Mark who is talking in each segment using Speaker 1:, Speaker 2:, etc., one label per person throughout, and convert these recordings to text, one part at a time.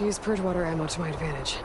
Speaker 1: Use purge-water ammo to my advantage.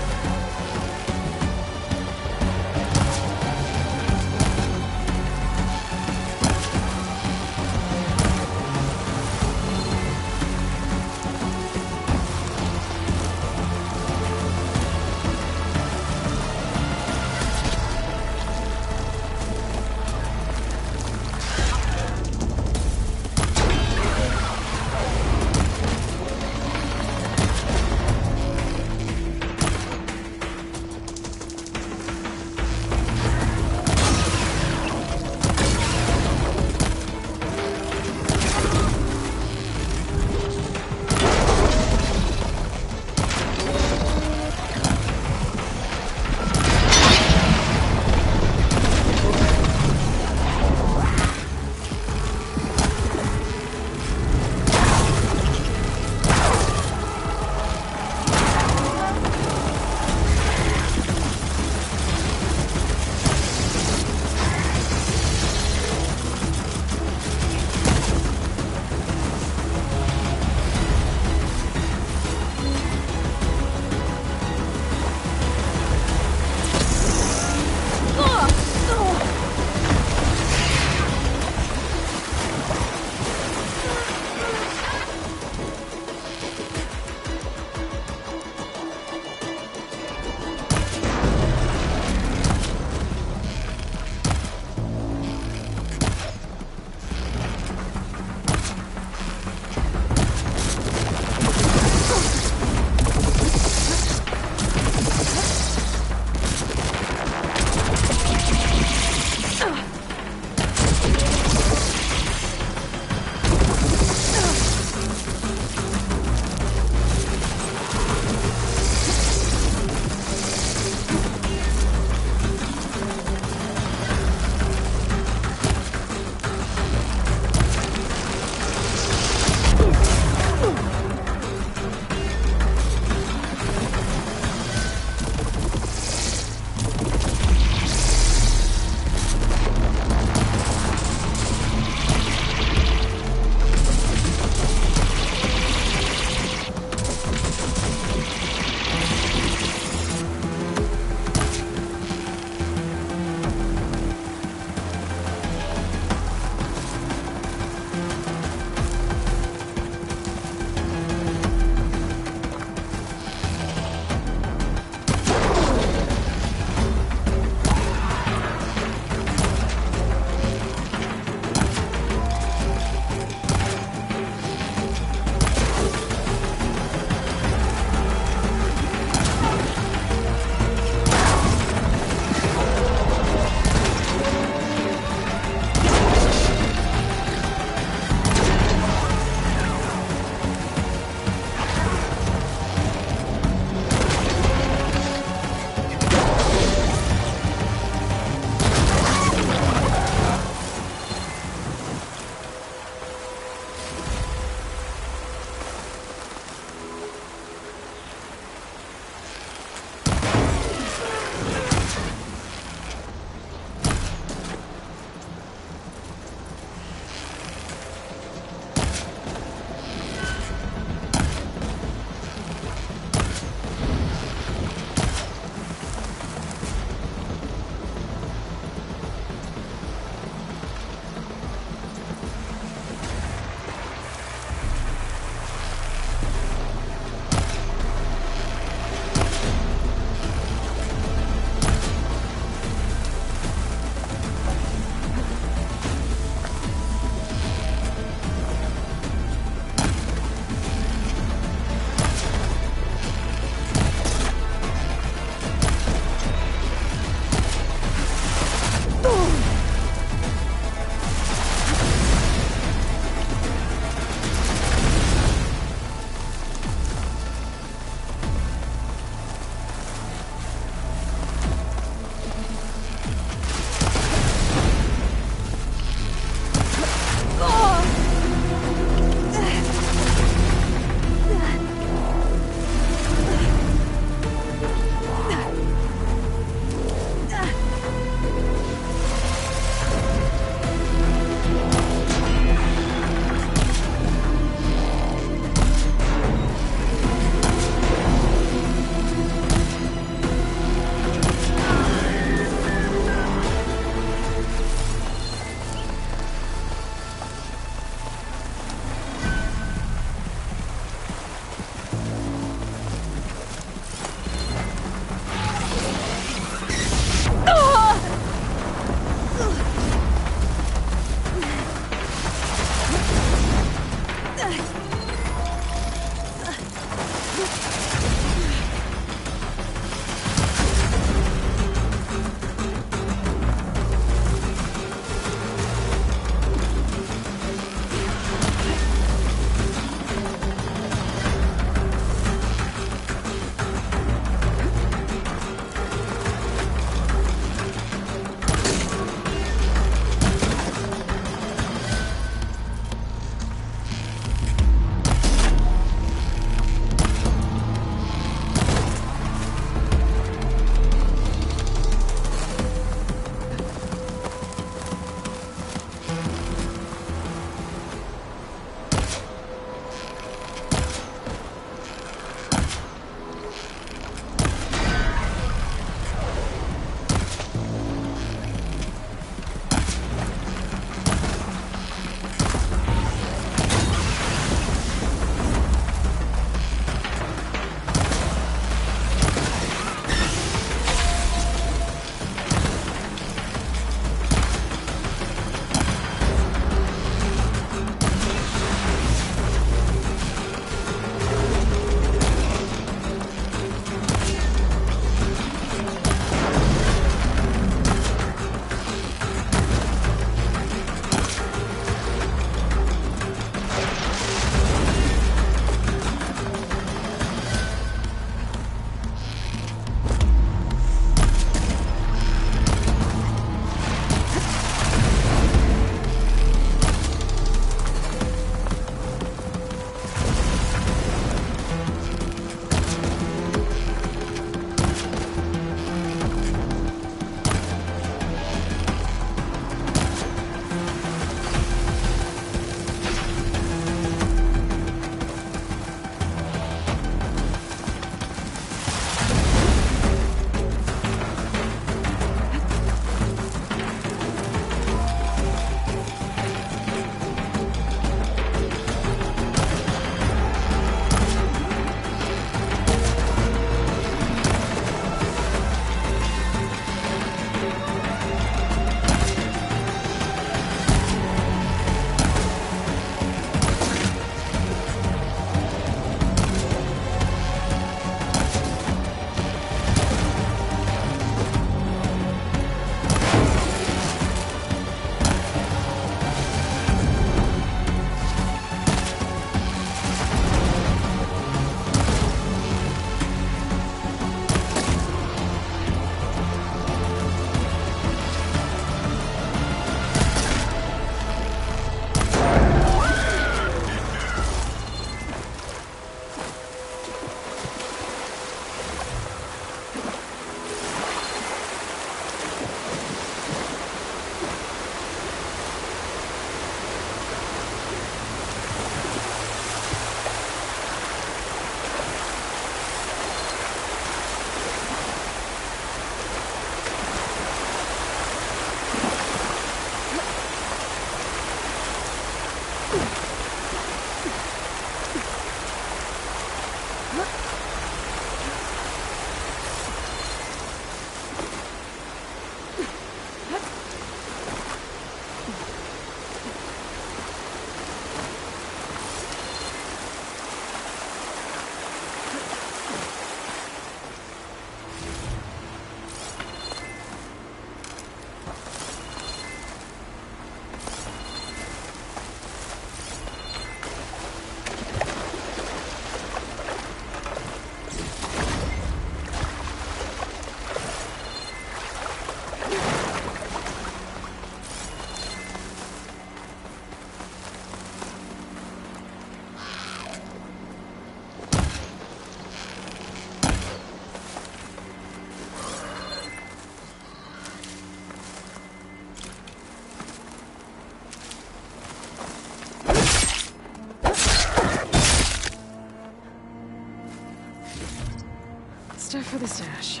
Speaker 1: stuff for the stash.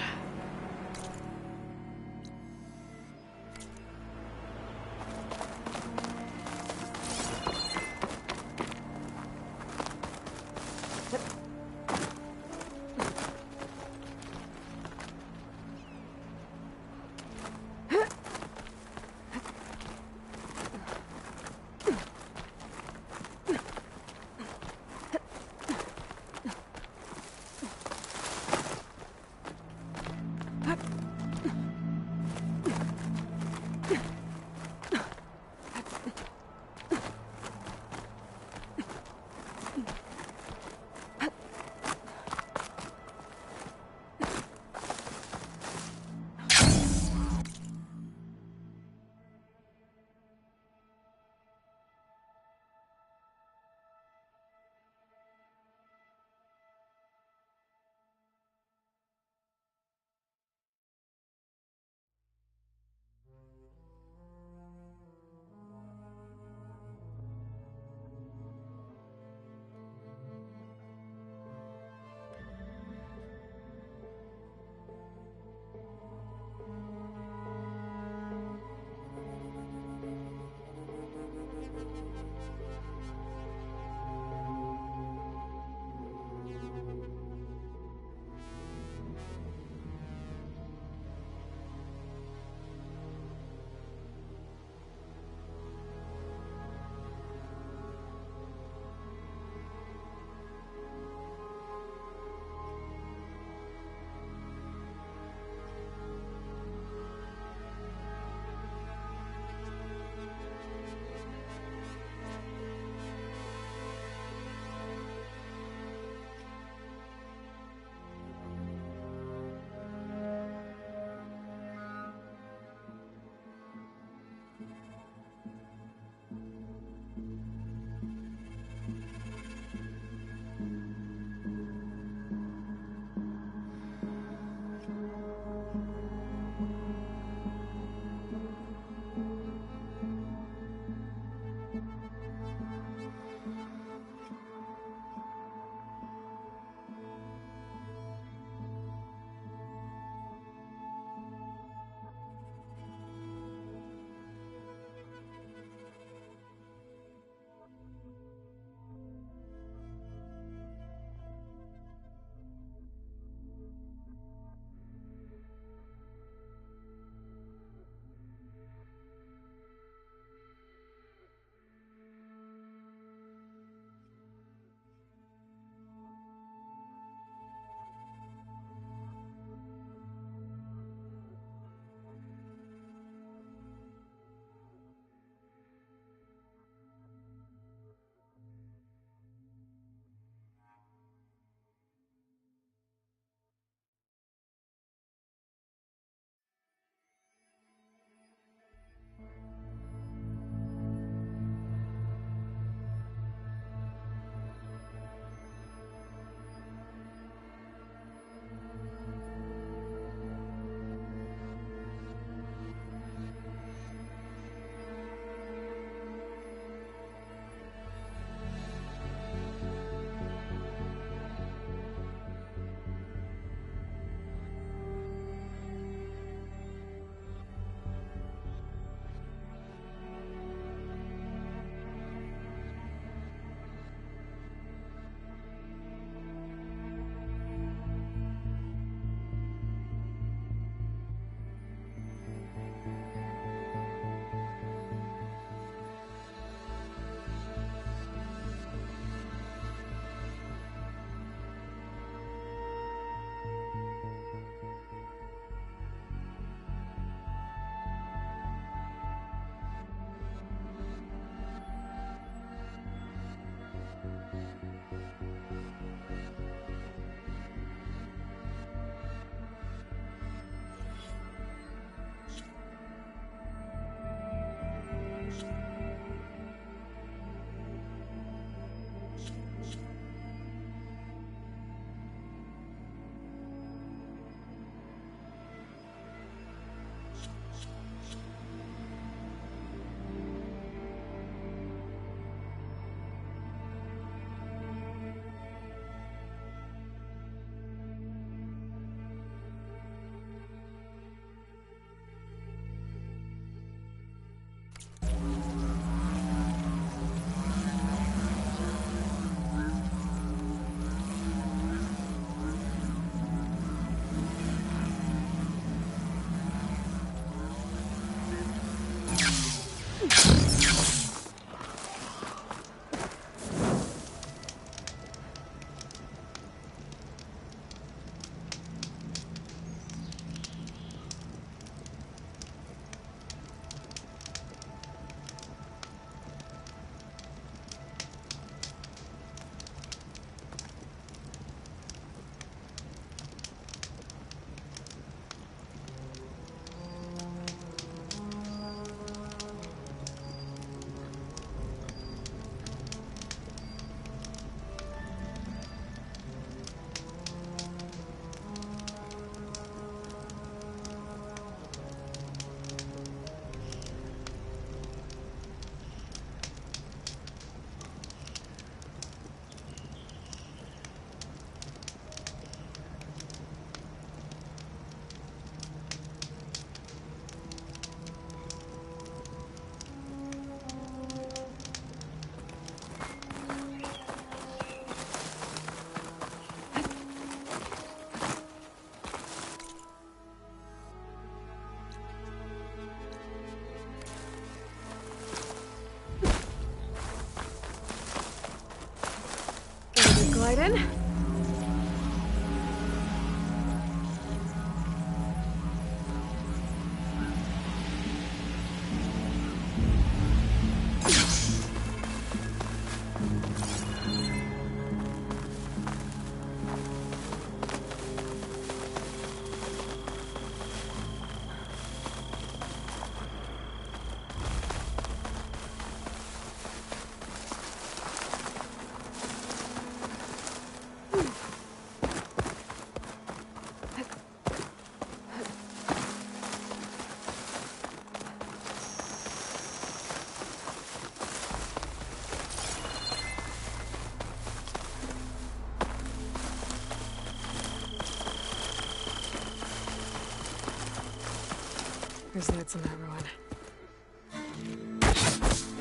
Speaker 1: There's notes in that ruin.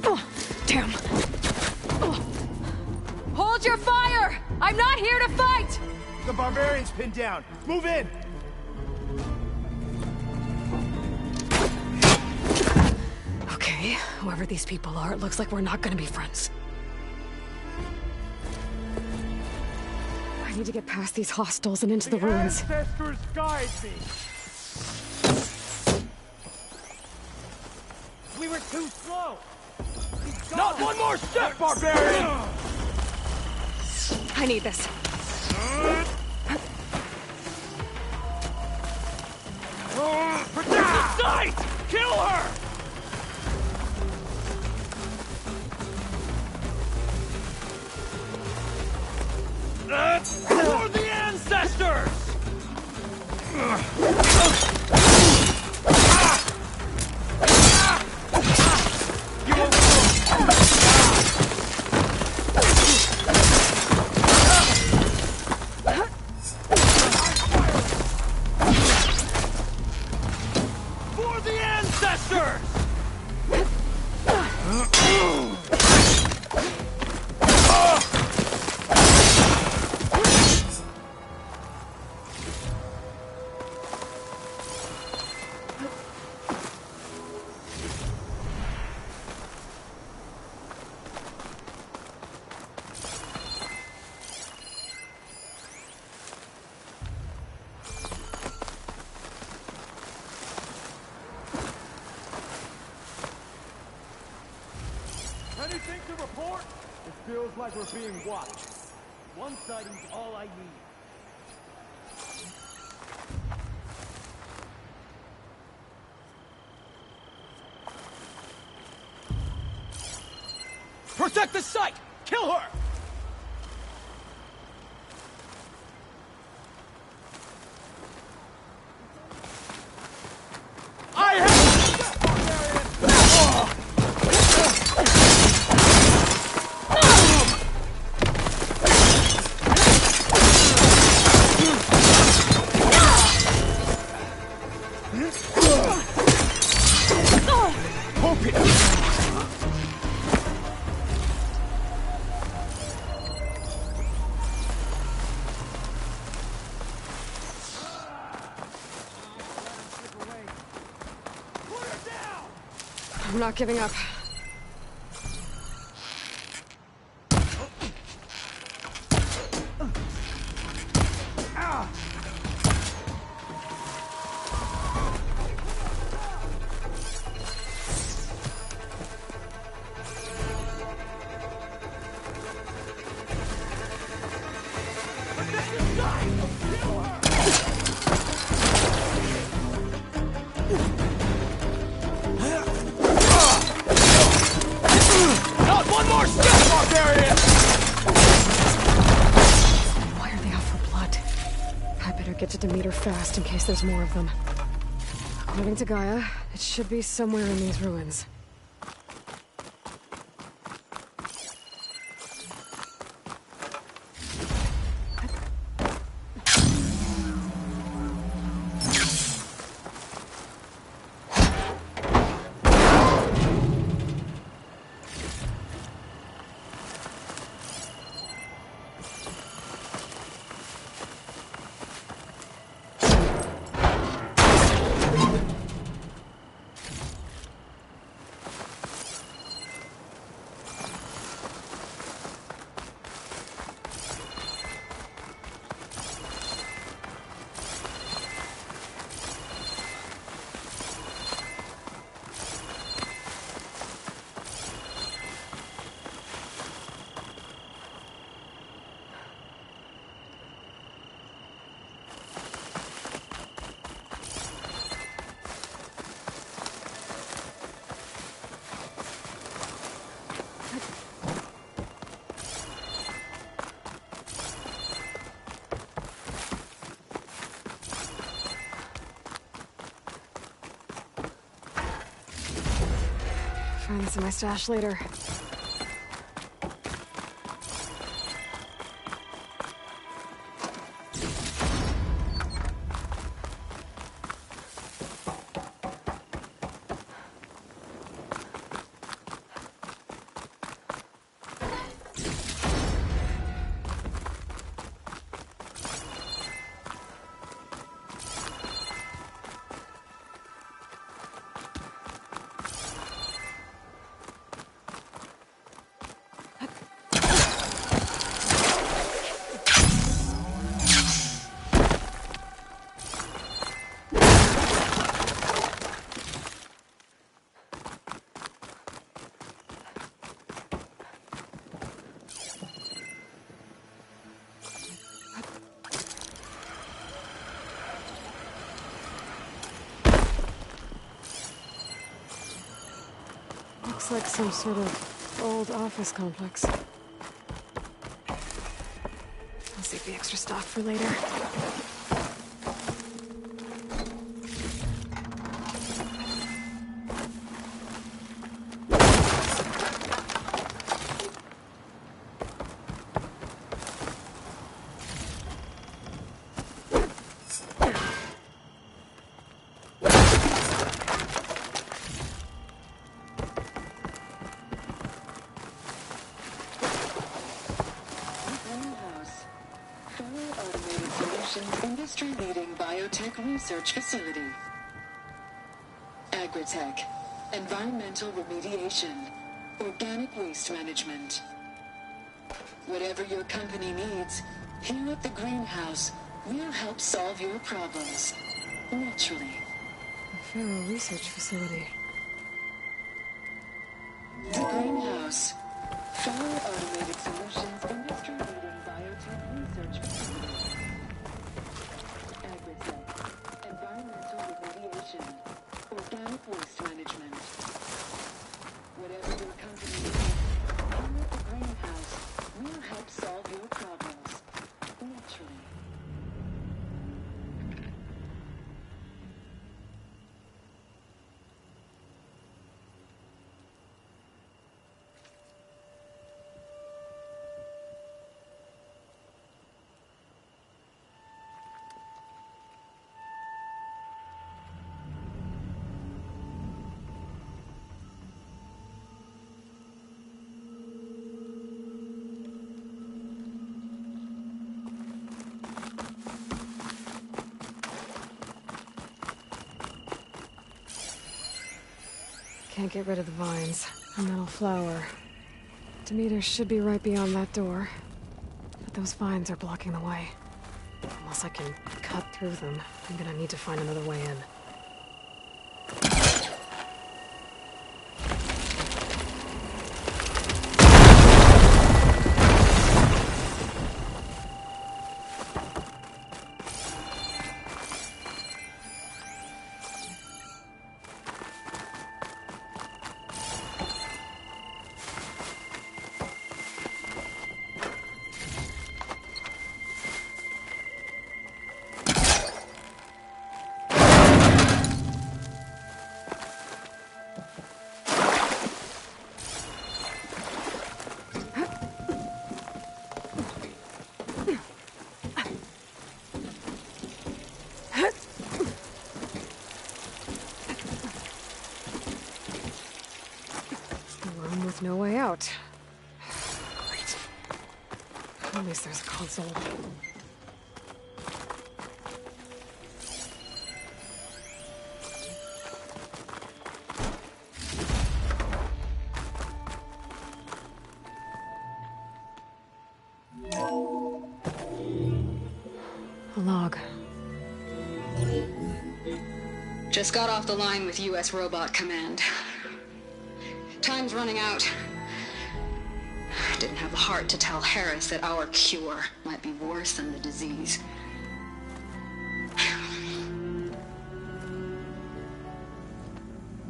Speaker 1: Oh, damn. Oh. Hold your fire! I'm not here to fight!
Speaker 2: The barbarian's pinned down. Move in!
Speaker 1: Okay, whoever these people are, it looks like we're not gonna be friends. I need to get past these hostels and into the ruins.
Speaker 2: Ancestors guide me! We were too slow! Not one more step, barbarian!
Speaker 1: I need this.
Speaker 2: Protect the site! Kill her! For the ancestors! For the ancestors! Anything to report? It feels like we're being watched. One sighting's all I need. Protect the site! Kill her! I have...
Speaker 1: I'm not giving up.
Speaker 2: Not one more step, barbarian!
Speaker 1: Why are they out for blood? I better get to Demeter fast in case there's more of them. According to Gaia, it should be somewhere in these ruins. Find this in my stash later. like some sort of old office complex. I'll save the extra stock for later.
Speaker 3: Industry-leading biotech research facility. Agritech, environmental remediation, organic waste management. Whatever your company needs, here at the greenhouse, we'll help solve your problems. Naturally.
Speaker 1: A Faro research facility.
Speaker 3: The greenhouse. Faro Automated Solutions industry-leading biotech research facility. Agritech, environmental remediation, organic waste management. Whatever your company needs, here at the greenhouse, we'll help solve your problems. Naturally.
Speaker 1: Can't get rid of the vines. A metal flower. Demeter should be right beyond that door. But those vines are blocking the way. Unless I can cut through them, I'm gonna need to find another way in. With no way out. Great. At least there's a console. A log.
Speaker 4: Just got off the line with U.S. Robot Command. Time's running out. Didn't have the heart to tell Harris that our cure might be worse than the disease.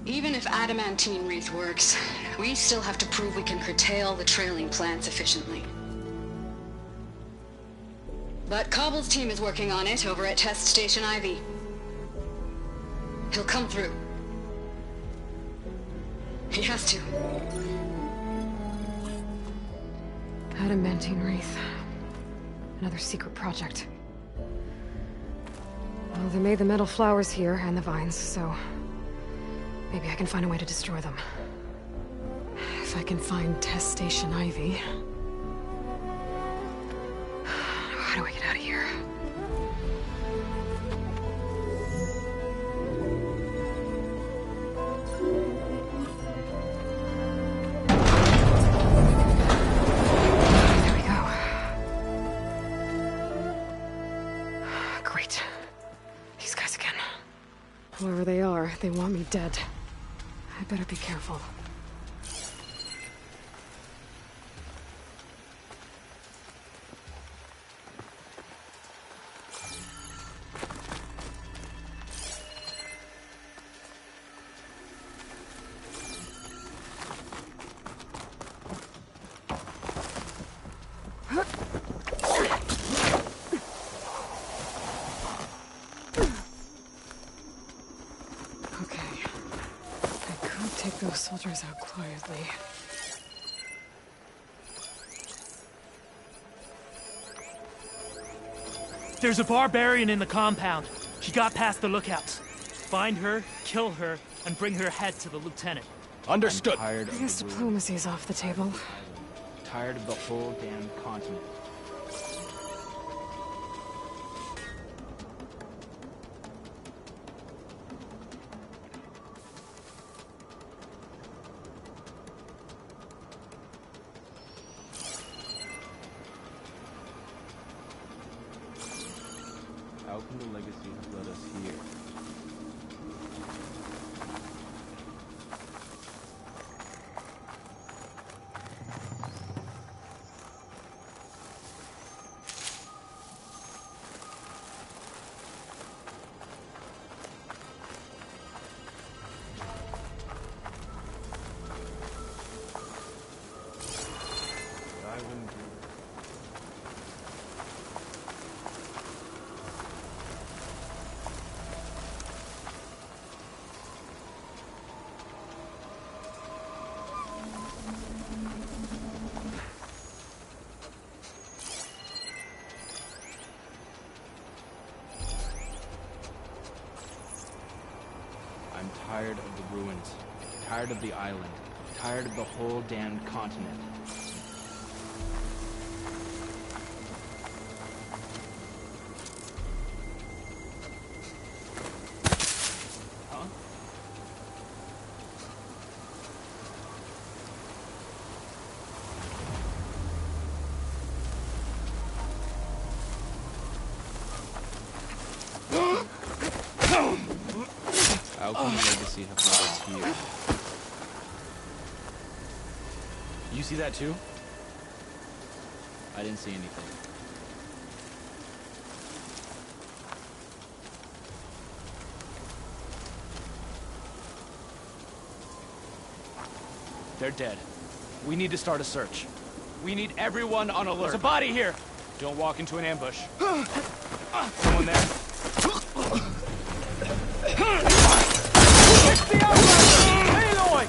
Speaker 4: Even if adamantine wreath works, we still have to prove we can curtail the trailing plants efficiently. But Cobble's team is working on it over at Test Station Ivy. He'll come through. He has to.
Speaker 1: Adamantine wreath. Another secret project. Well, they made the metal flowers here and the vines, so maybe I can find a way to destroy them. If I can find Test Station Ivy. How do I get out of here? Whoever they are, they want me dead. I better be careful. soldiers out quietly.
Speaker 5: There's a barbarian in the compound. She got past the lookouts. Find her, kill her, and bring her head to the lieutenant.
Speaker 6: Understood.
Speaker 1: I guess diplomacy's off the table.
Speaker 6: Tired of the whole damn continent. How can the legacy have led us here? I'm tired of the ruins, tired of the island, tired of the whole damned continent. Huh? How can the legacy have led us here? You see that too? I didn't see anything. They're dead. We need to start a search. We need everyone on alert. There's a body here! Don't walk into an ambush. Someone there?
Speaker 2: It's the outrider! Aloy!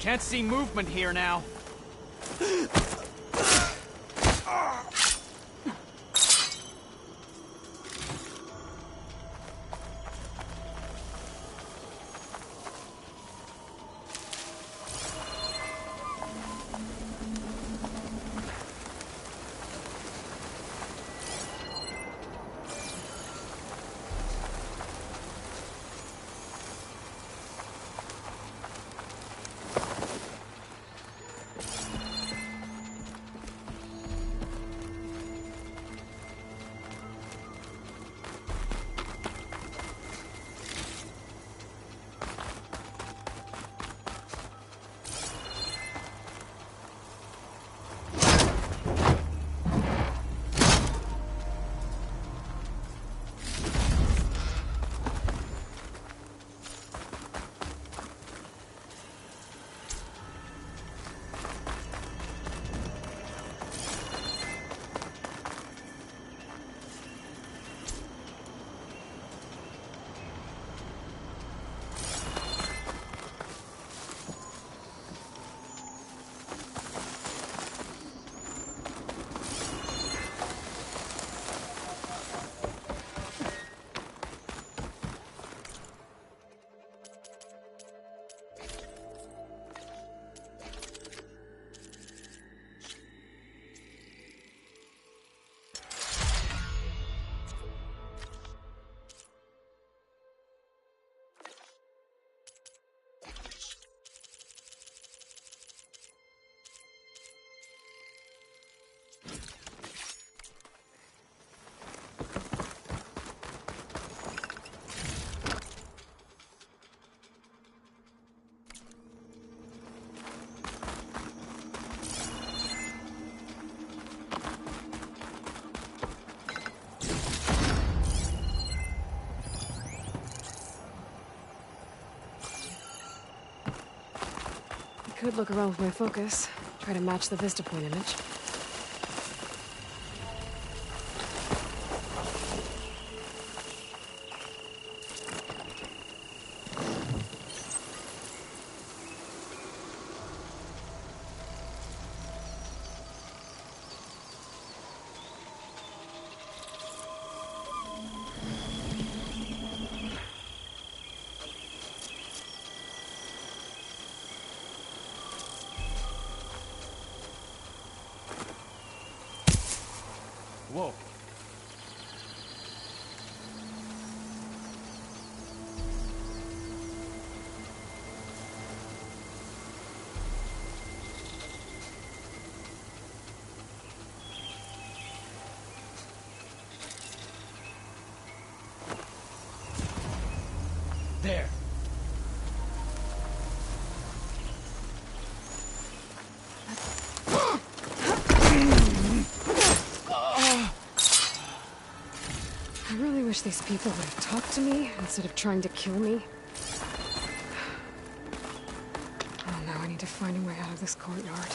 Speaker 6: Can't see movement here now.
Speaker 1: Could look around with my focus. Try to match the Vista Point image.
Speaker 6: Whoa. There.
Speaker 1: I really wish these people would have talked to me instead of trying to kill me. Oh, now I need to find a way out of this courtyard.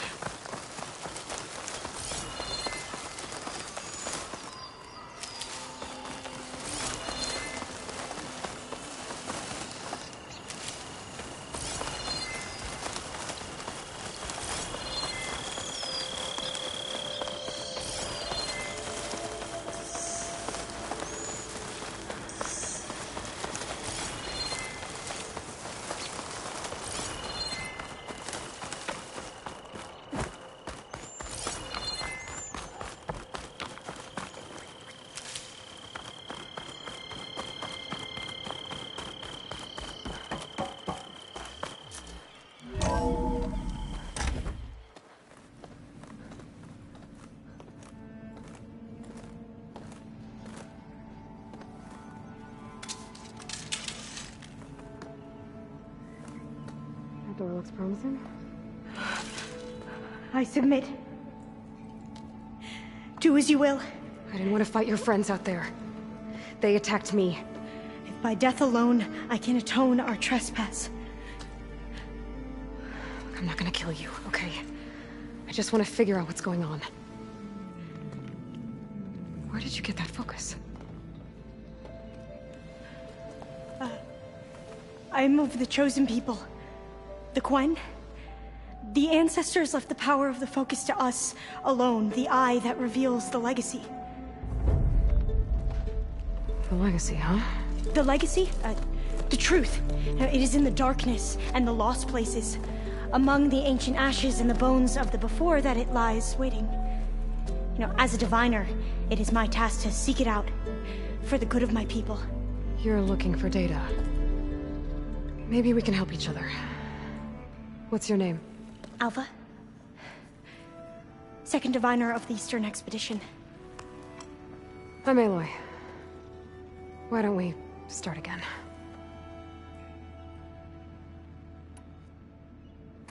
Speaker 1: That door looks promising.
Speaker 7: I submit. Do as you will.
Speaker 1: I didn't want to fight your friends out there. They attacked me.
Speaker 7: If by death alone I can atone our trespass.
Speaker 1: I'm not gonna kill you, okay? I just want to figure out what's going on. Where did you get that focus?
Speaker 7: I'm of the chosen people. The Quen. The ancestors left the power of the focus to us alone, the eye that reveals the legacy.
Speaker 1: The legacy, huh?
Speaker 7: The legacy? The truth. It is in the darkness and the lost places. Among the ancient ashes and the bones of the before that it lies waiting. As a diviner, it is my task to seek it out. For the good of my people.
Speaker 1: You're looking for data. Maybe we can help each other. What's your name?
Speaker 7: Alva. Second diviner of the Eastern Expedition.
Speaker 1: I'm Aloy. Why don't we start again?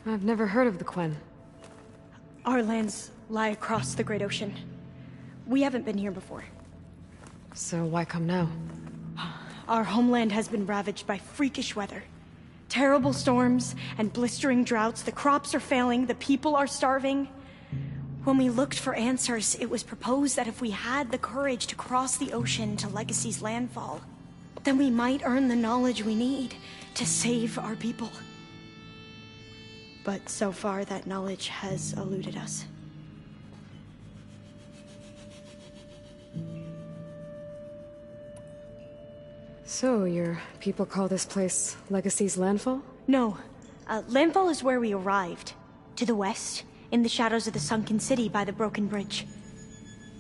Speaker 1: I've never heard of the Quen.
Speaker 7: Our lands lie across the Great Ocean. We haven't been here before.
Speaker 1: So why come now?
Speaker 7: Our homeland has been ravaged by freakish weather. Terrible storms and blistering droughts. The crops are failing, the people are starving. When we looked for answers, it was proposed that if we had the courage to cross the ocean to Legacy's landfall, then we might earn the knowledge we need to save our people. But so far, that knowledge has eluded us.
Speaker 1: So, your people call this place Legacy's landfall?
Speaker 7: No. Landfall is where we arrived. To the west, in the shadows of the sunken city by the broken bridge.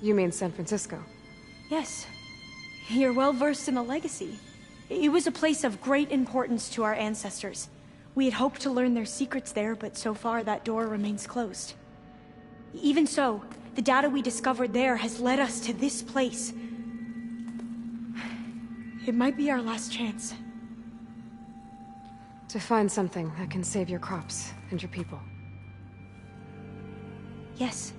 Speaker 1: You mean San Francisco?
Speaker 7: Yes. You're well versed in the Legacy. It was a place of great importance to our ancestors. We had hoped to learn their secrets there, but so far that door remains closed. Even so, the data we discovered there has led us to this place. It might be our last chance.
Speaker 1: To find something that can save your crops and your people.
Speaker 7: Yes.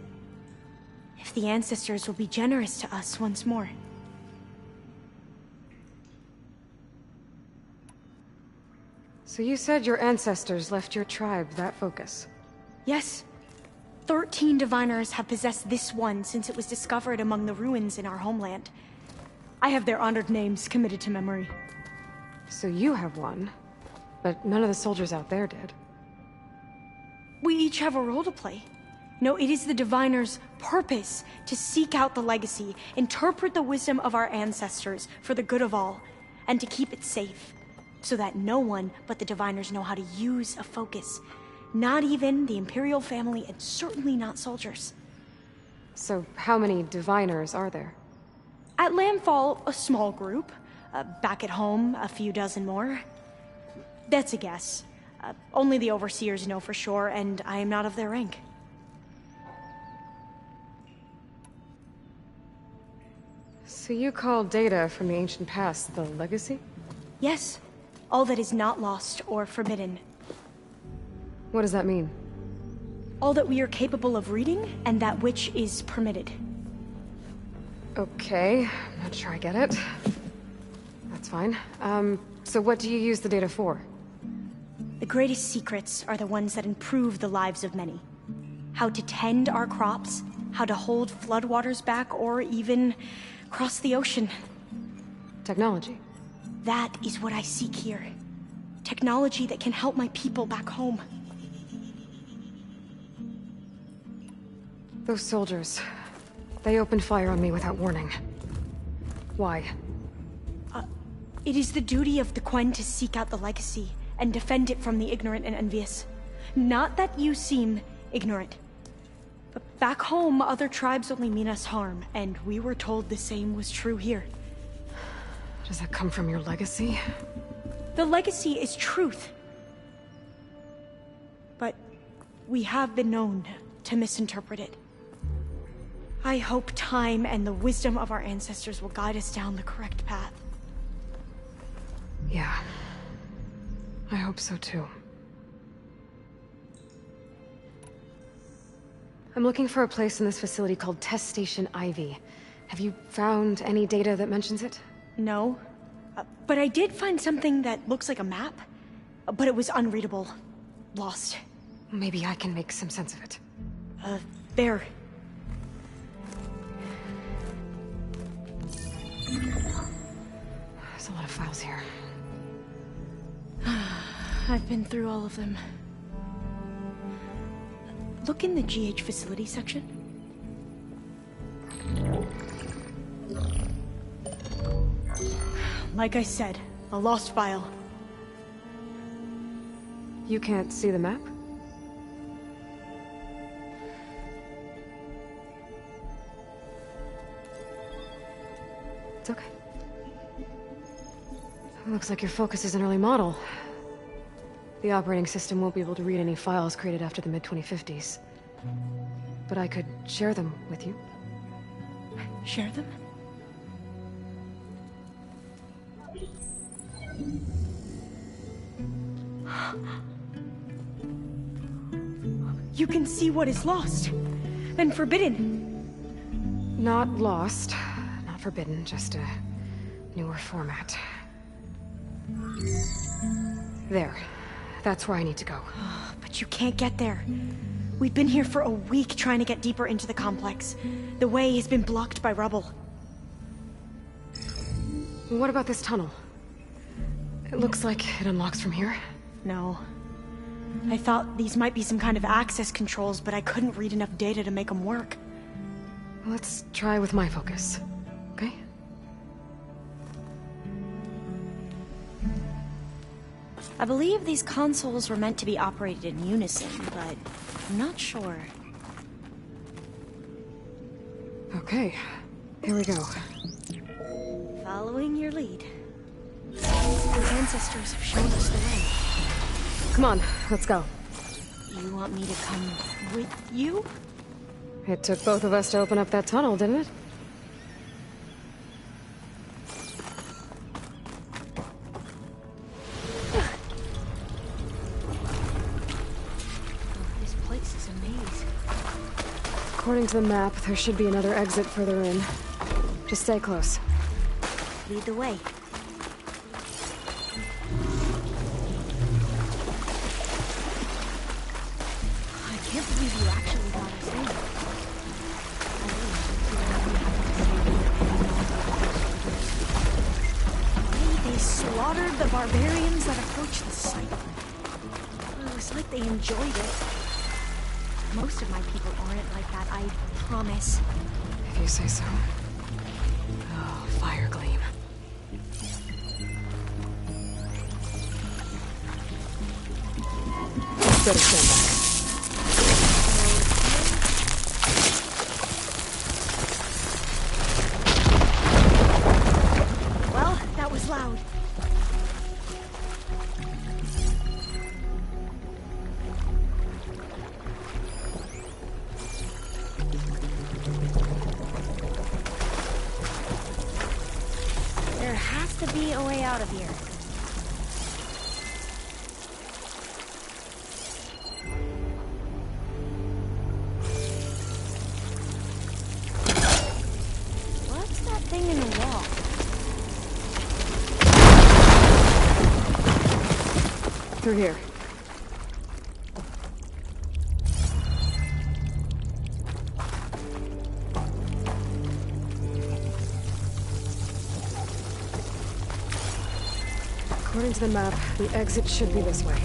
Speaker 7: If the ancestors will be generous to us once more.
Speaker 1: So you said your ancestors left your tribe that focus?
Speaker 7: Yes. 13 diviners have possessed this one since it was discovered among the ruins in our homeland. I have their honored names committed to memory.
Speaker 1: So you have one, but none of the soldiers out there did.
Speaker 7: We each have a role to play. No, it is the diviners' purpose to seek out the legacy, interpret the wisdom of our ancestors for the good of all, and to keep it safe, so that no one but the diviners know how to use a focus. Not even the Imperial family, and certainly not soldiers.
Speaker 1: So how many diviners are there?
Speaker 7: At Landfall, a small group. Back at home, a few dozen more. That's a guess. Only the overseers know for sure, and I am not of their rank.
Speaker 1: So you call data from the ancient past the legacy?
Speaker 7: Yes. All that is not lost or forbidden.
Speaker 1: What does that mean?
Speaker 7: All that we are capable of reading, and that which is permitted.
Speaker 1: Okay, I'm not sure I get it. That's fine. So what do you use the data for?
Speaker 7: The greatest secrets are the ones that improve the lives of many. How to tend our crops, how to hold floodwaters back, or even cross the ocean.
Speaker 1: Technology.
Speaker 7: That is what I seek here. Technology that can help my people back home.
Speaker 1: Those soldiers, they opened fire on me without warning. Why?
Speaker 7: It is the duty of the Quen to seek out the legacy and defend it from the ignorant and envious. Not that you seem ignorant. But back home, other tribes only mean us harm, and we were told the same was true here.
Speaker 1: Does that come from your legacy?
Speaker 7: The legacy is truth. But we have been known to misinterpret it. I hope time and the wisdom of our ancestors will guide us down the correct path.
Speaker 1: Yeah. I hope so too. I'm looking for a place in this facility called Test Station Ivy. Have you found any data that mentions it?
Speaker 7: No. But I did find something that looks like a map. But it was unreadable. Lost.
Speaker 1: Maybe I can make some sense of it.
Speaker 7: There.
Speaker 1: There's a lot of files here.
Speaker 7: I've been through all of them. Look in the GH facility section. Like I said, a lost file.
Speaker 1: You can't see the map? It's okay. Looks like your focus is an early model. The operating system won't be able to read any files created after the mid-2050s. But I could share them with you.
Speaker 7: Share them? You can see what is lost and forbidden.
Speaker 1: Not lost, not forbidden, just a newer format. There. That's where I need to go.
Speaker 7: But you can't get there. We've been here for a week trying to get deeper into the complex. The way has been blocked by rubble.
Speaker 1: What about this tunnel? It looks like it unlocks from here.
Speaker 7: No. I thought these might be some kind of access controls, but I couldn't read enough data to make them work.
Speaker 1: Let's try with my focus, okay?
Speaker 7: I believe these consoles were meant to be operated in unison, but I'm not sure.
Speaker 1: Okay, here we go.
Speaker 7: Following your lead. Our ancestors have shown us the way.
Speaker 1: Come on, let's go.
Speaker 7: You want me to come with you?
Speaker 1: It took both of us to open up that tunnel, didn't it?
Speaker 7: This place is a maze.
Speaker 1: According to the map, there should be another exit further in. Just stay close.
Speaker 7: Lead the way. can't believe you actually got us in. They slaughtered the barbarians that approached the site. It was like they enjoyed it. Most of my people aren't like that, I promise.
Speaker 1: If you say so. Oh, fire gleam. Better stand back.
Speaker 7: Well, that was loud. There has to be a way out of here. What's that thing in the wall?
Speaker 1: Through here. According to the map, the exit should be this way.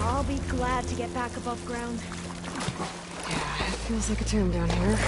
Speaker 7: I'll be glad to get back above ground.
Speaker 1: Yeah, it feels like a tomb down here.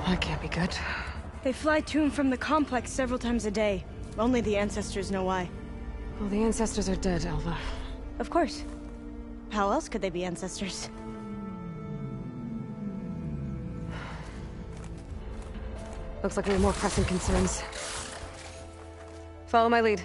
Speaker 1: That can't be good.
Speaker 7: They fly to and from the complex several times a day. Only the ancestors know why.
Speaker 1: Well, the ancestors are dead, Alva.
Speaker 7: Of course. How else could they be ancestors?
Speaker 1: Looks like we have more pressing concerns. Follow my lead.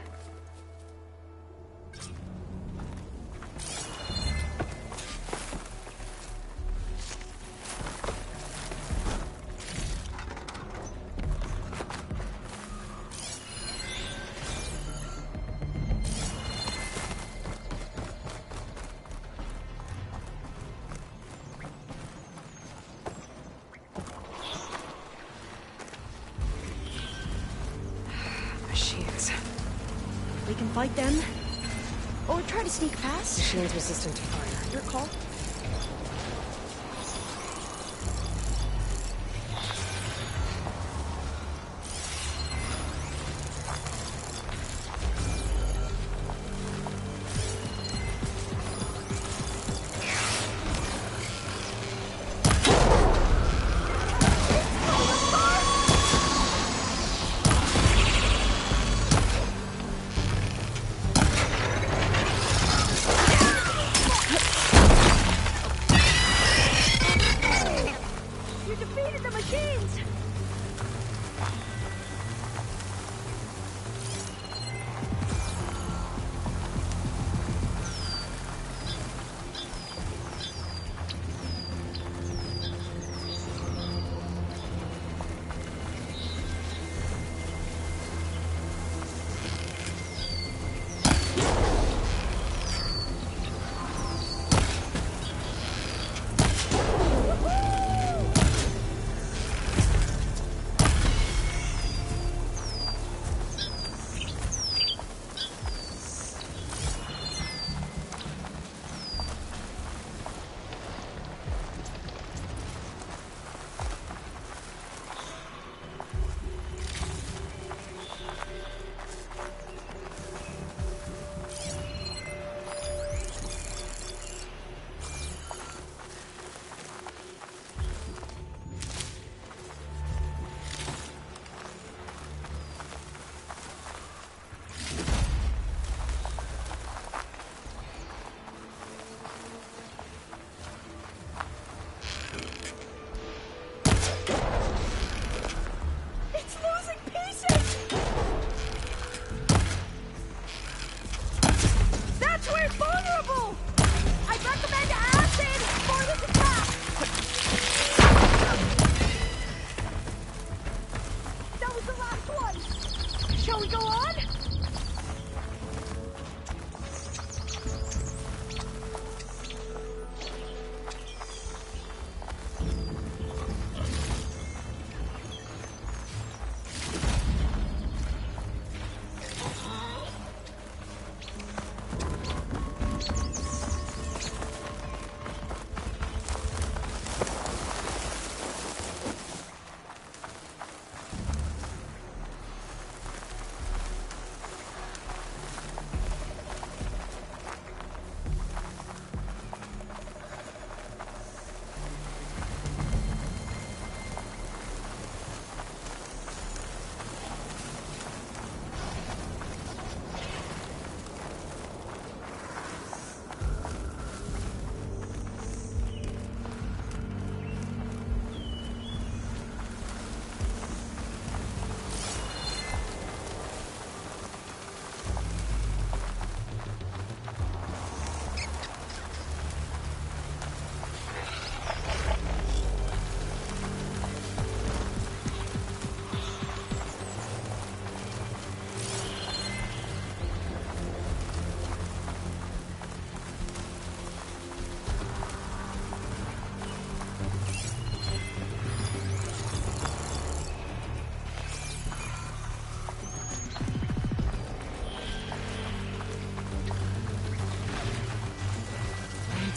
Speaker 1: Machines.
Speaker 7: We can fight them. Or try to sneak past.
Speaker 1: Machines resistant to fire.
Speaker 7: Your call.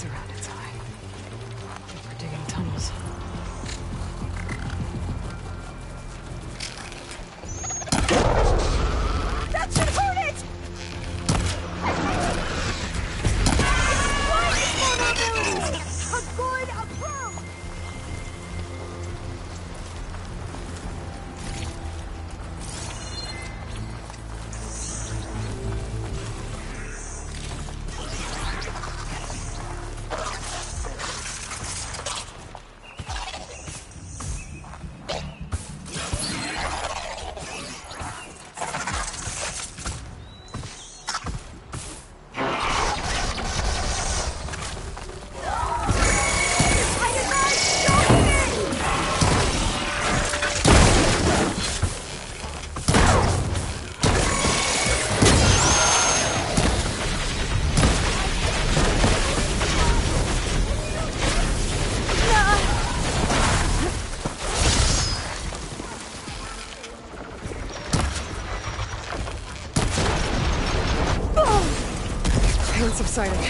Speaker 1: around its eye. We're digging tunnels.
Speaker 7: That should hurt it! A good approach!
Speaker 1: Pain subsiding.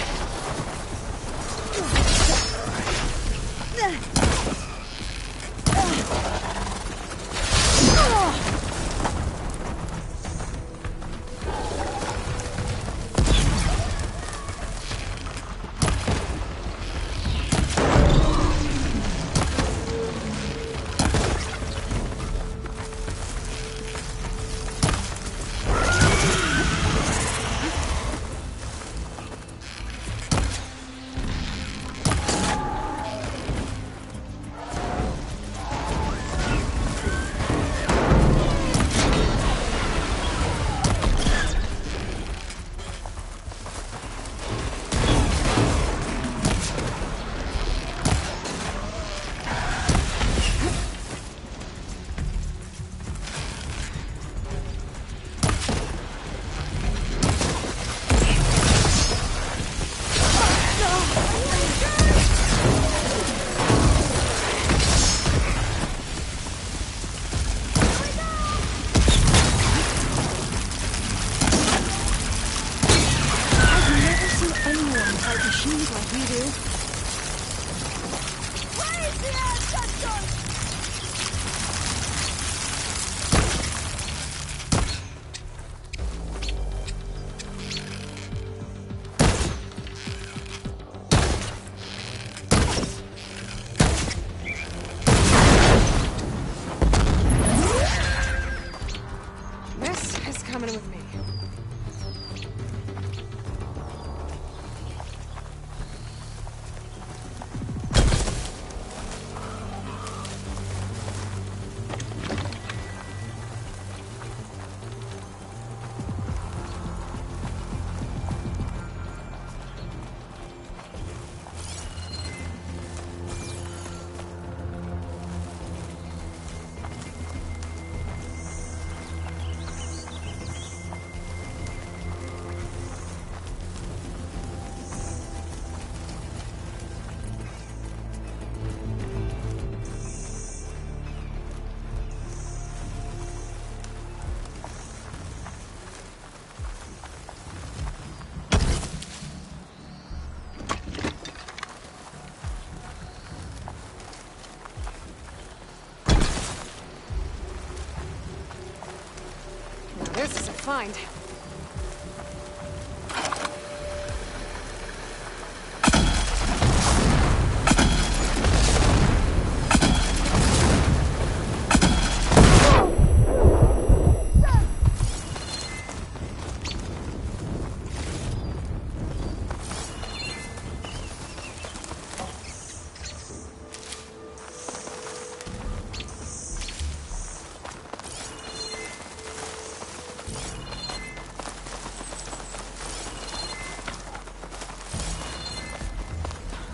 Speaker 1: This is coming with me. This is a find.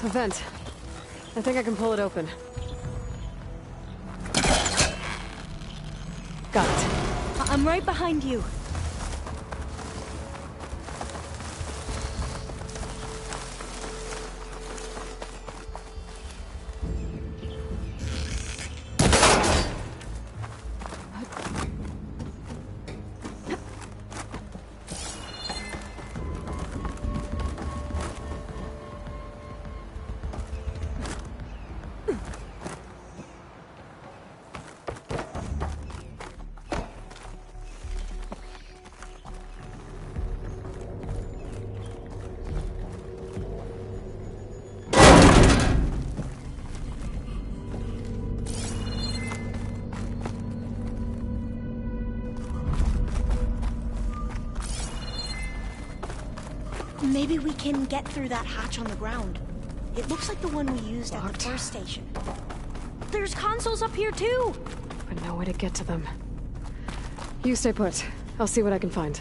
Speaker 1: A vent. I think I can pull it open. Got it.
Speaker 7: I'm right behind you. Maybe we can get through that hatch on the ground. It looks like the one we used at the first station. There's consoles up here too!
Speaker 1: But no way to get to them. You stay put. I'll see what I can find.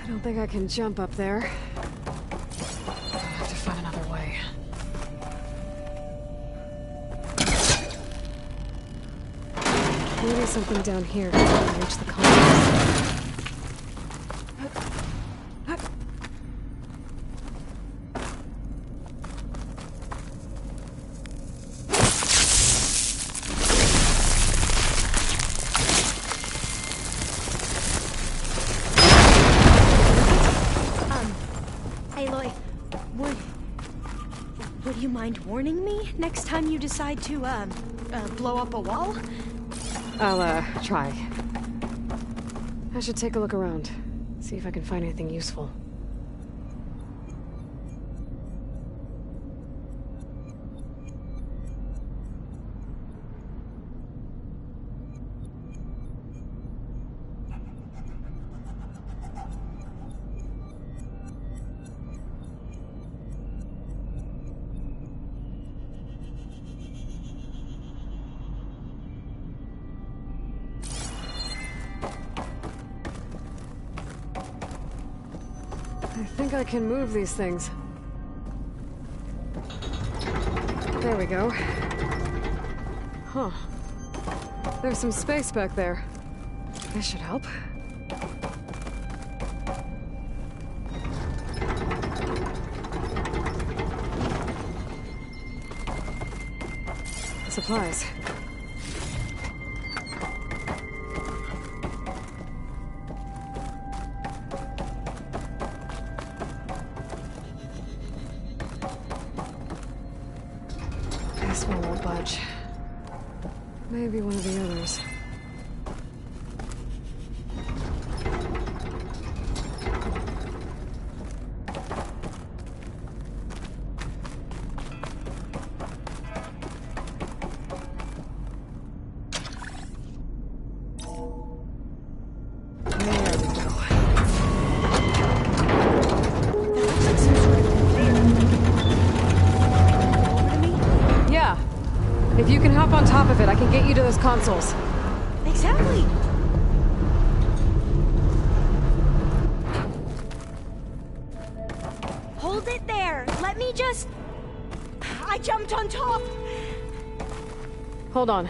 Speaker 1: I don't think I can jump up there. I'll have to find another way. Maybe something down here can reach the columns.
Speaker 7: Aloy, would you mind warning me next time you decide to, blow up a wall?
Speaker 1: I'll, try. I should take a look around. See if I can find anything useful. I think I can move these things. There we go. Huh. There's some space back there. This should help. Supplies. This one won't budge. Maybe one of the others. If you can hop on top of it, I can get you to those consoles.
Speaker 7: Exactly. Hold it there. Let me just... I jumped on top.
Speaker 1: Hold on.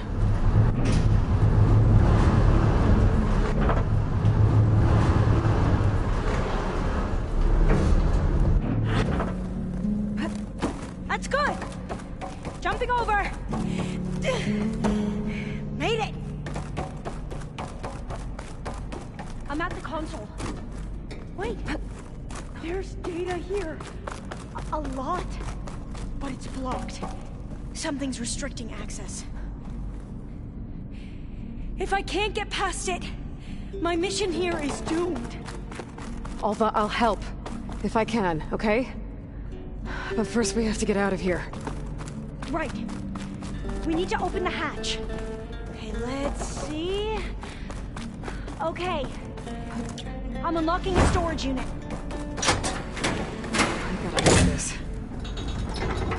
Speaker 7: That's good. Jumping over. Made it. I'm at the console. Wait. There's data here. A lot. But it's blocked. Something's restricting access. If I can't get past it, my mission here is doomed.
Speaker 1: Alva, I'll help. If I can, okay? But first we have to get out of here.
Speaker 7: Right. We need to open the hatch. Okay, let's see. Okay. I'm unlocking a storage unit.
Speaker 1: I gotta do this.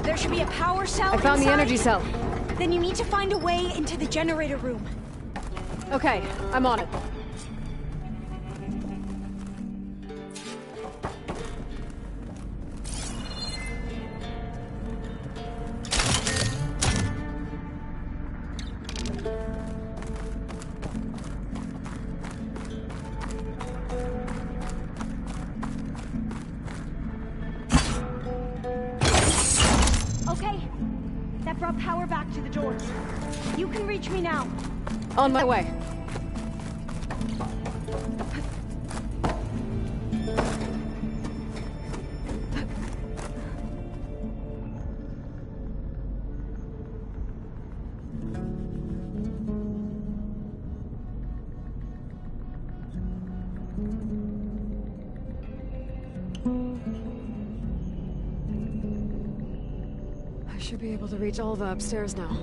Speaker 7: There should be a power cell
Speaker 1: I found the
Speaker 7: inside.
Speaker 1: energy cell.
Speaker 7: Then you need to find a way into the generator room.
Speaker 1: Okay, I'm on it.
Speaker 7: Okay. That brought power back to the doors. You can reach me now.
Speaker 1: On my way. I should be able to reach Alva upstairs now.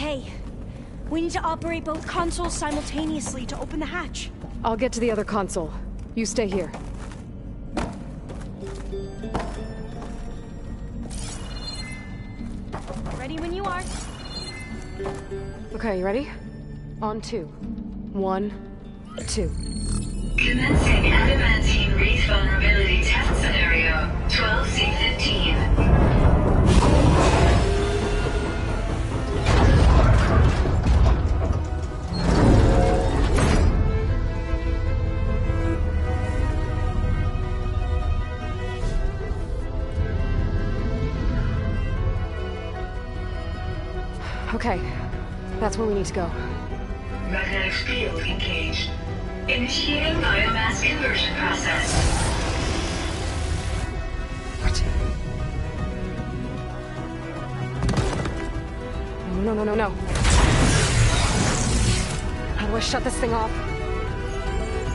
Speaker 7: Okay. We need to operate both consoles simultaneously to open the hatch.
Speaker 1: I'll get to the other console. You stay here.
Speaker 7: Ready when you are.
Speaker 1: Okay, you ready? On 2. 1, 2.
Speaker 8: Commencing adamantine wraith vulnerability test scenario 12C15.
Speaker 1: Okay, that's where we need to go.
Speaker 8: Magnetic field engaged. Initiating biomass conversion process.
Speaker 1: What? No. How do I shut this thing off?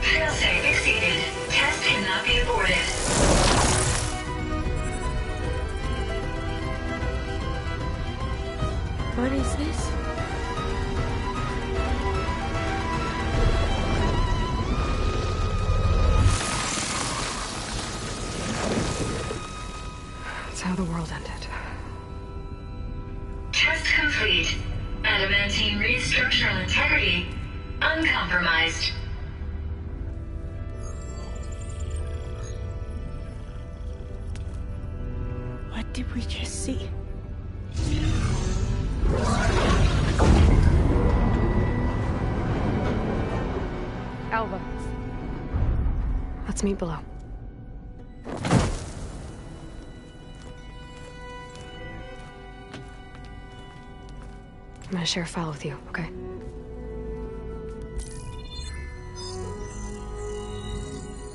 Speaker 8: Failsafe exceeded. Test cannot be aborted.
Speaker 7: What is this?
Speaker 1: That's how the world ended.
Speaker 8: Test complete. Adamantine wraith structural integrity uncompromised.
Speaker 7: What did we just see?
Speaker 1: Alva. Let's meet below. I'm gonna share a file with you, okay?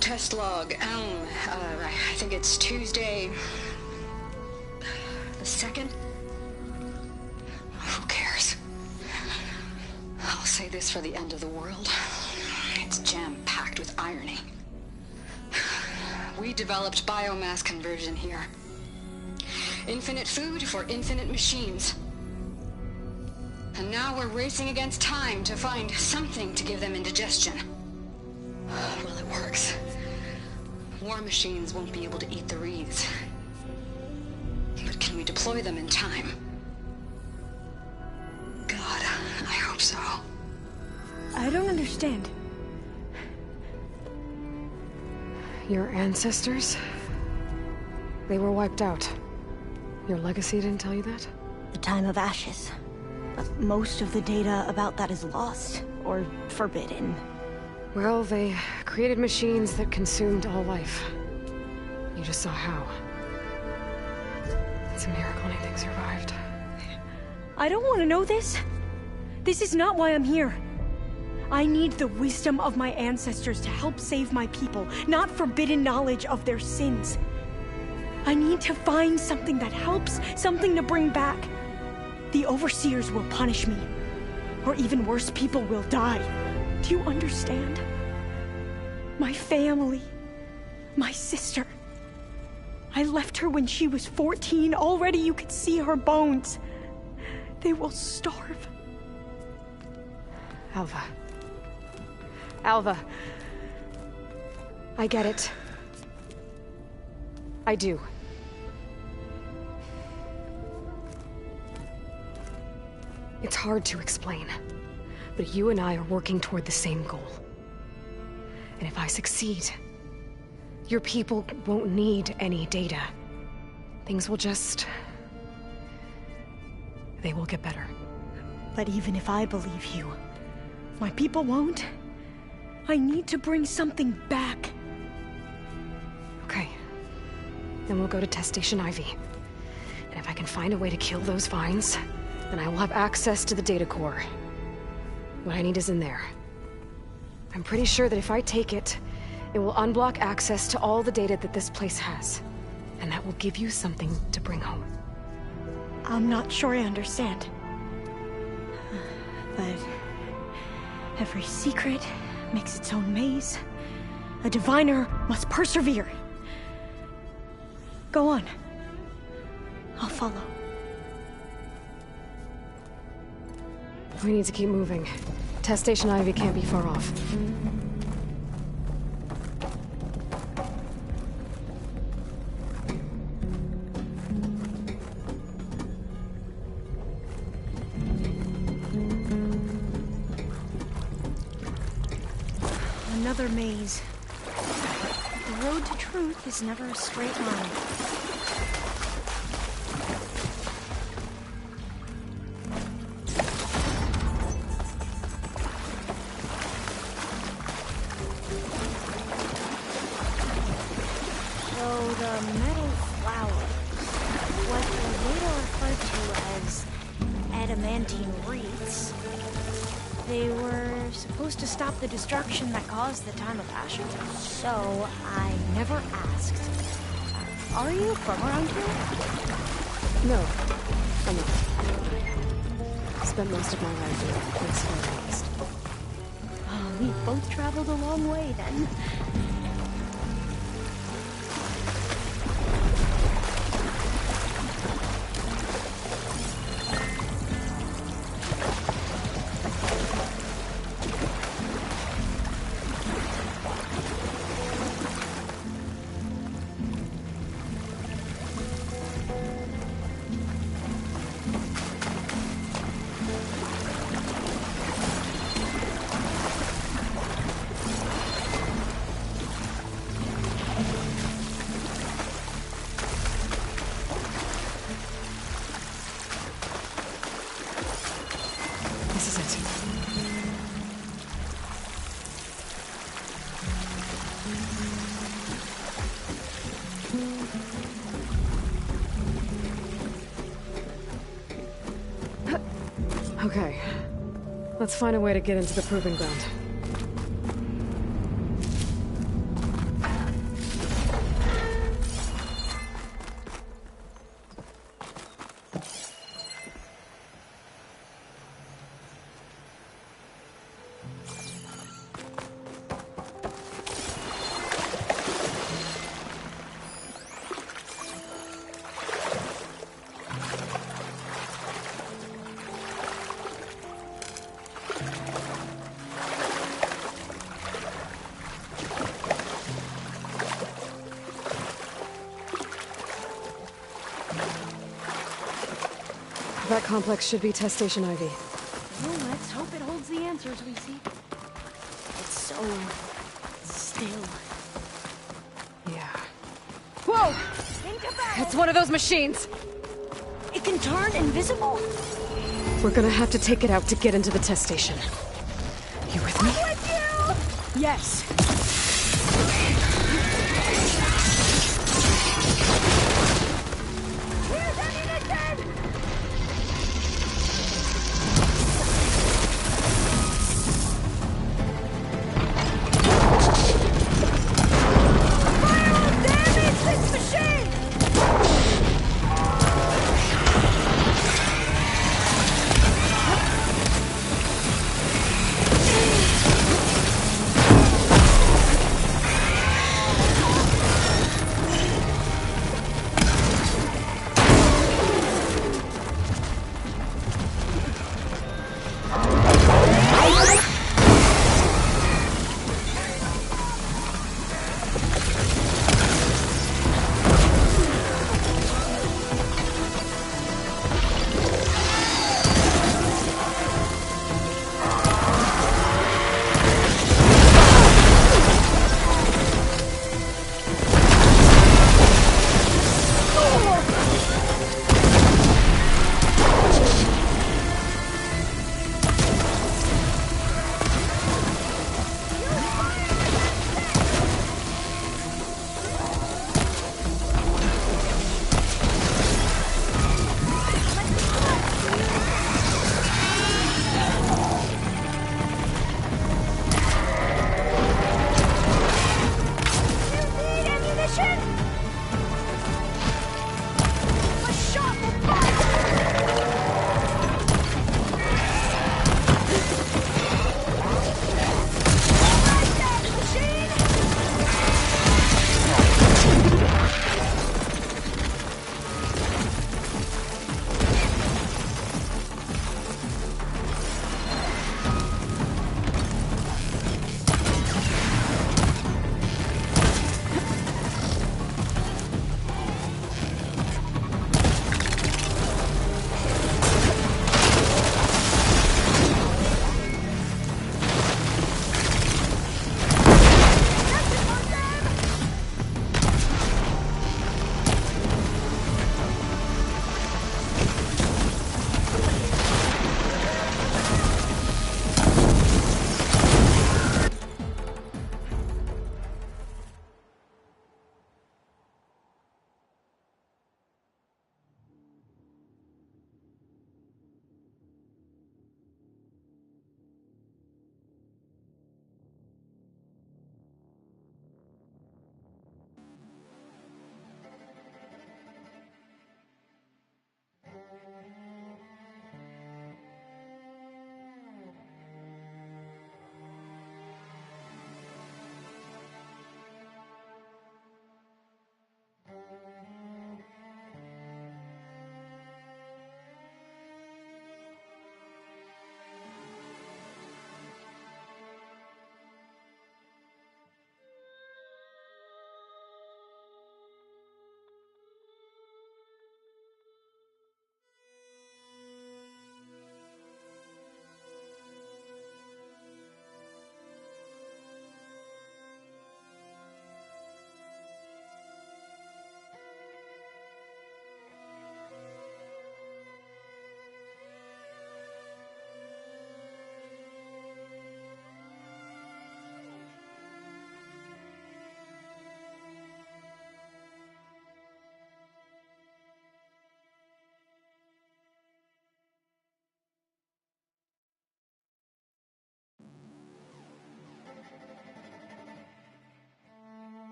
Speaker 4: Test log, I think it's Tuesday... the 2nd? Who cares? I'll say this for the end of the world. It's jam-packed with irony. We developed biomass conversion here. Infinite food for infinite machines. And now we're racing against time to find something to give them indigestion. Well, it works. War machines won't be able to eat the wreaths. But can we deploy them in time? God, I hope so.
Speaker 7: I don't understand.
Speaker 1: Your ancestors? They were wiped out. Your legacy didn't tell you that?
Speaker 7: The time of ashes. But most of the data about that is lost, or forbidden.
Speaker 1: Well, they created machines that consumed all life. You just saw how. It's a miracle anything survived.
Speaker 7: I don't want to know this. This is not why I'm here. I need the wisdom of my ancestors to help save my people, not forbidden knowledge of their sins. I need to find something that helps, something to bring back. The Overseers will punish me. Or even worse, people will die. Do you understand? My family. My sister. I left her when she was 14. Already you could see her bones. They will starve.
Speaker 1: Alva. Alva. I get it. I do. It's hard to explain, but you and I are working toward the same goal. And if I succeed, your people won't need any data. Things will just... they will get better.
Speaker 7: But even if I believe you, my people won't. I need to bring something back.
Speaker 1: Okay. Then we'll go to Test Station Ivy. And if I can find a way to kill those vines, then I will have access to the data core. What I need is in there. I'm pretty sure that if I take it, it will unblock access to all the data that this place has. And that will give you something to bring home.
Speaker 7: I'm not sure I understand. But every secret makes its own maze. A diviner must persevere. Go on. I'll follow.
Speaker 1: We need to keep moving. Test Station Ivy can't be far off.
Speaker 7: Another maze. The road to truth is never a straight line. So the metal flowers, what the later referred to as adamantine wreaths, they were supposed to stop the destruction that caused the Time of Ashes. So I never asked. Are you from around here?
Speaker 1: No, I'm not. Spent most of my life in the Far East.
Speaker 7: Oh, we both traveled a long way then.
Speaker 1: This is it. Okay. Let's find a way to get into the proving ground. That complex should be Test Station Ivy.
Speaker 7: Well, let's hope it holds the answers we seek. It's so still.
Speaker 1: Yeah. Whoa!
Speaker 7: Think about
Speaker 1: It's one of those machines!
Speaker 7: it. It can turn invisible.
Speaker 1: We're gonna have to take it out to get into the test station. You with me?
Speaker 7: With you! Yes. Here's ammunition! Fire will damage this machine!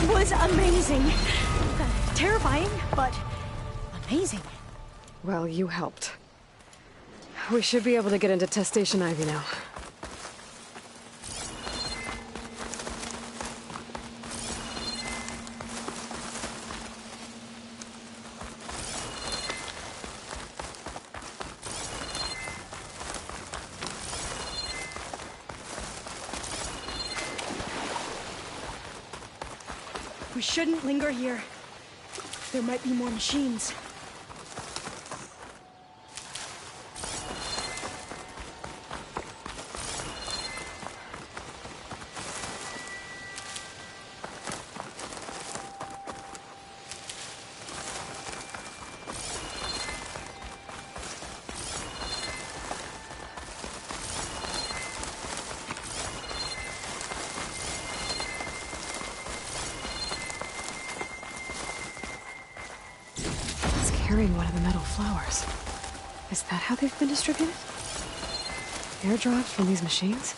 Speaker 7: was amazing. Terrifying, but amazing.
Speaker 1: Well, you helped. We should be able to get into Test Station Ivy now.
Speaker 7: We shouldn't linger here. There might be more machines.
Speaker 1: Carrying one of the metal flowers. Is that how they've been distributed? Airdropped from these machines?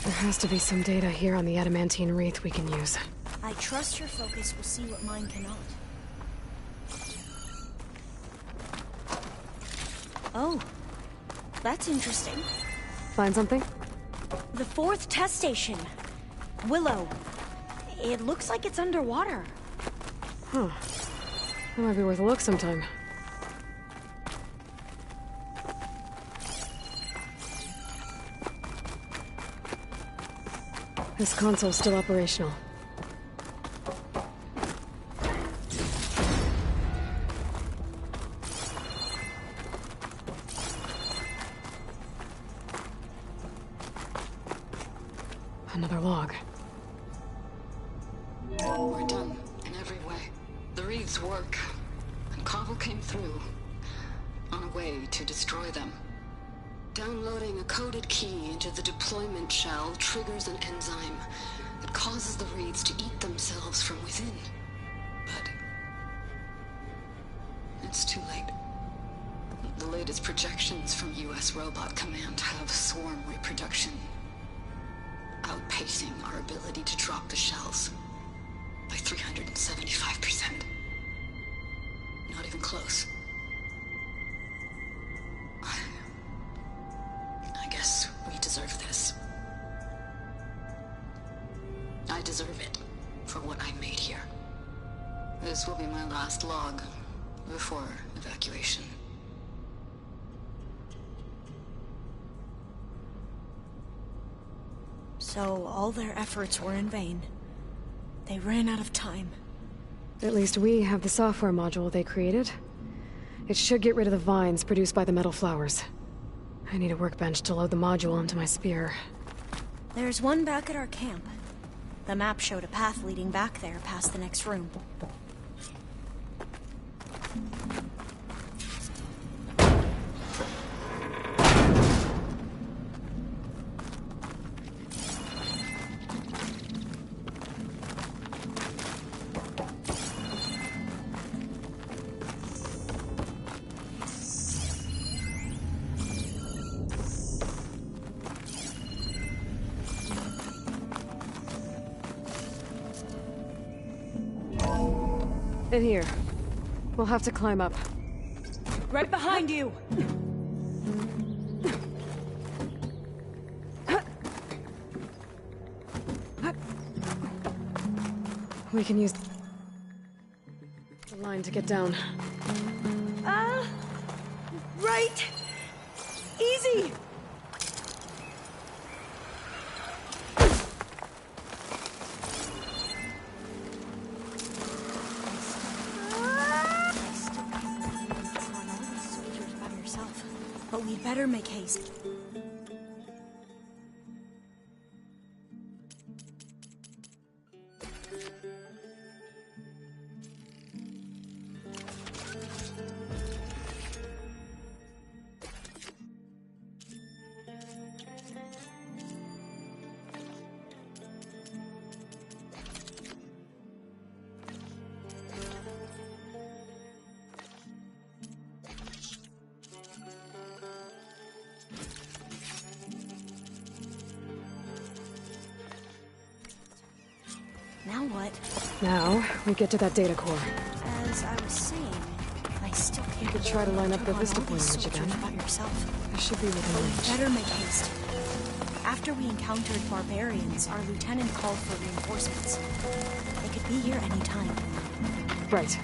Speaker 1: There has to be some data here on the adamantine wreath we can use.
Speaker 7: I trust your focus will see what mine cannot. Oh, that's interesting.
Speaker 1: Find something?
Speaker 7: The 4th test station. Willow. It looks like it's underwater.
Speaker 1: Huh. That might be worth a look sometime. This console's still operational. Another log.
Speaker 3: We're done, in every way. The wreaths work, and Cobble came through, on a way to destroy them. Downloading a coded key into the deployment shell triggers an enzyme that causes the wreaths to eat themselves from within. But it's too late. The latest projections from US Robot Command have swarm reproduction outpacing our ability to drop the shells by 375%. Not even close. I guess we deserve this. I deserve it for what I made here. This will be my last log before evacuation.
Speaker 7: So all their efforts were in vain. They ran out of time.
Speaker 1: At least we have the software module they created. It should get rid of the vines produced by the metal flowers. I need a workbench to load the module onto my spear.
Speaker 7: There's one back at our camp. The map showed a path leading back there past the next room.
Speaker 1: In here. We'll have to climb up.
Speaker 7: Right behind you!
Speaker 1: We can use the line to get down.
Speaker 7: Right! Easy! better make haste. Now what?
Speaker 1: Now, we get to that data core.
Speaker 7: As I was saying, I still can't...
Speaker 1: You could try to line up the
Speaker 7: took on
Speaker 1: Vista
Speaker 7: all
Speaker 1: Point
Speaker 7: these
Speaker 1: image
Speaker 7: soldiers
Speaker 1: again.
Speaker 7: about yourself.
Speaker 1: I should be within range.
Speaker 7: Better make haste. After we encountered barbarians, our lieutenant called for reinforcements. They could be here any time.
Speaker 1: Right.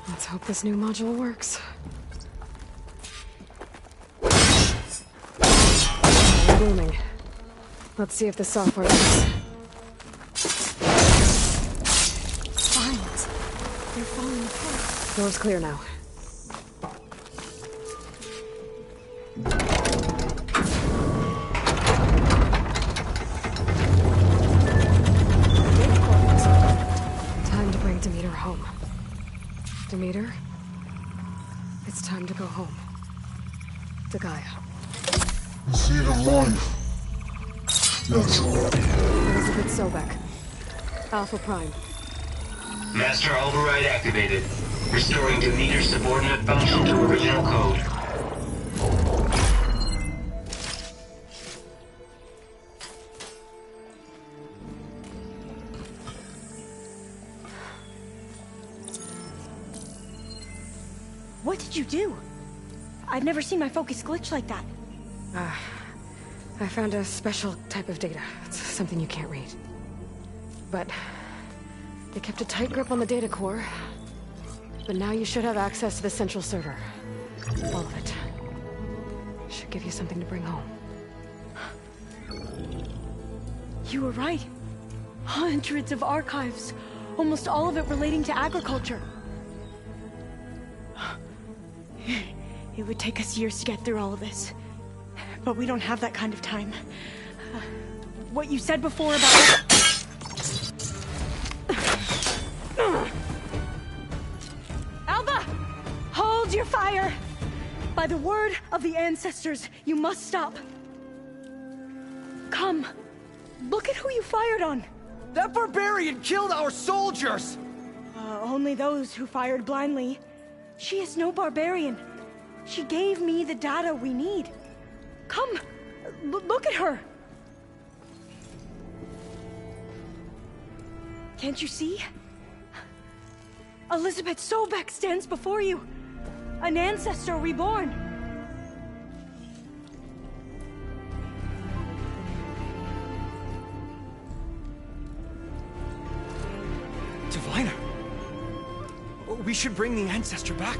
Speaker 1: Let's hope this new module works. I'm booming. Let's see if the software works.
Speaker 7: Vines. They're falling apart.
Speaker 1: Door's clear now. Time to bring Demeter home. Demeter, it's time to go home. To Gaia.
Speaker 9: The seed of life. Yes,
Speaker 1: Elizabeth Sobek. Alpha Prime.
Speaker 10: Master override activated. Restoring Demeter's subordinate function to original code.
Speaker 7: What did you do? I've never seen my focus glitch like that.
Speaker 1: I found a special type of data. It's something you can't read. But they kept a tight grip on the data core. But now you should have access to the central server. All of it. Should give you something to bring home.
Speaker 7: You were right. Hundreds of archives. Almost all of it relating to agriculture. It would take us years to get through all of this. But we don't have that kind of time. What you said before about... Alba! Hold your fire! By the word of the ancestors, you must stop. Come. Look at who you fired on.
Speaker 6: That barbarian killed our soldiers!
Speaker 7: Only those who fired blindly. She is no barbarian. She gave me the data we need. Come, look at her. Can't you see? Elizabeth Sobek stands before you. An ancestor reborn.
Speaker 6: Diviner. We should bring the ancestor back.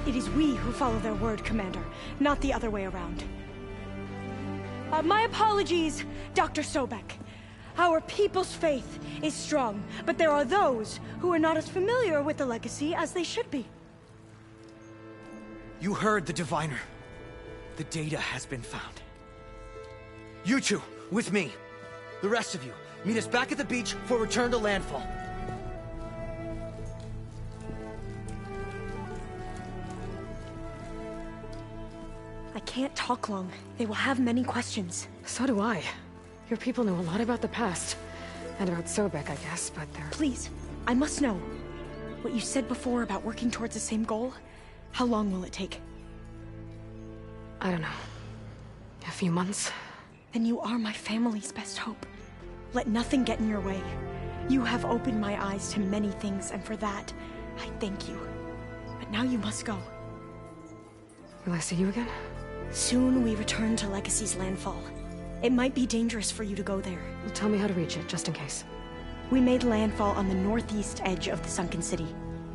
Speaker 7: It is we who follow their word, Commander, not the other way around. My apologies, Dr. Sobek. Our people's faith is strong, but there are those who are not as familiar with the legacy as they should be.
Speaker 11: You heard the Diviner. The data has been found. You two, with me. The rest of you, meet us back at the beach for return to landfall.
Speaker 7: I can't talk long. They will have many questions.
Speaker 1: So do I. Your people know a lot about the past. And about Sobek, I guess, but they're...
Speaker 7: Please, I must know. What you said before about working towards the same goal, how long will it take?
Speaker 1: I don't know. A few months?
Speaker 7: Then you are my family's best hope. Let nothing get in your way. You have opened my eyes to many things, and for that, I thank you. But now you must go.
Speaker 1: Will I see you again?
Speaker 7: Soon we return to Legacy's landfall. It might be dangerous for you to go there.
Speaker 1: Well, tell me how to reach it, just in case.
Speaker 7: We made landfall on the northeast edge of the sunken city.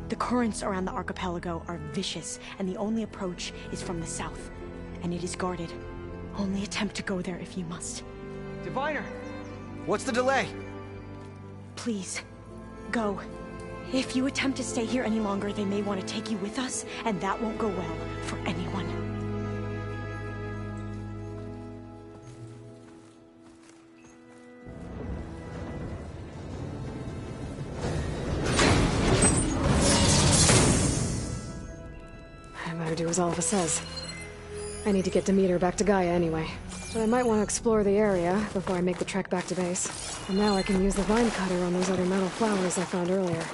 Speaker 7: The currents around the archipelago are vicious, and the only approach is from the south. And it is guarded. Only attempt to go there if you must.
Speaker 11: Diviner! What's the delay?
Speaker 7: Please, go. If you attempt to stay here any longer, they may want to take you with us, and that won't go well for anyone.
Speaker 1: I better do as Alva says. I need to get Demeter back to Gaia anyway. But I might want to explore the area before I make the trek back to base. And now I can use the vine cutter on those other metal flowers I found earlier.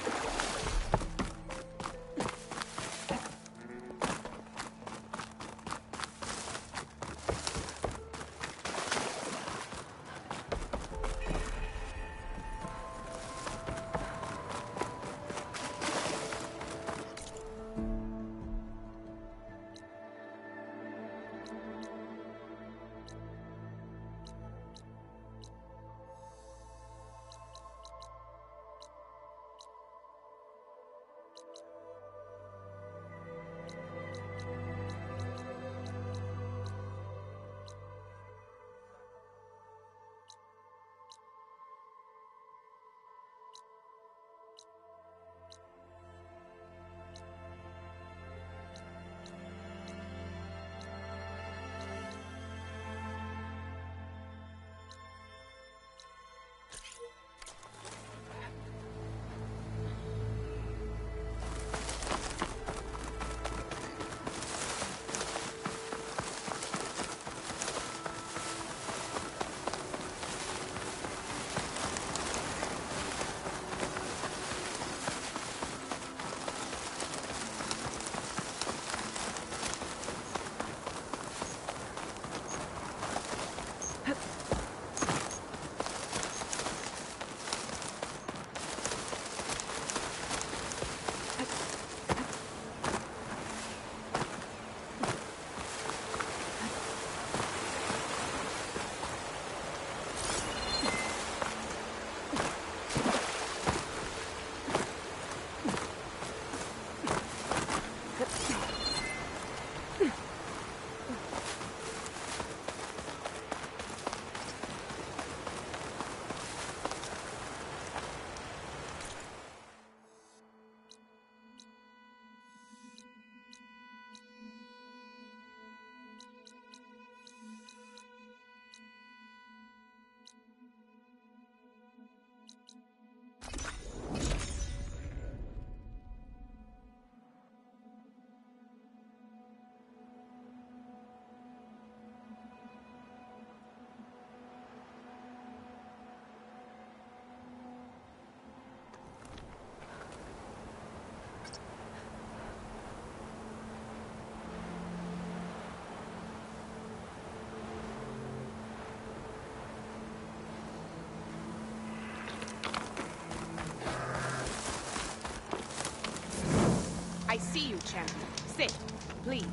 Speaker 12: I see you, champion. Sit, please.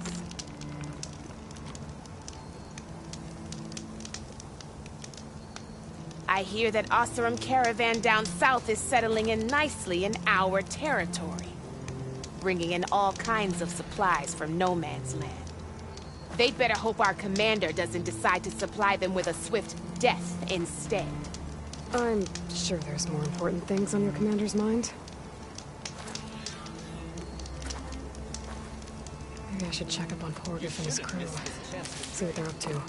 Speaker 12: I hear that Oseram caravan down south is settling in nicely in our territory, bringing in all kinds of supplies from no man's land. They'd better hope our commander doesn't decide to supply them with a swift death instead.
Speaker 1: I'm sure there's more important things on your commander's mind. Maybe I should check up on Porgif and his crew. See what they're up to.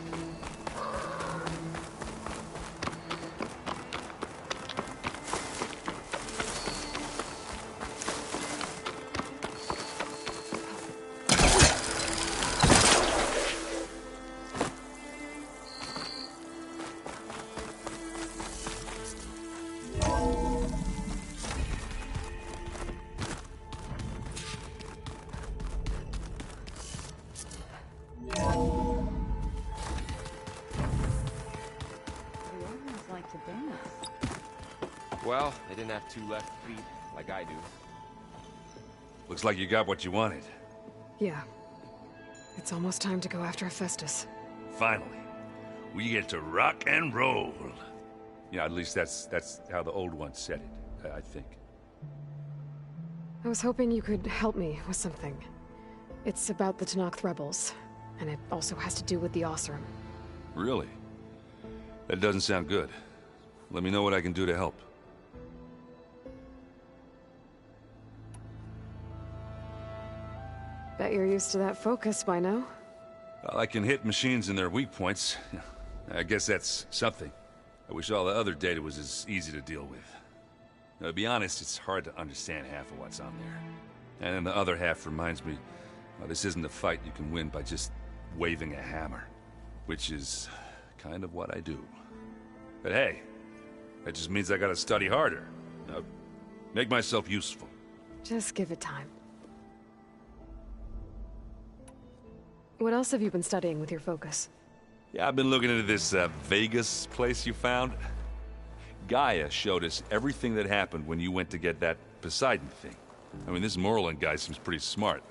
Speaker 13: Well, they didn't have 2 left feet, like I do.
Speaker 14: Looks like you got what you wanted.
Speaker 1: Yeah. It's almost time to go after Hephaestus.
Speaker 14: Finally. We get to rock and roll. Yeah, at least that's how the old one said it, I think.
Speaker 1: I was hoping you could help me with something. It's about the Tenakth rebels, and it also has to do with the Oseram.
Speaker 14: Really? That doesn't sound good. Let me know what I can do to help.
Speaker 1: Bet you're used to that focus by now.
Speaker 14: Well, I can hit machines in their weak points. I guess that's something. I wish all the other data was as easy to deal with. Now, to be honest, it's hard to understand half of what's on there. And then the other half reminds me, well, this isn't a fight you can win by just waving a hammer. Which is kind of what I do. But hey, that just means I gotta study harder. Make myself useful.
Speaker 1: Just give it time. What else have you been studying with your focus?
Speaker 14: Yeah, I've been looking into this Vegas place you found. Gaia showed us everything that happened when you went to get that Poseidon thing. I mean, this Morlun guy seems pretty smart.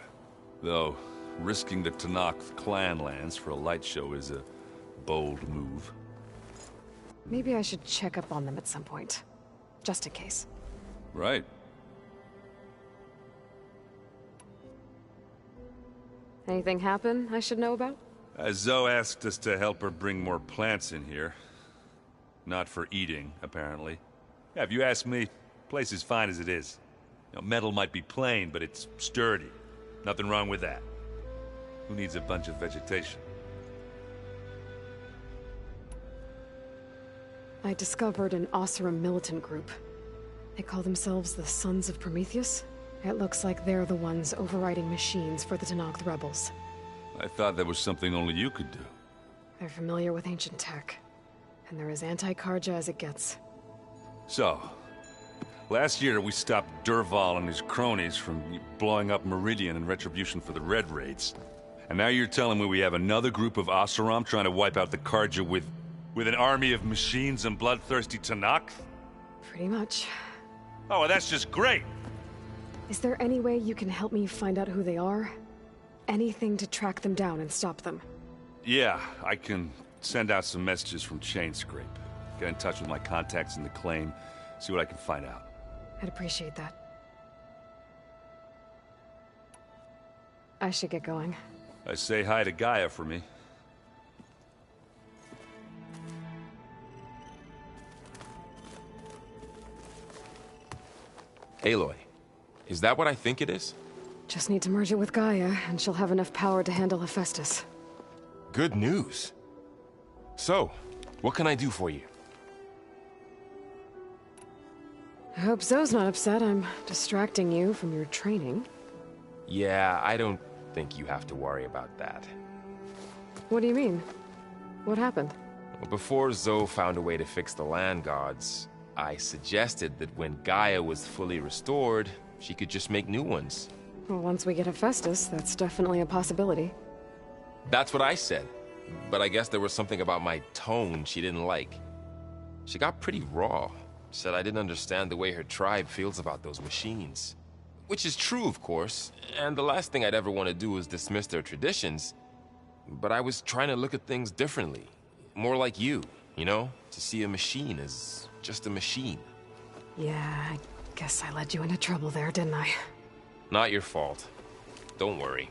Speaker 14: Though, risking the Tenakth clan lands for a light show is a bold move.
Speaker 1: Maybe I should check up on them at some point. Just in case.
Speaker 14: Right.
Speaker 1: Anything happen I should know about?
Speaker 14: Zoe asked us to help her bring more plants in here. Not for eating, apparently. Yeah, if you ask me, the place is fine as it is. You know, metal might be plain, but it's sturdy. Nothing wrong with that. Who needs a bunch of vegetation?
Speaker 1: I discovered an Oseram militant group. They call themselves the Sons of Prometheus. It looks like they're the ones overriding machines for the Tenakth rebels.
Speaker 14: I thought that was something only you could do.
Speaker 1: They're familiar with ancient tech. And they're as anti-Karja as it gets.
Speaker 14: So, last year we stopped Dervahl and his cronies from blowing up Meridian in retribution for the Red Raids. And now you're telling me we have another group of Oseram trying to wipe out the Karja with an army of machines and bloodthirsty Tenakth?
Speaker 1: Pretty much.
Speaker 14: Oh, well, that's just great!
Speaker 1: Is there any way you can help me find out who they are? Anything to track them down and stop them?
Speaker 14: Yeah, I can send out some messages from Chainscrape. Get in touch with my contacts in the claim, see what I can find out.
Speaker 1: I'd appreciate that. I should get going.
Speaker 14: Say hi to Gaia for me.
Speaker 13: Aloy, is that what I think it is?
Speaker 1: Just need to merge it with Gaia, and she'll have enough power to handle Hephaestus.
Speaker 13: Good news. So, what can I do for you?
Speaker 1: I hope Zoe's not upset I'm distracting you from your training.
Speaker 13: Yeah, I don't think you have to worry about that.
Speaker 1: What do you mean? What happened?
Speaker 13: Well, before Zoe found a way to fix the land gods, I suggested that when Gaia was fully restored, she could just make new ones.
Speaker 1: Well, once we get Hephaestus, that's definitely a possibility.
Speaker 13: That's what I said. But I guess there was something about my tone she didn't like. She got pretty raw. Said I didn't understand the way her tribe feels about those machines. Which is true, of course, and the last thing I'd ever want to do is dismiss their traditions. But I was trying to look at things differently. More like you know? To see a machine as just a machine.
Speaker 1: Yeah, I guess I led you into trouble there, didn't I?
Speaker 13: Not your fault. Don't worry.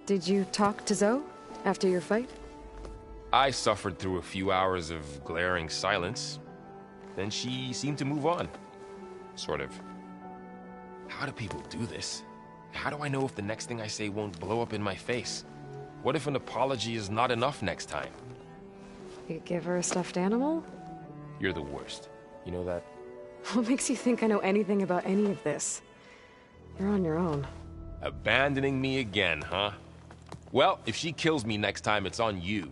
Speaker 1: Did you talk to Zoe after your fight?
Speaker 13: I suffered through a few hours of glaring silence. Then she seemed to move on. Sort of. How do people do this? How do I know if the next thing I say won't blow up in my face? What if an apology is not enough next time?
Speaker 1: You give her a stuffed animal?
Speaker 13: You're the worst. You know that?
Speaker 1: What makes you think I know anything about any of this? You're on your own.
Speaker 13: Abandoning me again, huh? Well, if she kills me next time, it's on you.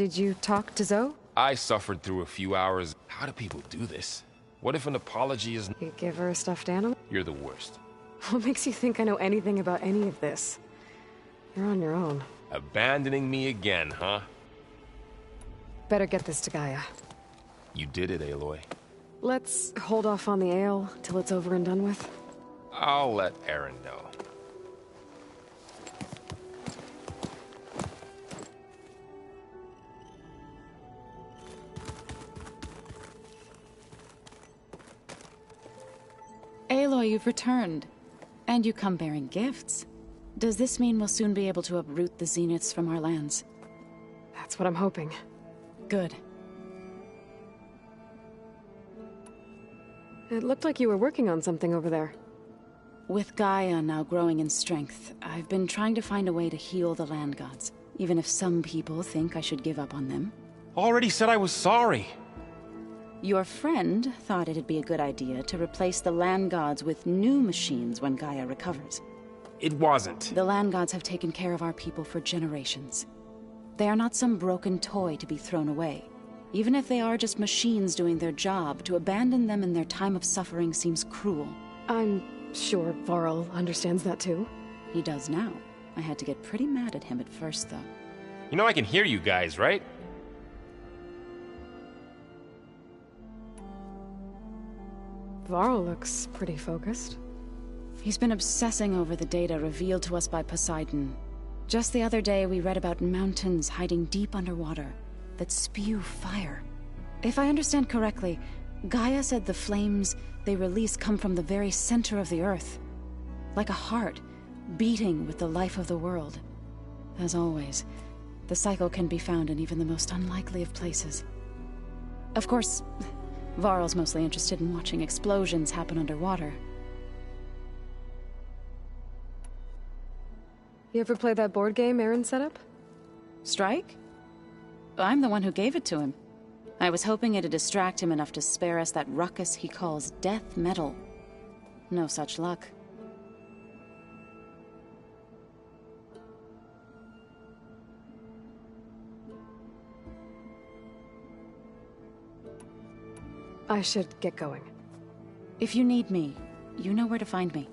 Speaker 1: Did you talk to Zoe?
Speaker 13: I suffered through a few hours. How do people do this? What if an apology is...
Speaker 1: You give her a stuffed animal?
Speaker 13: You're the worst.
Speaker 1: What makes you think I know anything about any of this? You're on your own.
Speaker 13: Abandoning me again, huh?
Speaker 1: Better get this to Gaia.
Speaker 13: You did it, Aloy.
Speaker 1: Let's hold off on the ale till it's over and done with.
Speaker 13: I'll let Aaron know.
Speaker 15: Aloy, you've returned. And you come bearing gifts. Does this mean we'll soon be able to uproot the Zeniths from our lands?
Speaker 1: That's what I'm hoping.
Speaker 15: Good.
Speaker 1: It looked like you were working on something over there.
Speaker 15: With Gaia now growing in strength, I've been trying to find a way to heal the land gods, even if some people think I should give up on them.
Speaker 13: Already said I was sorry.
Speaker 15: Your friend thought it'd be a good idea to replace the land gods with new machines when Gaia recovers.
Speaker 13: It wasn't.
Speaker 15: The land gods have taken care of our people for generations. They are not some broken toy to be thrown away. Even if they are just machines doing their job, to abandon them in their time of suffering seems cruel.
Speaker 1: I'm sure Varl understands that too.
Speaker 15: He does now. I had to get pretty mad at him at first, though.
Speaker 13: You know I can hear you guys, right?
Speaker 1: Varl looks pretty focused.
Speaker 15: He's been obsessing over the data revealed to us by Poseidon. Just the other day, we read about mountains hiding deep underwater that spew fire. If I understand correctly, Gaia said the flames they release come from the very center of the Earth. Like a heart, beating with the life of the world. As always, the cycle can be found in even the most unlikely of places. Of course, Varl's mostly interested in watching explosions happen underwater.
Speaker 1: You ever play that board game Aaron set up?
Speaker 15: Strike? I'm the one who gave it to him. I was hoping it'd distract him enough to spare us that ruckus he calls death metal. No such luck.
Speaker 1: I should get going.
Speaker 15: If you need me, you know where to find me.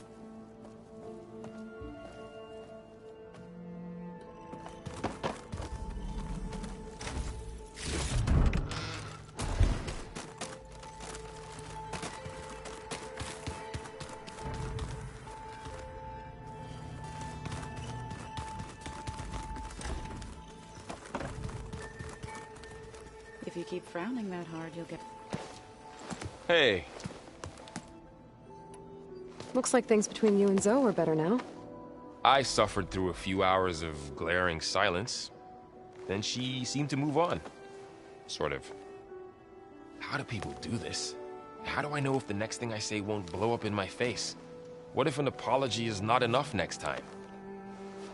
Speaker 15: If you keep frowning that hard, you'll get...
Speaker 13: Hey.
Speaker 1: Looks like things between you and Zoe are better now.
Speaker 13: I suffered through a few hours of glaring silence. Then she seemed to move on. Sort of. How do people do this? How do I know if the next thing I say won't blow up in my face? What if an apology is not enough next time?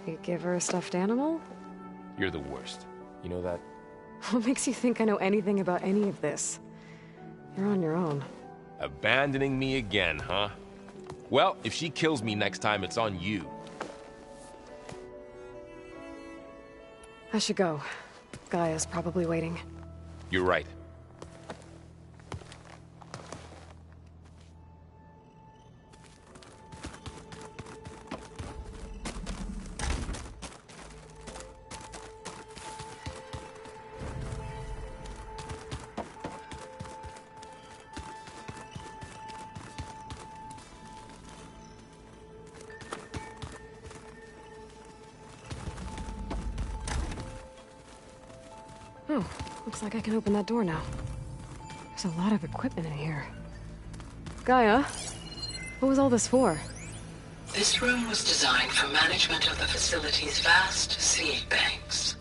Speaker 1: You give her a stuffed animal?
Speaker 13: You're the worst. You know that?
Speaker 1: What makes you think I know anything about any of this? You're on your own.
Speaker 13: Abandoning me again, huh? Well, if she kills me next time, it's on you.
Speaker 1: I should go. Gaia's probably waiting.
Speaker 13: You're right.
Speaker 1: Oh, looks like I can open that door now. There's a lot of equipment in here. Gaia, what was all this for?
Speaker 3: This room was designed for management of the facility's vast seed banks.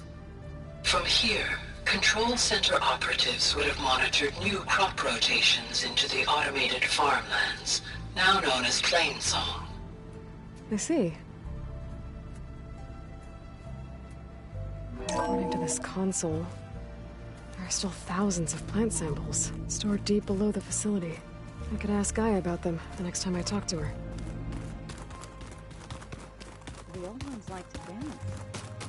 Speaker 3: From here, control center operatives would have monitored new crop rotations into the automated farmlands, now known as Plainsong.
Speaker 1: I see. According to this console, there are still thousands of plant samples stored deep below the facility. I could ask Gaia about them the next time I talk to her.
Speaker 15: The old ones like to dance.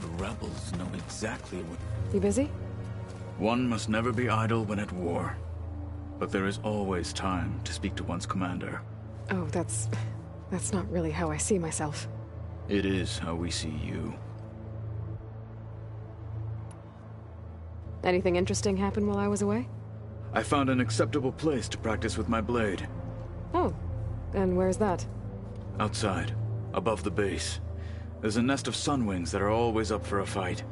Speaker 2: The rebels know exactly what...
Speaker 1: You busy?
Speaker 16: One must never be idle when at war. But there is always time to speak to one's commander.
Speaker 1: Oh, that's not really how I see myself.
Speaker 16: It is how we see you.
Speaker 1: Anything interesting happen while I was away?
Speaker 16: I found an acceptable place to practice with my blade.
Speaker 1: Oh, and where's that?
Speaker 16: Outside, above the base. There's a nest of sunwings that are always up for a fight.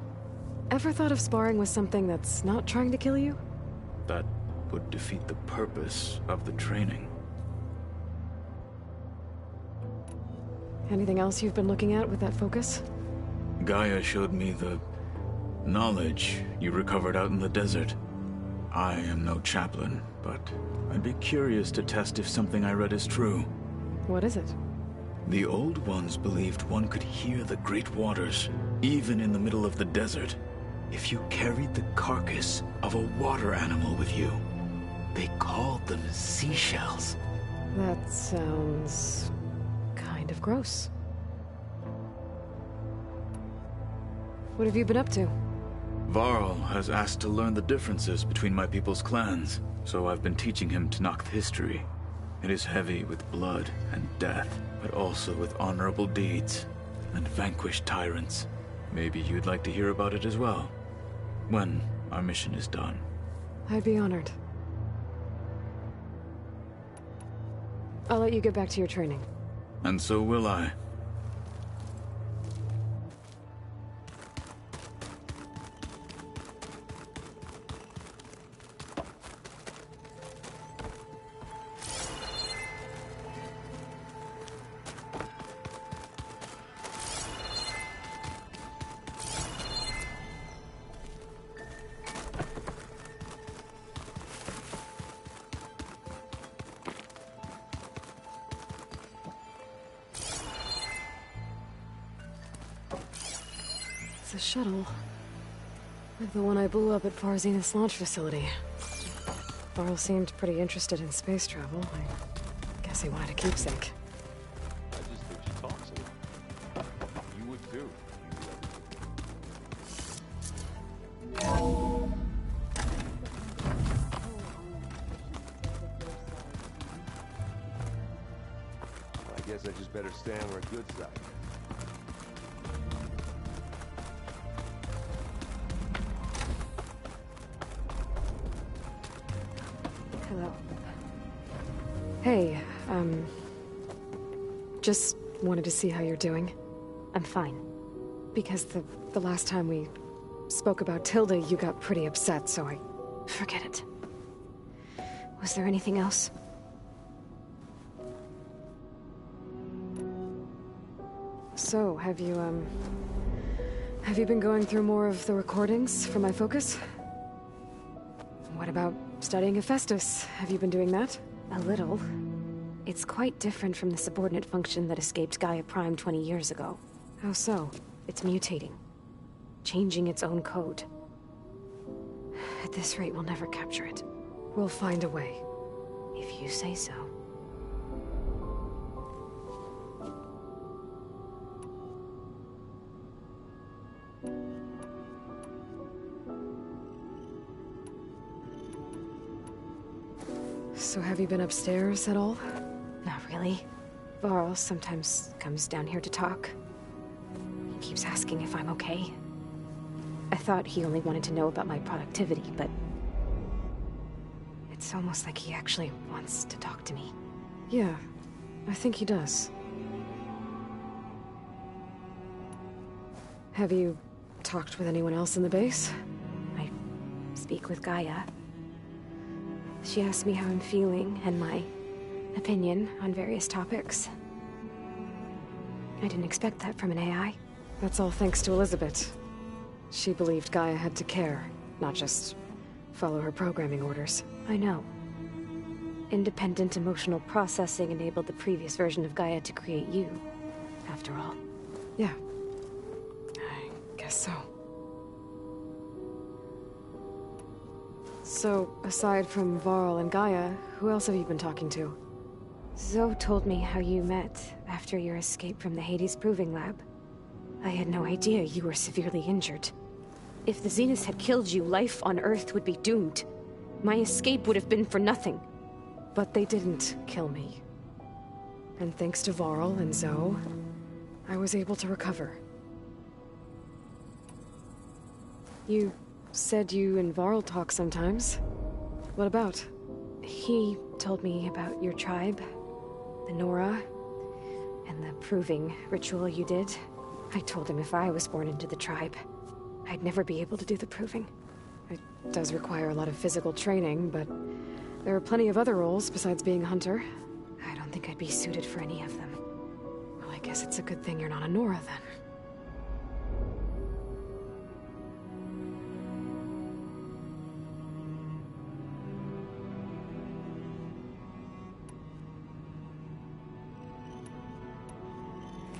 Speaker 1: Ever thought of sparring with something that's not trying to kill you?
Speaker 16: That would defeat the purpose of the training.
Speaker 1: Anything else you've been looking at with that focus?
Speaker 16: Gaia showed me the knowledge you recovered out in the desert. I am no chaplain, but I'd be curious to test if something I read is true.
Speaker 1: What is it?
Speaker 16: The Old Ones believed one could hear the great waters, even in the middle of the desert, if you carried the carcass of a water animal with you. They called them seashells.
Speaker 1: That sounds kind of gross. What have you been up to?
Speaker 16: Varl has asked to learn the differences between my people's clans, so I've been teaching him Tenakth history. It is heavy with blood and death, but also with honorable deeds and vanquished tyrants. Maybe you'd like to hear about it as well, when our mission is done.
Speaker 1: I'd be honored. I'll let you get back to your training.
Speaker 16: And so will I.
Speaker 1: It's a shuttle. Like the one I blew up at Farzinus launch facility. Varl seemed pretty interested in space travel. I guess he wanted a keepsake.
Speaker 17: I just think she talks a lot. You would too. I guess I just better stay on our good side.
Speaker 1: Hello. Hey, just wanted to see how you're doing.
Speaker 18: I'm fine.
Speaker 1: Because the last time we spoke about Tilda, you got pretty upset, so I...
Speaker 18: Forget it. Was there anything else?
Speaker 1: So, have you been going through more of the recordings for my focus? What about studying Hephaestus? Have you been doing that?
Speaker 18: A little. It's quite different from the subordinate function that escaped Gaia Prime 20 years ago.
Speaker 1: How so?
Speaker 18: It's mutating. Changing its own code. At this rate, we'll never capture it.
Speaker 1: We'll find a way.
Speaker 18: If you say so.
Speaker 1: So have you been upstairs at all?
Speaker 18: Not really. Varl sometimes comes down here to talk. He keeps asking if I'm okay. I thought he only wanted to know about my productivity, but... it's almost like he actually wants to talk to me.
Speaker 1: Yeah, I think he does. Have you talked with anyone else in the base?
Speaker 18: I speak with Gaia. She asked me how I'm feeling and my opinion on various topics. I didn't expect that from an AI.
Speaker 1: That's all thanks to Elizabeth. She believed Gaia had to care, not just follow her programming orders.
Speaker 18: I know. Independent emotional processing enabled the previous version of Gaia to create you, after all.
Speaker 1: Yeah. I guess so. So, aside from Varl and Gaia, who else have you been talking to?
Speaker 18: Zoe told me how you met after your escape from the Hades Proving Lab. I had no idea you were severely injured. If the Zeniths had killed you, life on Earth would be doomed. My escape would have been for nothing.
Speaker 1: But they didn't kill me. And thanks to Varl and Zoe, I was able to recover. You said you and Varl talk sometimes. What about?
Speaker 18: He told me about your tribe, the Nora, and the proving ritual you did. I told him if I was born into the tribe, I'd never be able to do the proving.
Speaker 1: It does require a lot of physical training, but there are plenty of other roles besides being a hunter.
Speaker 18: I don't think I'd be suited for any of them.
Speaker 1: Well, I guess it's a good thing you're not a Nora, then.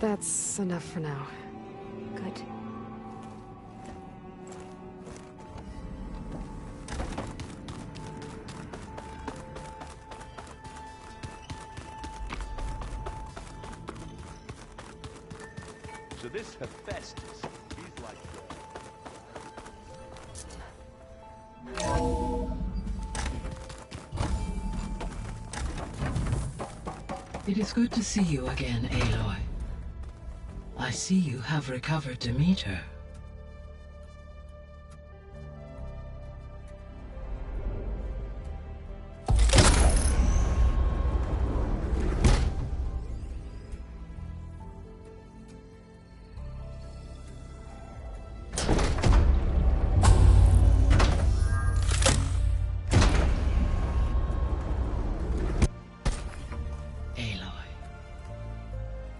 Speaker 1: That's enough for now.
Speaker 18: Good.
Speaker 17: So this Hephaestus, he's like...
Speaker 19: It is good to see you again, Aloy. I see you have recovered Demeter.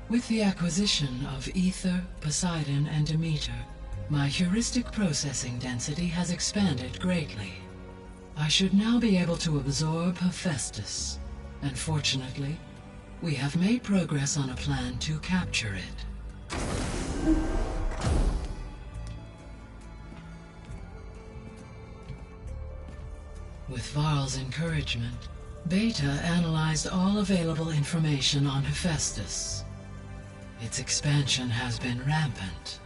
Speaker 19: With the acquisition of Ether, Poseidon, and Demeter, my heuristic processing density has expanded greatly. I should now be able to absorb Hephaestus, and fortunately, we have made progress on a plan to capture it. With Varl's encouragement, Beta analyzed all available information on Hephaestus. Its expansion has been rampant.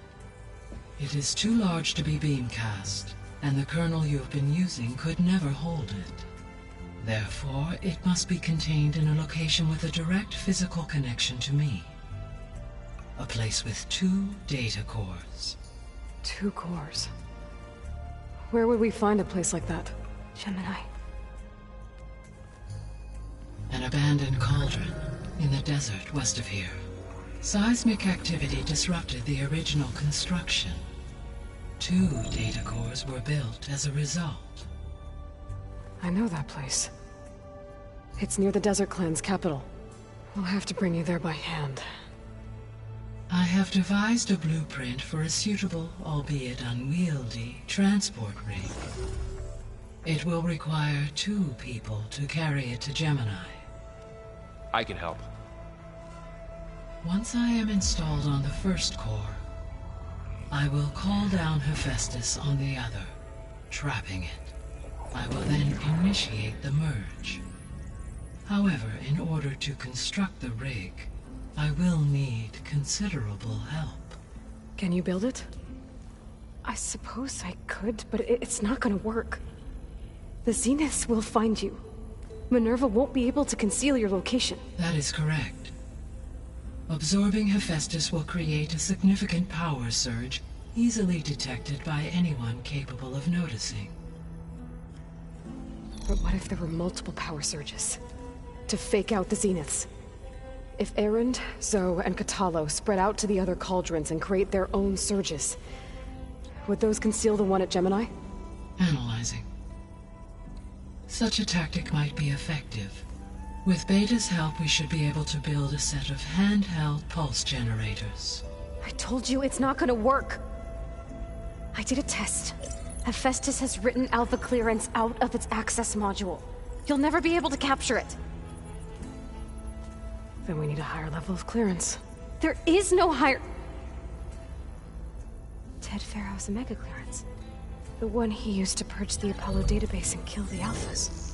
Speaker 19: It is too large to be beamcast, and the kernel you've been using could never hold it. Therefore, it must be contained in a location with a direct physical connection to me. A place with 2 data cores.
Speaker 1: 2 cores? Where would we find a place like that?
Speaker 18: Gemini.
Speaker 19: An abandoned cauldron in the desert west of here. Seismic activity disrupted the original construction. 2 data cores were built as a result.
Speaker 1: I know that place. It's near the Desert Clan's capital. We'll have to bring you there by hand.
Speaker 19: I have devised a blueprint for a suitable, albeit unwieldy, transport rig. It will require 2 people to carry it to Gemini.
Speaker 13: I can help.
Speaker 19: Once I am installed on the first core, I will call down Hephaestus on the other, trapping it. I will then initiate the merge. However, in order to construct the rig, I will need considerable help.
Speaker 1: Can you build it? I suppose I could, but it's not gonna work. The Zeniths will find you. Minerva won't be able to conceal your location.
Speaker 19: That is correct. Absorbing Hephaestus will create a significant power surge, easily detected by anyone capable of noticing.
Speaker 1: But what if there were multiple power surges? To fake out the Zeniths? If Erend, Zoe, and Kotallo spread out to the other cauldrons and create their own surges, would those conceal the one at Gemini?
Speaker 19: Analyzing. Such a tactic might be effective. With Beta's help, we should be able to build a set of handheld pulse generators.
Speaker 18: I told you it's not gonna work. I did a test. Hephaestus has written Alpha clearance out of its access module. You'll never be able to capture it.
Speaker 1: Then we need a higher level of clearance.
Speaker 18: There is no higher... Ted Pharaoh's Omega clearance. The one he used to purge the Apollo database and kill the Alphas.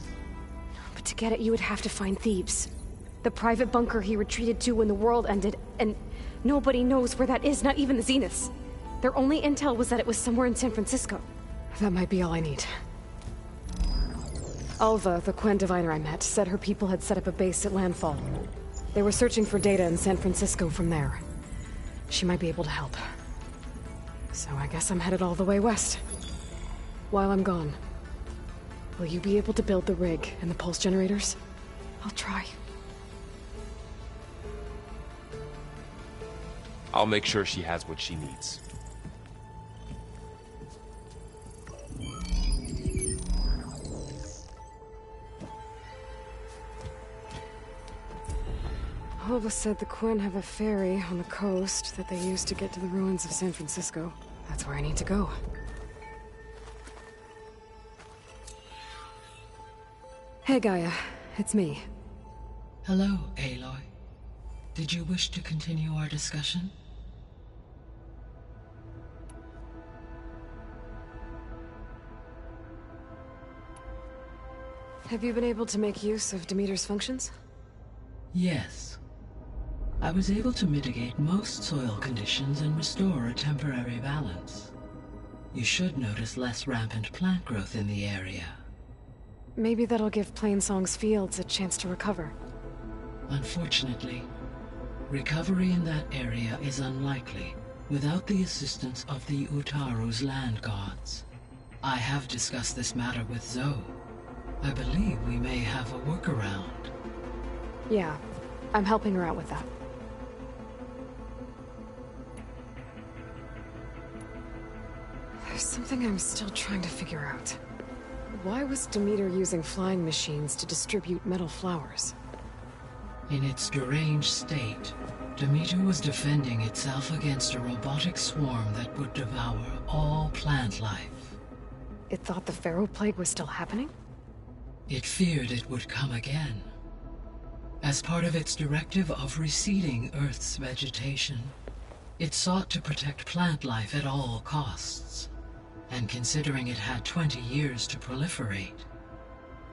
Speaker 18: But to get it, you would have to find Thebes. The private bunker he retreated to when the world ended, and nobody knows where that is, not even the Zeniths.
Speaker 1: Their only intel was that it was somewhere in San Francisco. That might be all I need. Alva, the Quen diviner I met, said her people had set up a base at Landfall. They were searching for data in San Francisco from there. She might be able to help. So I guess I'm headed all the way west. While I'm gone, will you be able to build the rig and the pulse generators? I'll try.
Speaker 13: I'll make sure she has what she needs.
Speaker 1: Alva said the Quen have a ferry on the coast that they use to get to the ruins of San Francisco. That's where I need to go. Hey, Gaia. It's me.
Speaker 19: Hello, Aloy. Did you wish to continue our discussion?
Speaker 1: Have you been able to make use of Demeter's functions?
Speaker 19: Yes. I was able to mitigate most soil conditions and restore a temporary balance. You should notice less rampant plant growth in the area.
Speaker 1: Maybe that'll give Plainsong's fields a chance to recover.
Speaker 19: Unfortunately, recovery in that area is unlikely without the assistance of the Utaru's land gods. I have discussed this matter with Zoe. I believe we may have a workaround.
Speaker 1: Yeah, I'm helping her out with that. There's something I'm still trying to figure out. Why was Demeter using flying machines to distribute metal flowers?
Speaker 19: In its deranged state, Demeter was defending itself against a robotic swarm that would devour all plant life.
Speaker 1: It thought the Pharaoh Plague was still happening?
Speaker 19: It feared it would come again. As part of its directive of reseeding Earth's vegetation, it sought to protect plant life at all costs. And considering it had 20 years to proliferate,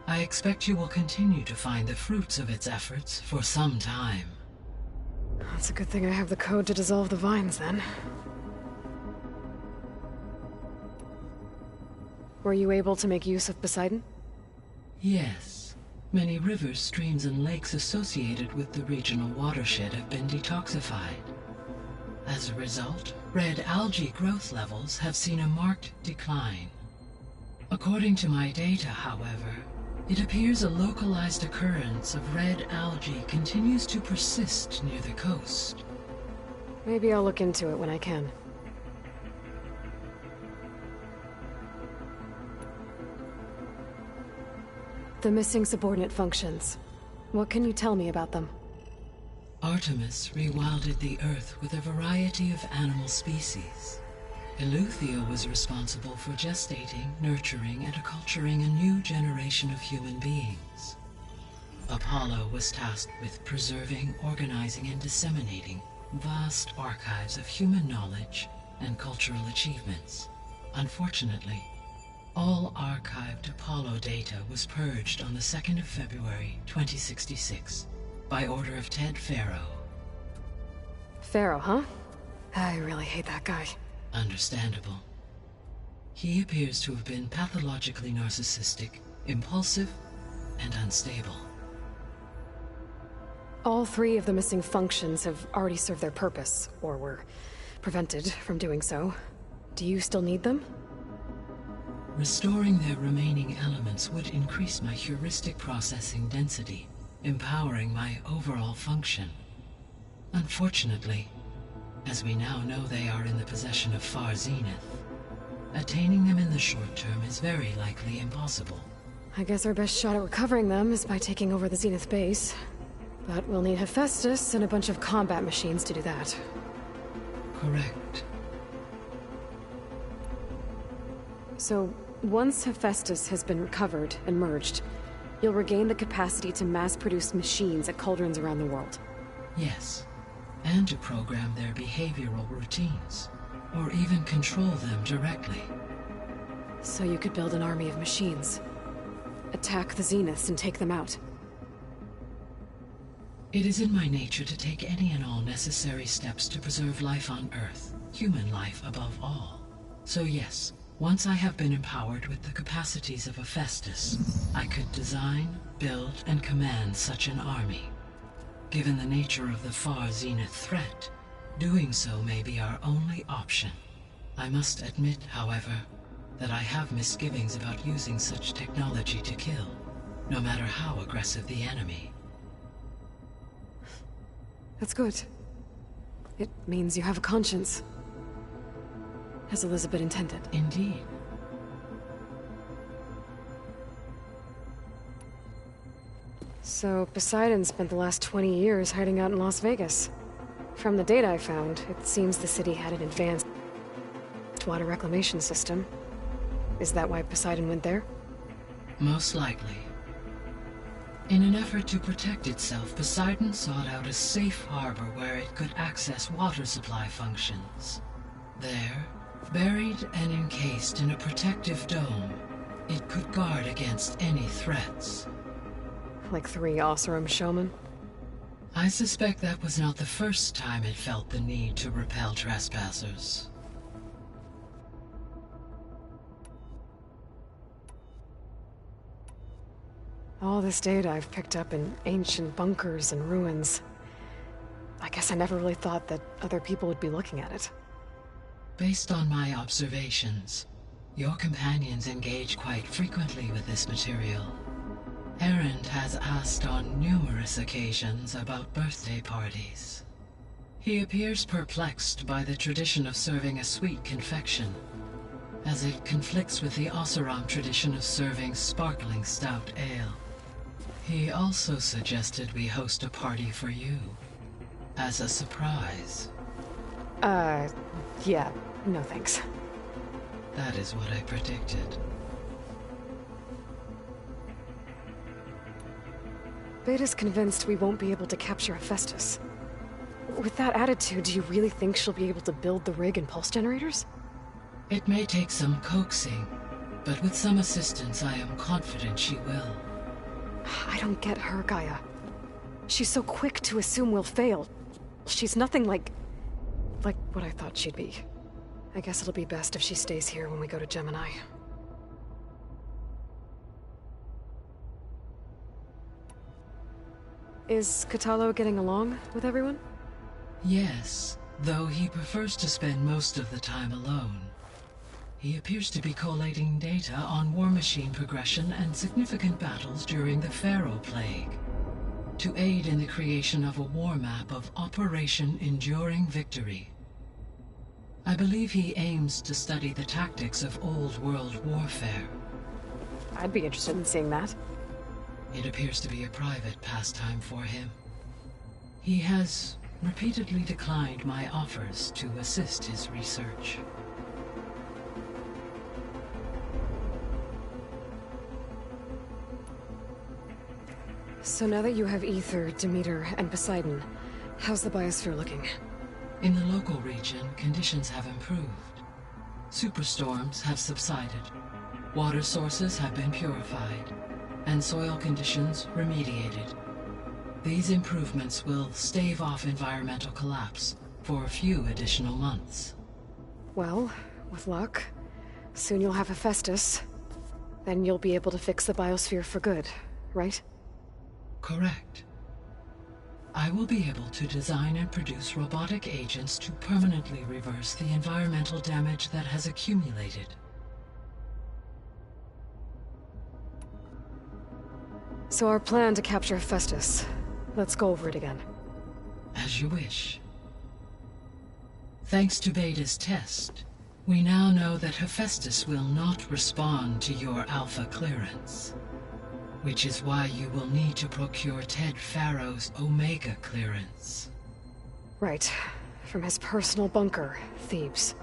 Speaker 19: I expect you will continue to find the fruits of its efforts for some time.
Speaker 1: That's a good thing I have the code to dissolve the vines, then. Were you able to make use of Poseidon?
Speaker 19: Yes. Many rivers, streams, and lakes associated with the regional watershed have been detoxified. As a result, red algae growth levels have seen a marked decline. According to my data, however, it appears a localized occurrence of red algae continues to persist near the coast.
Speaker 1: Maybe I'll look into it when I can. The missing subordinate functions. What can you tell me about them?
Speaker 19: Artemis rewilded the Earth with a variety of animal species. Eleuthia was responsible for gestating, nurturing, and acculturating a new generation of human beings. Apollo was tasked with preserving, organizing, and disseminating vast archives of human knowledge and cultural achievements. Unfortunately, all archived Apollo data was purged on the 2nd of February, 2066. By order of Ted Faro.
Speaker 1: Faro, huh? I really hate that guy.
Speaker 19: Understandable. He appears to have been pathologically narcissistic, impulsive, and unstable.
Speaker 1: All 3 of the missing functions have already served their purpose, or were prevented from doing so. Do you still need them?
Speaker 19: Restoring their remaining elements would increase my heuristic processing density, empowering my overall function. Unfortunately, as we now know they are in the possession of Far Zenith, attaining them in the short term is very likely impossible.
Speaker 1: I guess our best shot at recovering them is by taking over the Zenith base. But we'll need Hephaestus and a bunch of combat machines to do that.
Speaker 19: Correct.
Speaker 1: So, once Hephaestus has been recovered and merged, you'll regain the capacity to mass-produce machines at cauldrons around the world.
Speaker 19: Yes, and to program their behavioral routines, or even control them directly.
Speaker 1: So you could build an army of machines. Attack the Zeniths and take them out.
Speaker 19: It is in my nature to take any and all necessary steps to preserve life on Earth. human life above all. So yes, once I have been empowered with the capacities of Hephaestus, I could design, build, and command such an army. Given the nature of the far zenith threat, doing so may be our only option. I must admit, however, that I have misgivings about using such technology to kill, no matter how aggressive the enemy.
Speaker 1: That's good. It means you have a conscience. As Elizabeth intended.
Speaker 19: Indeed.
Speaker 1: So, Poseidon spent the last 20 years hiding out in Las Vegas. From the data I found, it seems the city had an advanced water reclamation system. Is that why Poseidon went there?
Speaker 19: Most likely. In an effort to protect itself, Poseidon sought out a safe harbor where it could access water supply functions. There, buried and encased in a protective dome, it could guard against any threats.
Speaker 1: Like 3 Oseram showmen?
Speaker 19: I suspect that was not the first time it felt the need to repel trespassers.
Speaker 1: All this data I've picked up in ancient bunkers and ruins. I guess I never really thought that other people would be looking at it.
Speaker 19: Based on my observations, your companions engage quite frequently with this material. Erend has asked on numerous occasions about birthday parties. He appears perplexed by the tradition of serving a sweet confection, as it conflicts with the Oseram tradition of serving sparkling stout ale. He also suggested we host a party for you, as a surprise.
Speaker 1: Yeah, no thanks.
Speaker 19: That is what I predicted.
Speaker 1: Beta's convinced we won't be able to capture Hephaestus. With that attitude, do you really think she'll be able to build the rig and pulse generators?
Speaker 19: It may take some coaxing, but with some assistance I am confident she will.
Speaker 1: I don't get her, Gaia. She's so quick to assume we'll fail. She's nothing like what I thought she'd be. I guess it'll be best if she stays here when we go to Gemini. Is Kotallo getting along with everyone?
Speaker 19: Yes, though he prefers to spend most of the time alone. He appears to be collating data on war machine progression and significant battles during the Pharaoh Plague, to aid in the creation of a war map of Operation Enduring Victory. I believe he aims to study the tactics of old world warfare.
Speaker 1: I'd be interested in seeing that.
Speaker 19: It appears to be a private pastime for him. He has repeatedly declined my offers to assist his research.
Speaker 1: So now that you have Aether, Demeter, and Poseidon, how's the biosphere looking?
Speaker 19: In the local region, conditions have improved. Superstorms have subsided. Water sources have been purified, and soil conditions remediated. These improvements will stave off environmental collapse for a few additional months.
Speaker 1: Well, with luck, soon you'll have Hephaestus. Then you'll be able to fix the biosphere for good, right?
Speaker 19: Correct. I will be able to design and produce robotic agents to permanently reverse the environmental damage that has accumulated.
Speaker 1: So our plan to capture Hephaestus. Let's go over it again.
Speaker 19: As you wish. Thanks to Beta's test, we now know that Hephaestus will not respond to your Alpha clearance. Which is why you will need to procure Ted Pharaoh's Omega clearance.
Speaker 1: Right. From his personal bunker, Thebes.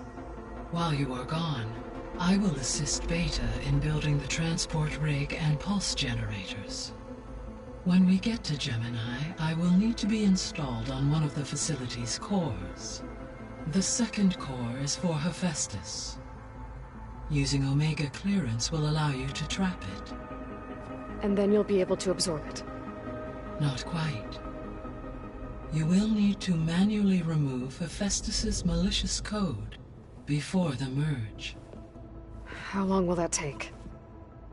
Speaker 19: While you are gone, I will assist Beta in building the transport rig and pulse generators. When we get to Gemini, I will need to be installed on one of the facility's cores. The second core is for Hephaestus. Using Omega clearance will allow you to trap it.
Speaker 1: And then you'll be able to absorb it.
Speaker 19: Not quite. you will need to manually remove Hephaestus's malicious code before the merge.
Speaker 1: How long will that take?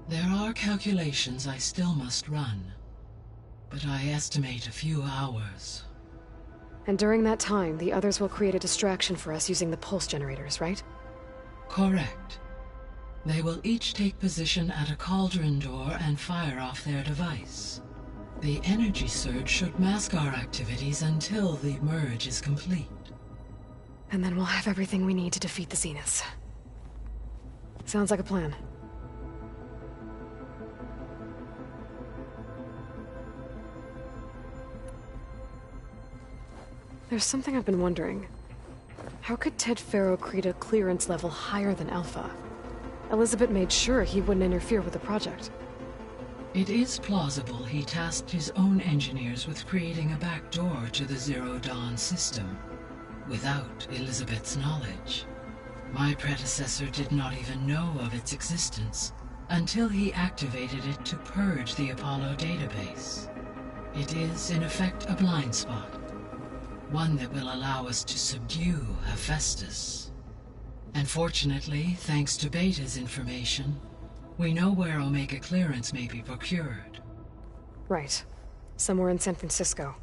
Speaker 19: There are calculations I still must run, but I estimate a few hours.
Speaker 1: And during that time, the others will create a distraction for us using the pulse generators, right?
Speaker 19: Correct. They will each take position at a cauldron door and fire off their device. The energy surge should mask our activities until the merge is complete.
Speaker 1: And then we'll have everything we need to defeat the Zeniths. Sounds like a plan. There's something I've been wondering. How could Ted Faro create a clearance level higher than Alpha? Elizabeth made sure he wouldn't interfere with the project.
Speaker 19: It is plausible he tasked his own engineers with creating a back door to the Zero Dawn system, without Elizabeth's knowledge. My predecessor did not even know of its existence until he activated it to purge the Apollo database. It is, in effect, a blind spot. One that will allow us to subdue Hephaestus. And fortunately, thanks to Beta's information, we know where Omega clearance may be procured.
Speaker 1: Right. Somewhere in San Francisco.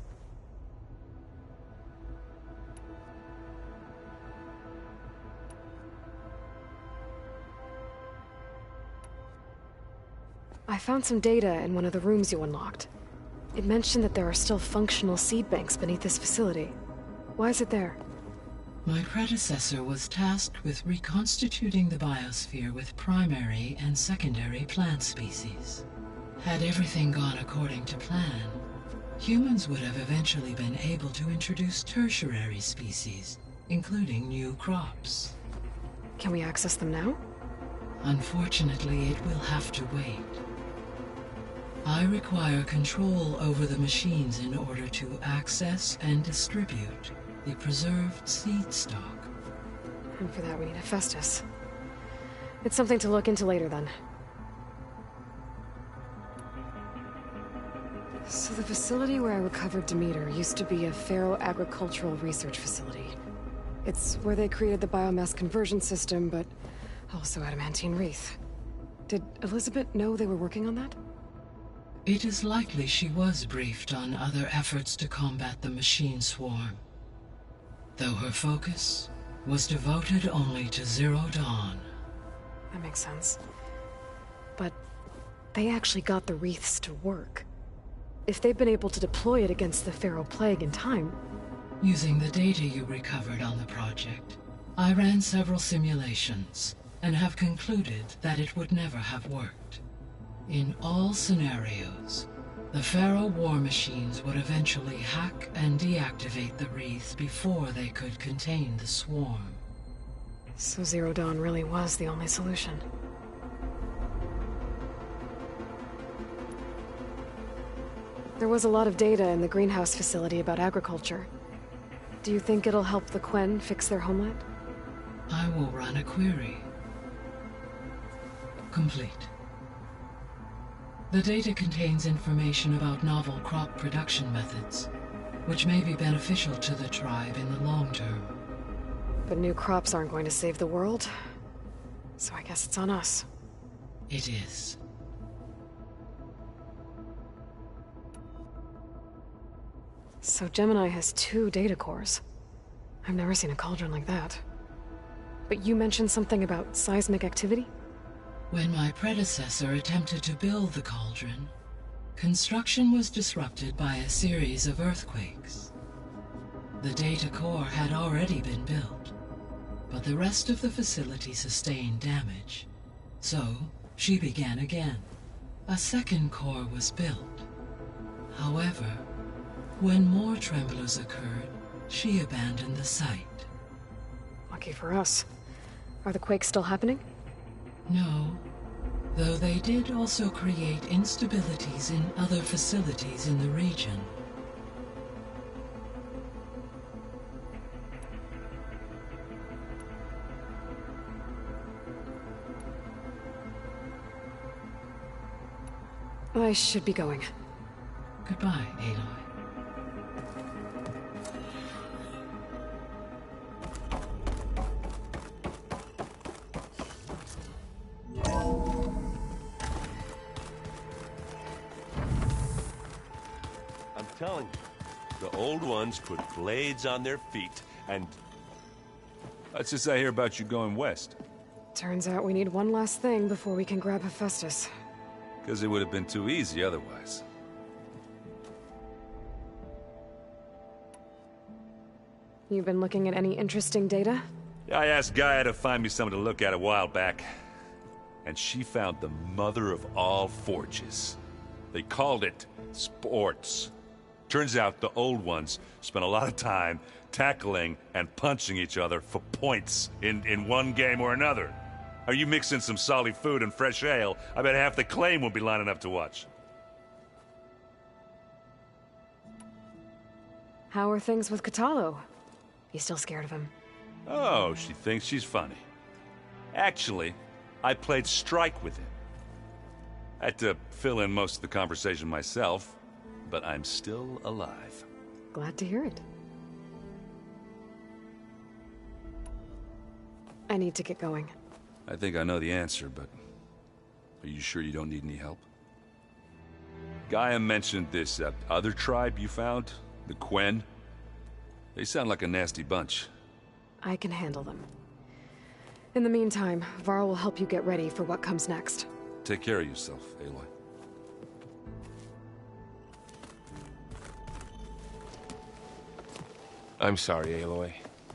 Speaker 1: I found some data in one of the rooms you unlocked. It mentioned that there are still functional seed banks beneath this facility. Why is it there?
Speaker 19: My predecessor was tasked with reconstituting the biosphere with primary and secondary plant species. Had everything gone according to plan, humans would have eventually been able to introduce tertiary species, including new crops.
Speaker 1: Can we access them now?
Speaker 19: Unfortunately, it will have to wait. I require control over the machines in order to access and distribute the preserved seed stock.
Speaker 1: And for that we need Hephaestus. It's something to look into later then. So the facility where I recovered Demeter used to be a Faro agricultural research facility. It's where they created the biomass conversion system, but also adamantine wreath. Did Elizabeth know they were working on that?
Speaker 19: It is likely she was briefed on other efforts to combat the machine swarm, though her focus was devoted only to Zero Dawn.
Speaker 1: That makes sense. But they actually got the wreaths to work. If they've been able to deploy it against the Faro Plague in time...
Speaker 19: Using the data you recovered on the project, I ran several simulations and have concluded that it would never have worked. In all scenarios, the Faro war machines would eventually hack and deactivate the wreaths before they could contain the swarm.
Speaker 1: So Zero Dawn really was the only solution. There was a lot of data in the greenhouse facility about agriculture. Do you think it'll help the Quen fix their homeland?
Speaker 19: I will run a query. Complete. The data contains information about novel crop production methods, which may be beneficial to the tribe in the long term.
Speaker 1: But new crops aren't going to save the world, so I guess it's on us.
Speaker 19: It is.
Speaker 1: So Gemini has 2 data cores. I've never seen a cauldron like that. But you mentioned something about seismic activity?
Speaker 19: When my predecessor attempted to build the cauldron, construction was disrupted by a series of earthquakes. The data core had already been built, but the rest of the facility sustained damage. So, she began again. A second core was built. However, when more tremblers occurred, she abandoned the site.
Speaker 1: Lucky for us. Are the quakes still happening?
Speaker 19: No, though they did also create instabilities in other facilities in the region.
Speaker 1: I should be going.
Speaker 19: Goodbye, Aloy.
Speaker 20: telling you. The old ones put blades on their feet, and...
Speaker 14: That's just I hear about you going west.
Speaker 1: Turns out we need one last thing before we can grab Hephaestus.
Speaker 14: Because it would have been too easy otherwise.
Speaker 1: You've been looking at any interesting data?
Speaker 14: I asked Gaia to find me something to look at a while back. And she found the mother of all forges. They called it sports. Turns out the old ones spent a lot of time tackling and punching each other for points in one game or another. Are you mixing some solid food and fresh ale? I bet half the claim will be lining up to watch.
Speaker 1: How are things with Kotallo? You still scared of him?
Speaker 14: Oh, she thinks she's funny. Actually, I played strike with him. I had to fill in most of the conversation myself, but I'm still alive.
Speaker 1: Glad to hear it. I need to get going.
Speaker 14: I think I know the answer, but are you sure you don't need any help? Gaia mentioned this other tribe you found, the Quen. They sound like a nasty bunch.
Speaker 1: I can handle them. In the meantime, Varl will help you get ready for what comes next.
Speaker 14: Take care of yourself, Aloy.
Speaker 13: I'm sorry, Aloy.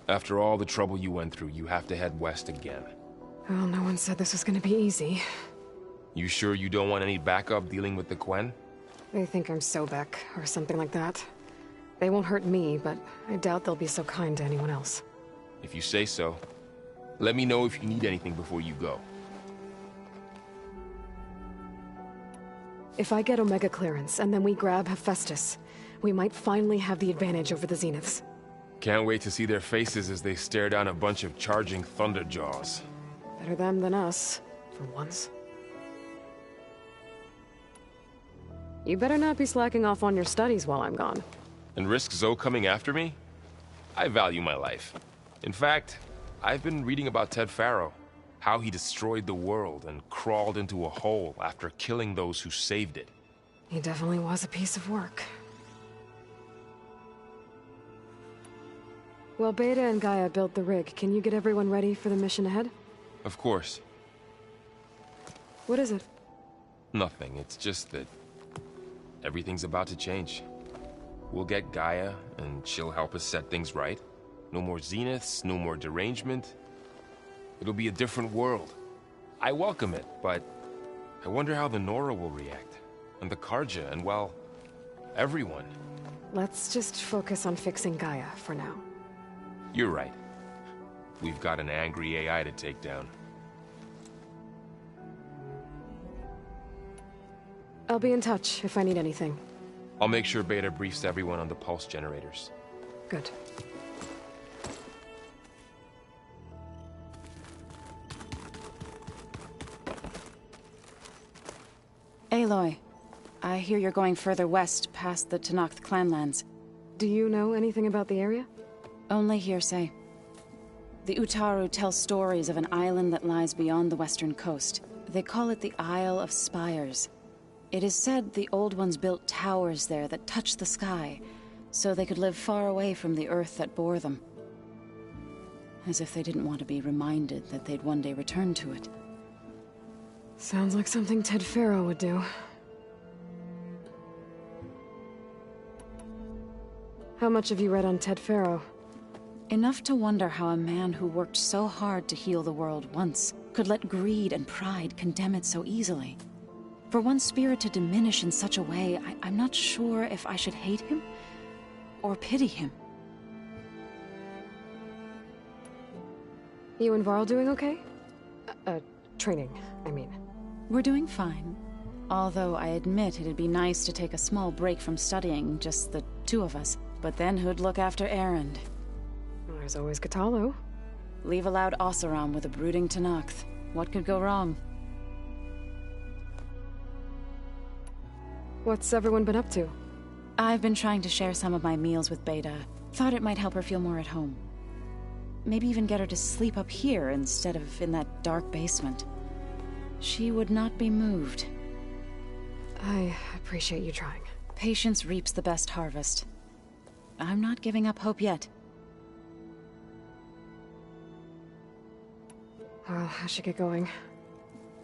Speaker 13: After all the trouble you went through, you have to head west again.
Speaker 1: Well, no one said this was gonna be easy.
Speaker 13: You sure you don't want any backup dealing with the Quen?
Speaker 1: They think I'm Sobek, or something like that. They won't hurt me, but I doubt they'll be so kind to anyone else.
Speaker 13: If you say so. Let me know if you need anything before you go.
Speaker 1: If I get Omega clearance, and then we grab Hephaestus, we might finally have the advantage over the Zeniths.
Speaker 13: Can't wait to see their faces as they stare down a bunch of charging Thunderjaws.
Speaker 1: Better them than us, for once. You better not be slacking off on your studies while I'm gone.
Speaker 13: And risk Zoe coming after me? I value my life. In fact, I've been reading about Ted Faro. How he destroyed the world and crawled into a hole after killing those who saved it.
Speaker 1: He definitely was a piece of work. Well, Beta and Gaia built the rig. Can you get everyone ready for the mission ahead?
Speaker 13: Of course.
Speaker 1: What is it?
Speaker 13: Nothing. It's just that everything's about to change. We'll get Gaia, and she'll help us set things right. No more Zeniths, no more derangement. It'll be a different world. I welcome it, but I wonder how the Nora will react. And the Karja, and well, everyone.
Speaker 1: Let's just focus on fixing Gaia for now.
Speaker 13: You're right. We've got an angry AI to take down.
Speaker 1: I'll be in touch if I need anything.
Speaker 13: I'll make sure Beta briefs everyone on the pulse generators.
Speaker 1: Good.
Speaker 15: Aloy, I hear you're going further west past the Tenakth clanlands.
Speaker 1: Do you know anything about the area?
Speaker 15: Only hearsay. The Utaru tell stories of an island that lies beyond the western coast. They call it the Isle of Spires. It is said the Old Ones built towers there that touched the sky, so they could live far away from the earth that bore them. As if they didn't want to be reminded that they'd one day return to it.
Speaker 1: Sounds like something Ted Faro would do. How much have you read on Ted Faro?
Speaker 15: Enough to wonder how a man who worked so hard to heal the world once could let greed and pride condemn it so easily. For one spirit to diminish in such a way, I'm not sure if I should hate him or pity him.
Speaker 1: You and Varl doing okay? Training, I mean.
Speaker 15: We're doing fine. Although I admit it'd be nice to take a small break from studying, just the two of us. But then who'd look after Erend?
Speaker 1: Well, there's always Kotallo.
Speaker 15: Leave a loud Oseram with a brooding Tenakth. What could go wrong?
Speaker 1: What's everyone been up to?
Speaker 15: I've been trying to share some of my meals with Beta. Thought it might help her feel more at home. Maybe even get her to sleep up here instead of in that dark basement. She would not be moved.
Speaker 1: I appreciate you trying.
Speaker 15: Patience reaps the best harvest. I'm not giving up hope yet.
Speaker 1: Well, I should get going.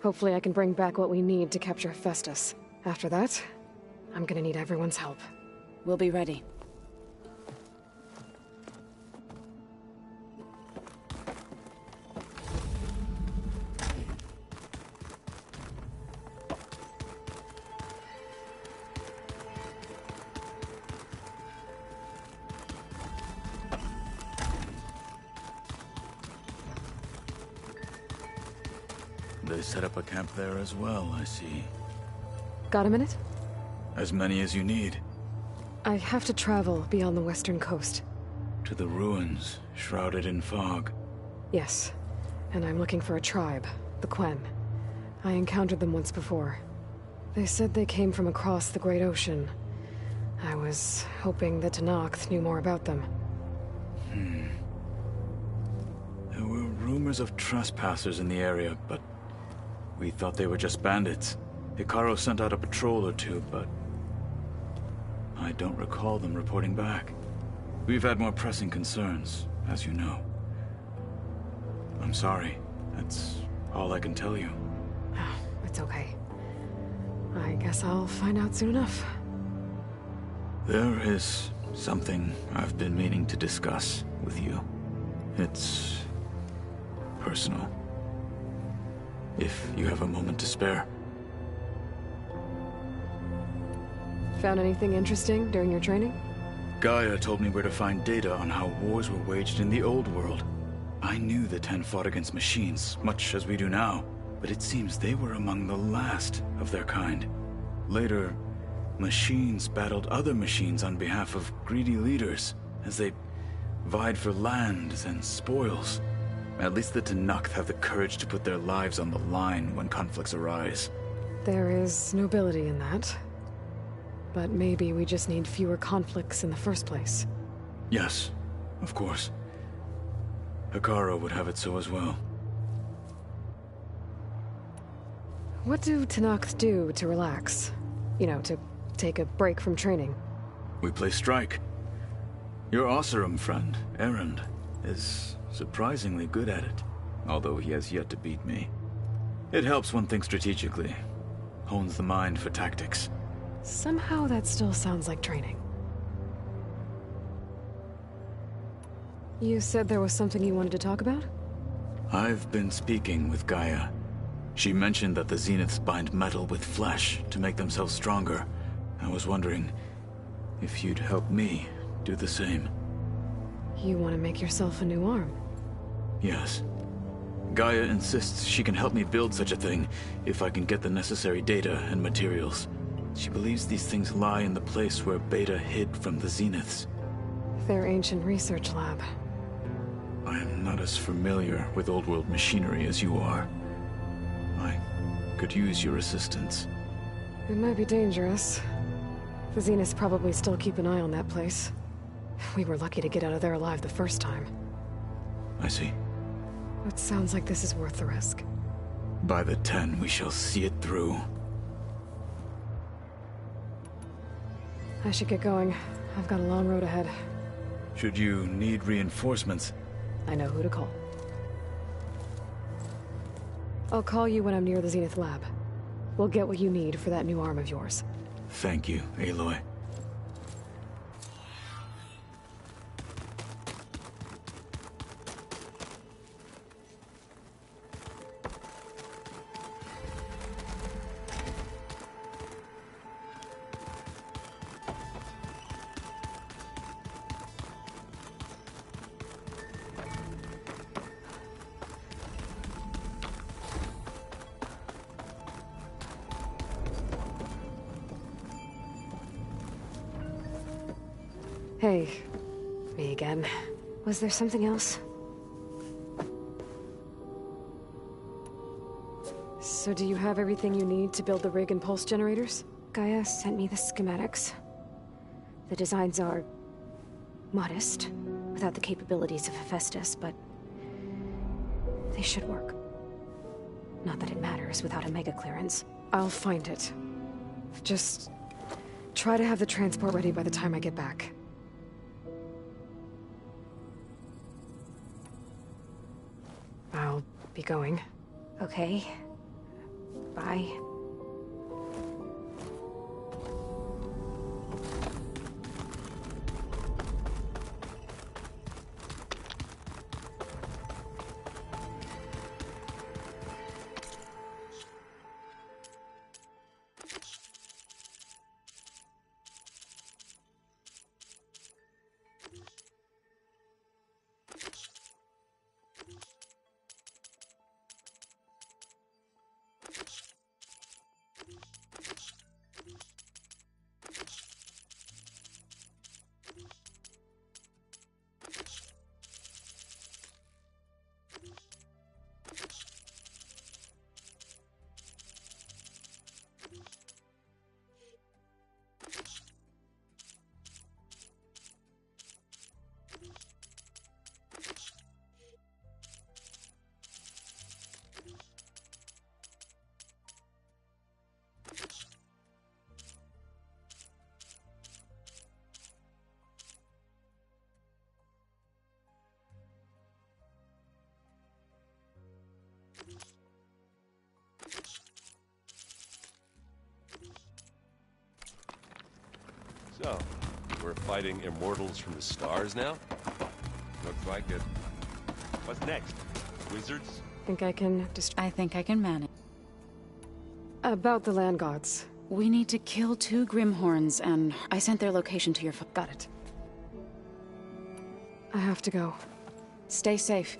Speaker 1: Hopefully I can bring back what we need to capture Hephaestus. After that, I'm gonna need everyone's help.
Speaker 15: We'll be ready.
Speaker 16: They set up a camp there as well, I see.
Speaker 1: Got a minute?
Speaker 16: As many as you need.
Speaker 1: I have to travel beyond the western coast.
Speaker 16: To the ruins, shrouded in fog.
Speaker 1: Yes, and I'm looking for a tribe, the Quen. I encountered them once before. They said they came from across the Great Ocean. I was hoping that Tenakth knew more about them.
Speaker 16: There were rumors of trespassers in the area, but we thought they were just bandits. Hekarro sent out a patrol or two, but I don't recall them reporting back. We've had more pressing concerns, as you know. I'm sorry. That's all I can tell you.
Speaker 1: It's okay. I guess I'll find out soon enough.
Speaker 16: There is something I've been meaning to discuss with you. It's personal. If you have a moment to spare.
Speaker 1: Found anything interesting during your training?
Speaker 16: Gaia told me where to find data on how wars were waged in the old world. I knew the Ten fought against machines, much as we do now, but it seems they were among the last of their kind. Later, machines battled other machines on behalf of greedy leaders, as they vied for lands and spoils. At least the Tenakth have the courage to put their lives on the line when conflicts arise.
Speaker 1: There is nobility in that. But maybe we just need fewer conflicts in the first place.
Speaker 16: Yes, of course. Hekarro would have it so as well.
Speaker 1: What do Tenakth do to relax? You know, to take a break from training?
Speaker 16: We play strike. Your Oseram friend, Erend, is surprisingly good at it, although he has yet to beat me. It helps one think strategically, hones the mind for tactics.
Speaker 1: Somehow that still sounds like training. You said there was something you wanted to talk about?
Speaker 16: I've been speaking with Gaia. She mentioned that the Zeniths bind metal with flesh to make themselves stronger. I was wondering if you'd help me do the same.
Speaker 1: You want to make yourself a new arm?
Speaker 16: Yes. Gaia insists she can help me build such a thing if I can get the necessary data and materials. She believes these things lie in the place where Beta hid from the Zeniths.
Speaker 1: Their ancient research lab.
Speaker 16: I am not as familiar with old world machinery as you are. I could use your assistance.
Speaker 1: It might be dangerous. The Zeniths probably still keep an eye on that place. We were lucky to get out of there alive the first time.
Speaker 16: I see.
Speaker 1: It sounds like this is worth the risk.
Speaker 16: By the 10, we shall see it through.
Speaker 1: I should get going. I've got a long road ahead.
Speaker 16: Should you need reinforcements?
Speaker 1: I know who to call. I'll call you when I'm near the Zenith lab. We'll get what you need for that new arm of yours.
Speaker 16: Thank you, Aloy.
Speaker 1: Hey, me again.
Speaker 18: Was there something else?
Speaker 1: So do you have everything you need to build the rig and pulse generators?
Speaker 18: Gaia sent me the schematics. The designs are modest, without the capabilities of Hephaestus, but they should work. Not that it matters without a mega clearance.
Speaker 1: I'll find it. Just Try to have the transport ready by the time I get back. I'll be going.
Speaker 18: Okay. Bye.
Speaker 20: So, we're fighting immortals from the stars now?
Speaker 13: Looks like it.
Speaker 20: What's next? Wizards?
Speaker 1: Think I can
Speaker 15: I think I can manage.
Speaker 1: About the land gods.
Speaker 15: We need to kill 2 Grimhorns, and I sent their location to your phone.
Speaker 1: Got it. I have to go.
Speaker 15: Stay safe.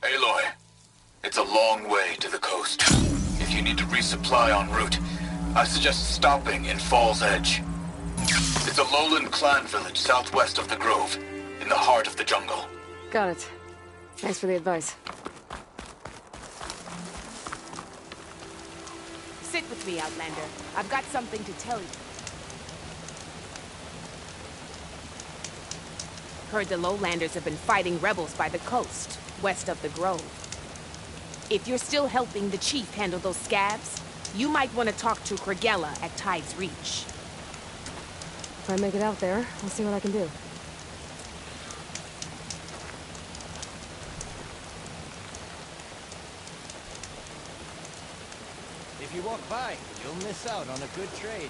Speaker 21: Aloy, it's a long way to the coast. If you need to resupply en route, I suggest stopping in Fall's Edge. It's a lowland clan village southwest of the Grove, in the heart of the jungle.
Speaker 1: Got it. Thanks for the advice.
Speaker 12: Sit with me, Outlander. I've got something to tell you. Heard the Lowlanders have been fighting rebels by the coast, west of the Grove. If you're still helping the chief handle those scabs, you might want to talk to Kragella at Tide's Reach.
Speaker 1: If I make it out there, I'll see what I can do.
Speaker 22: If you walk by, you'll miss out on a good trade.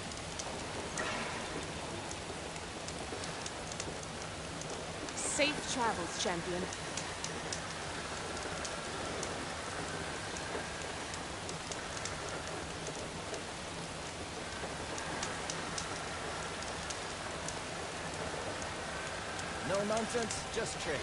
Speaker 12: Safe travels, champion.
Speaker 22: No nonsense, just trade.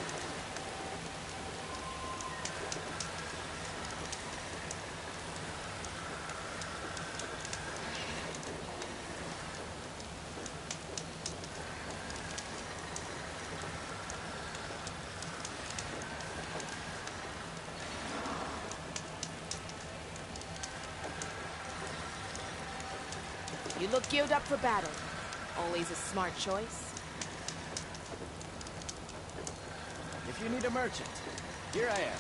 Speaker 12: You look geared up for battle. Always a smart choice.
Speaker 22: If you need a merchant, here I am.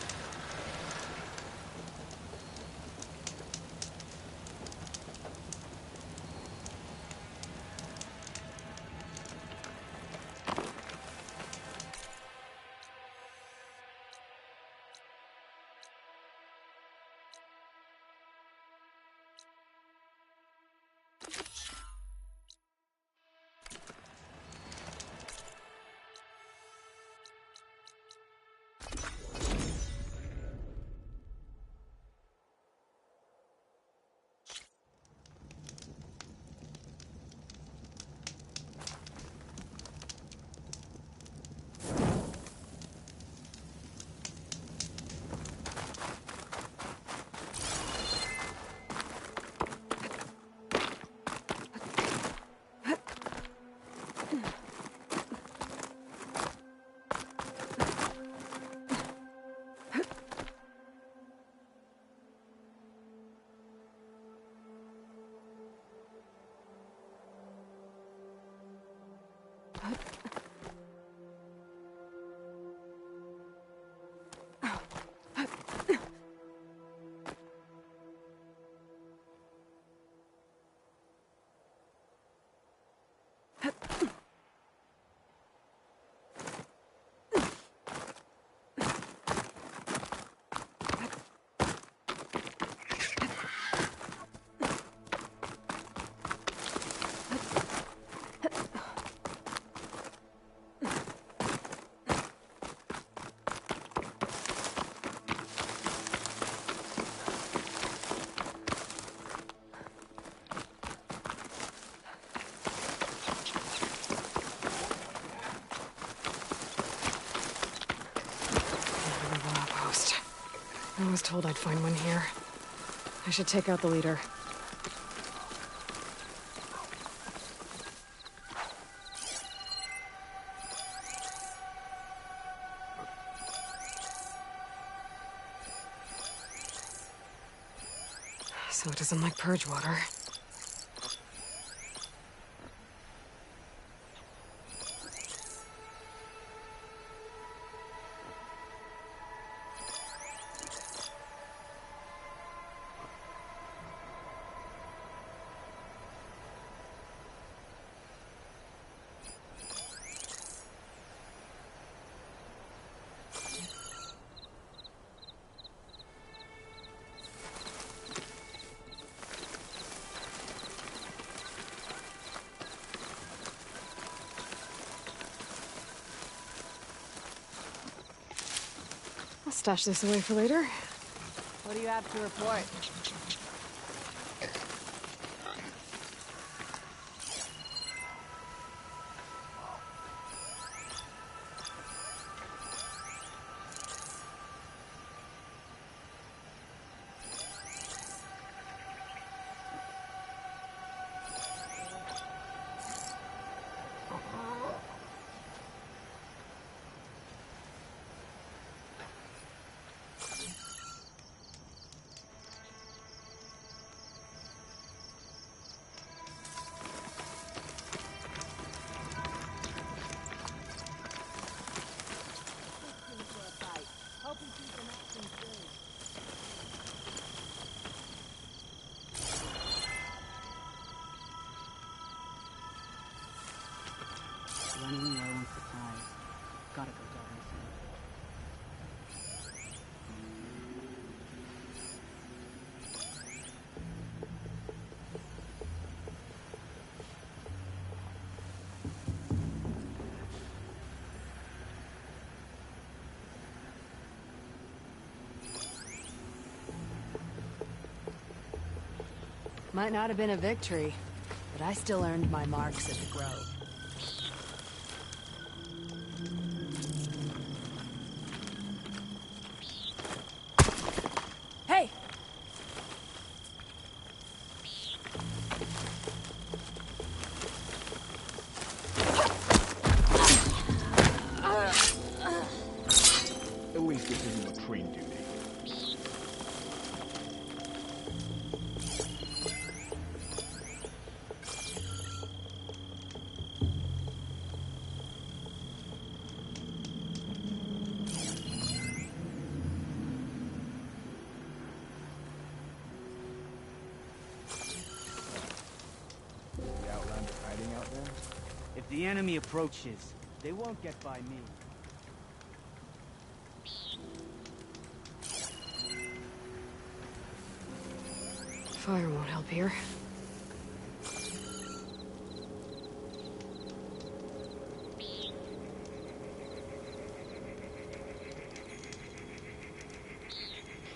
Speaker 1: I was told I'd find one here. I should take out the leader. So it doesn't like purge water. Stash this away for later.
Speaker 12: What do you have to report?
Speaker 5: Might not have been a victory, but I still earned my marks at the Grove.
Speaker 12: Hey!
Speaker 2: At least this isn't a train duty. The Outlander hiding out there?
Speaker 11: If the enemy approaches, they won't get by me.
Speaker 1: Fire won't help here.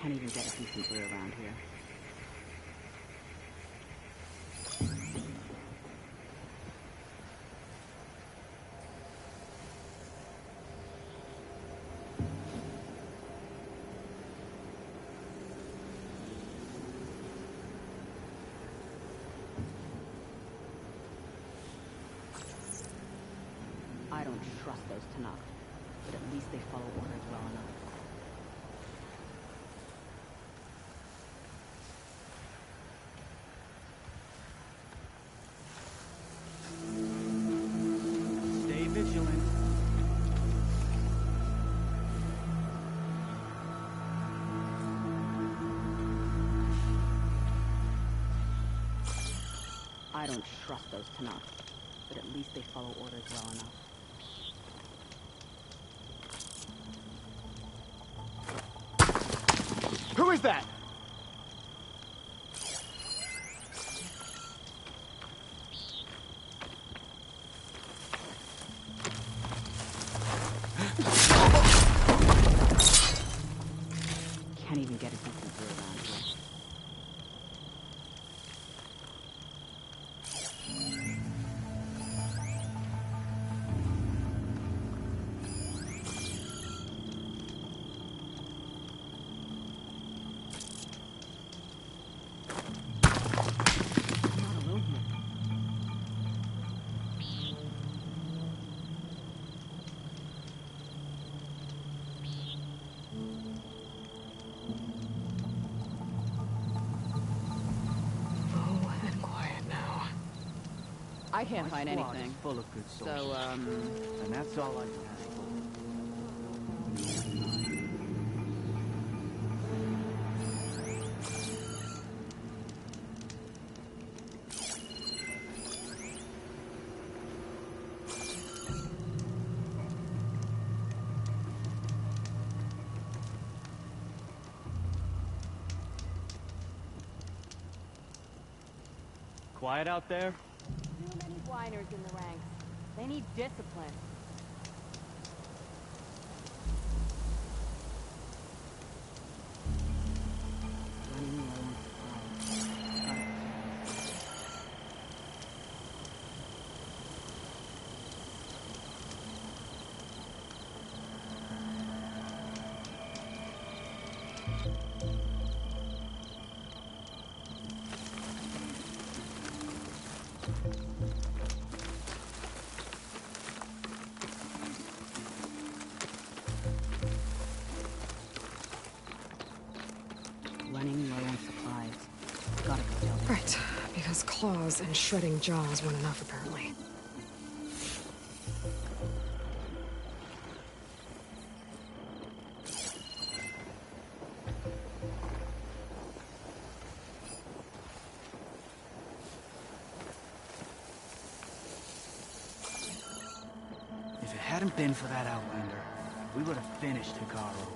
Speaker 5: Can't even get a decent brew around here. I don't trust those Tanakh, but at least they follow orders well enough.
Speaker 11: Stay vigilant.
Speaker 5: I don't trust those Tanakh, but at least they follow orders well enough.
Speaker 2: Who is that?
Speaker 5: Can't even get a decent brew around here.
Speaker 1: Low and quiet now.
Speaker 5: I can't find
Speaker 11: My squad
Speaker 5: anything.
Speaker 11: is full of good souls.
Speaker 5: So,
Speaker 11: And that's all I can ask for. Quiet out there?
Speaker 5: Too many whiners in the ranks. They need discipline. Running low on supplies. Running low on supplies. Gotta go tell them.
Speaker 1: Right, because claws and shredding jaws weren't enough, apparently.
Speaker 11: If it hadn't been for that Outlander, we would have finished Hikaru.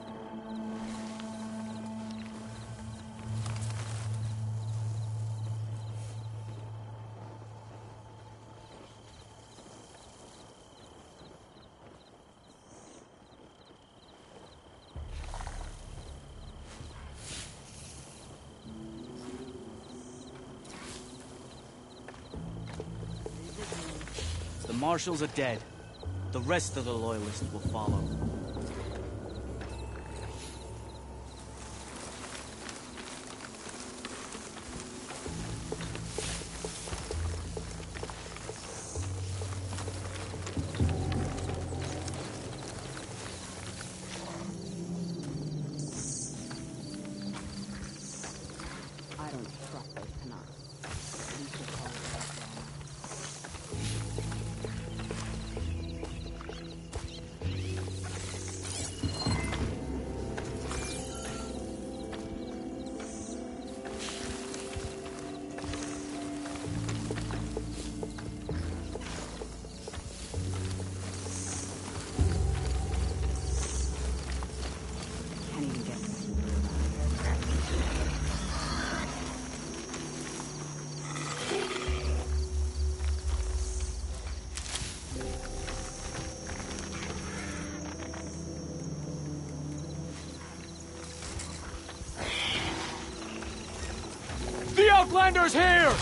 Speaker 4: marshals are dead. The rest of the loyalists will follow.
Speaker 5: I don't trust those Canucks. At least they follow us wrong. Can't even get
Speaker 6: The Outlander's here!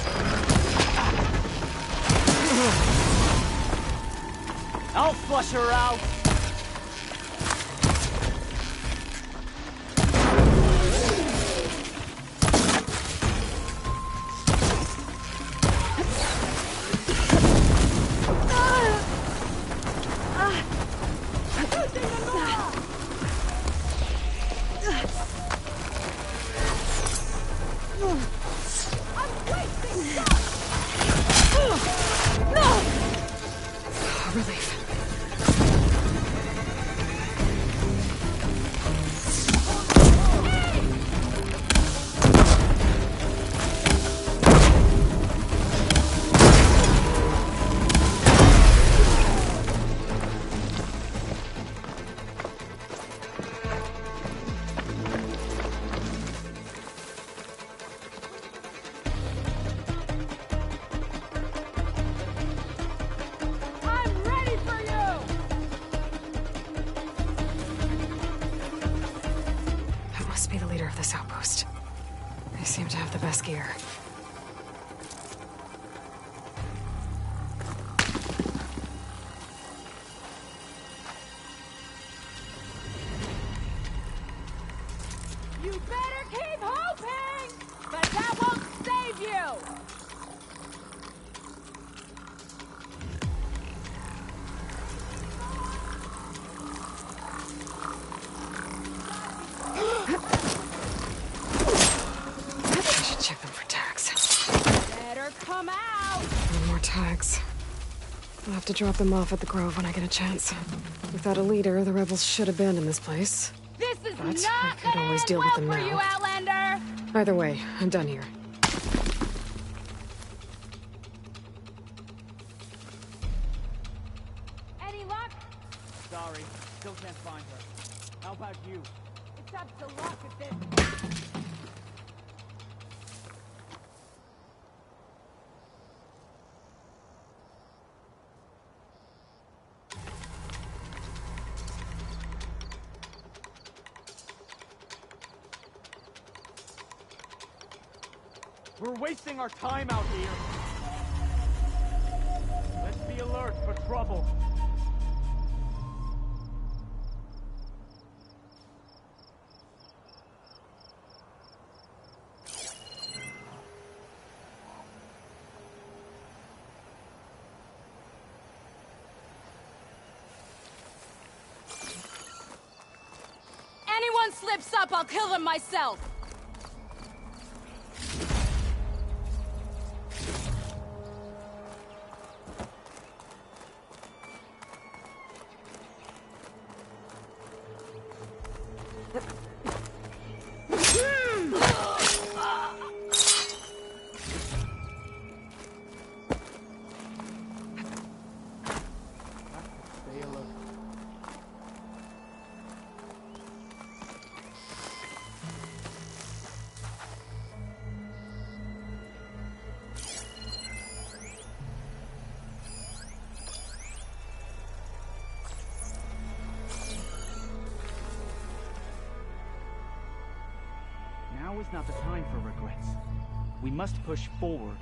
Speaker 4: I'll flush her out!
Speaker 1: Relief.
Speaker 12: I'm ready for you!
Speaker 1: That must be the leader of this outpost. They seem to have the best gear.
Speaker 12: You better keep hoping! But that won't save you!
Speaker 1: I should check them for tags.
Speaker 12: Better come out!
Speaker 1: No more tags. I'll have to drop them off at the Grove when I get a chance. Without a leader, the rebels should abandon this place.
Speaker 12: This is
Speaker 1: But
Speaker 12: not
Speaker 1: I could always deal with them
Speaker 12: for you,
Speaker 1: now.
Speaker 12: Outlander!
Speaker 1: Either way, I'm done here.
Speaker 12: Any luck?
Speaker 4: Sorry, still can't find her. How about you?
Speaker 12: It's up to luck at this.
Speaker 2: We're wasting our time out here. Let's be alert for trouble.
Speaker 12: Anyone slips up, I'll kill them myself!
Speaker 2: Stay alert.
Speaker 4: Now is not the time for regrets. We must push forward.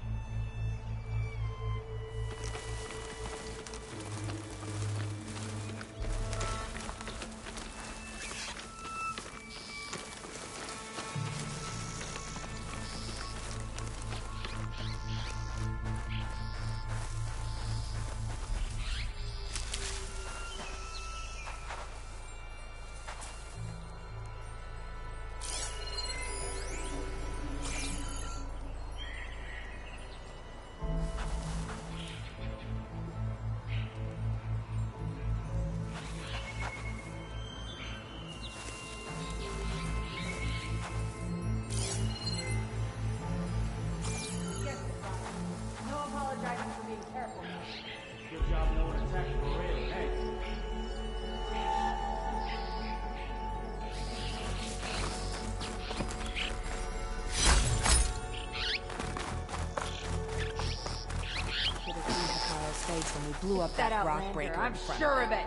Speaker 8: blew up that rock breaker.
Speaker 9: I'm sure of it.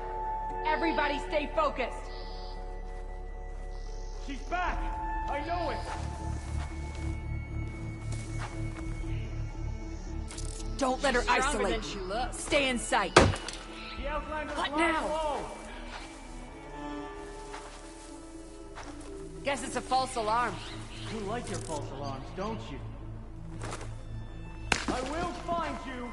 Speaker 9: Everybody stay focused.
Speaker 2: She's back! I know it!
Speaker 9: Don't let her
Speaker 8: Stronger
Speaker 9: isolate
Speaker 8: than she
Speaker 9: you.
Speaker 8: looks.
Speaker 9: Stay in sight.
Speaker 2: The Outlander's
Speaker 9: What
Speaker 2: lying
Speaker 9: now?
Speaker 2: low.
Speaker 9: Guess it's a false alarm.
Speaker 2: You like your false alarms, don't you? I will find you!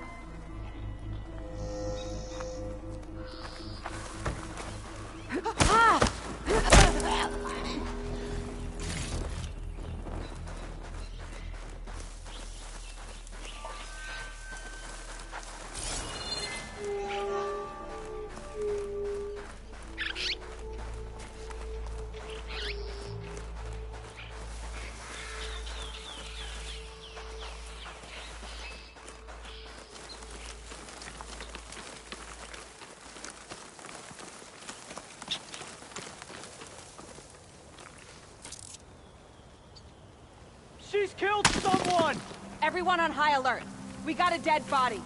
Speaker 2: She's killed someone!
Speaker 9: Everyone on high alert. We got a dead body.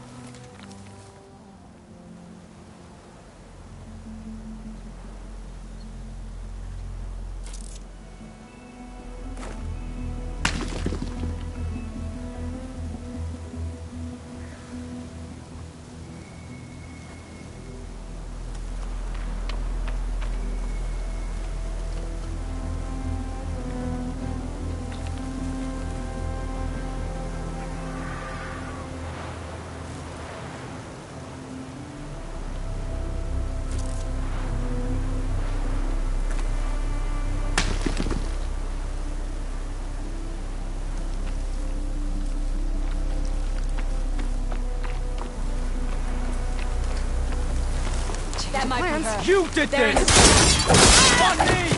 Speaker 9: That might be her.
Speaker 6: You did
Speaker 9: There
Speaker 6: this! On me!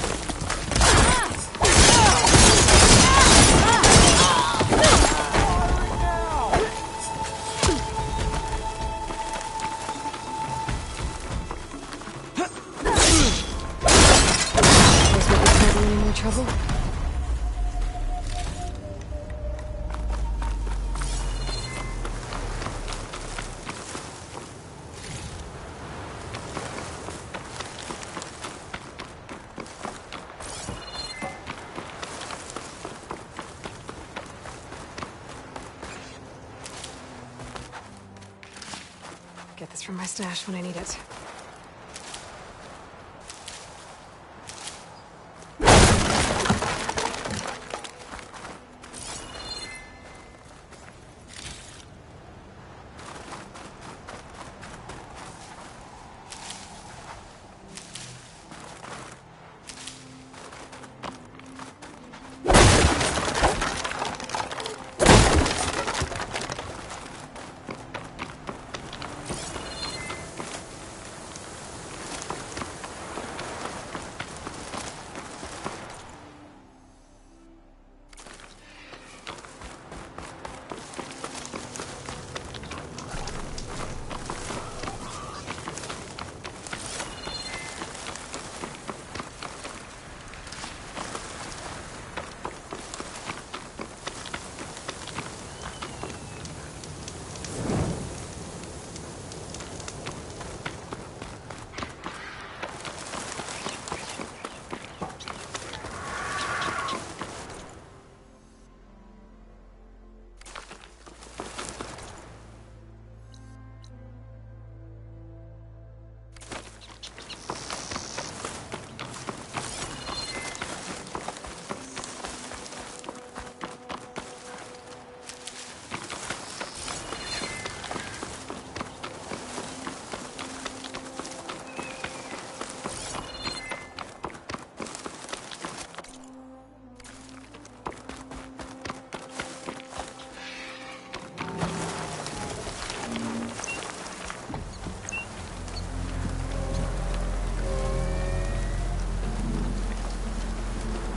Speaker 1: Was we causing any more trouble? Get this from my stash when I need it.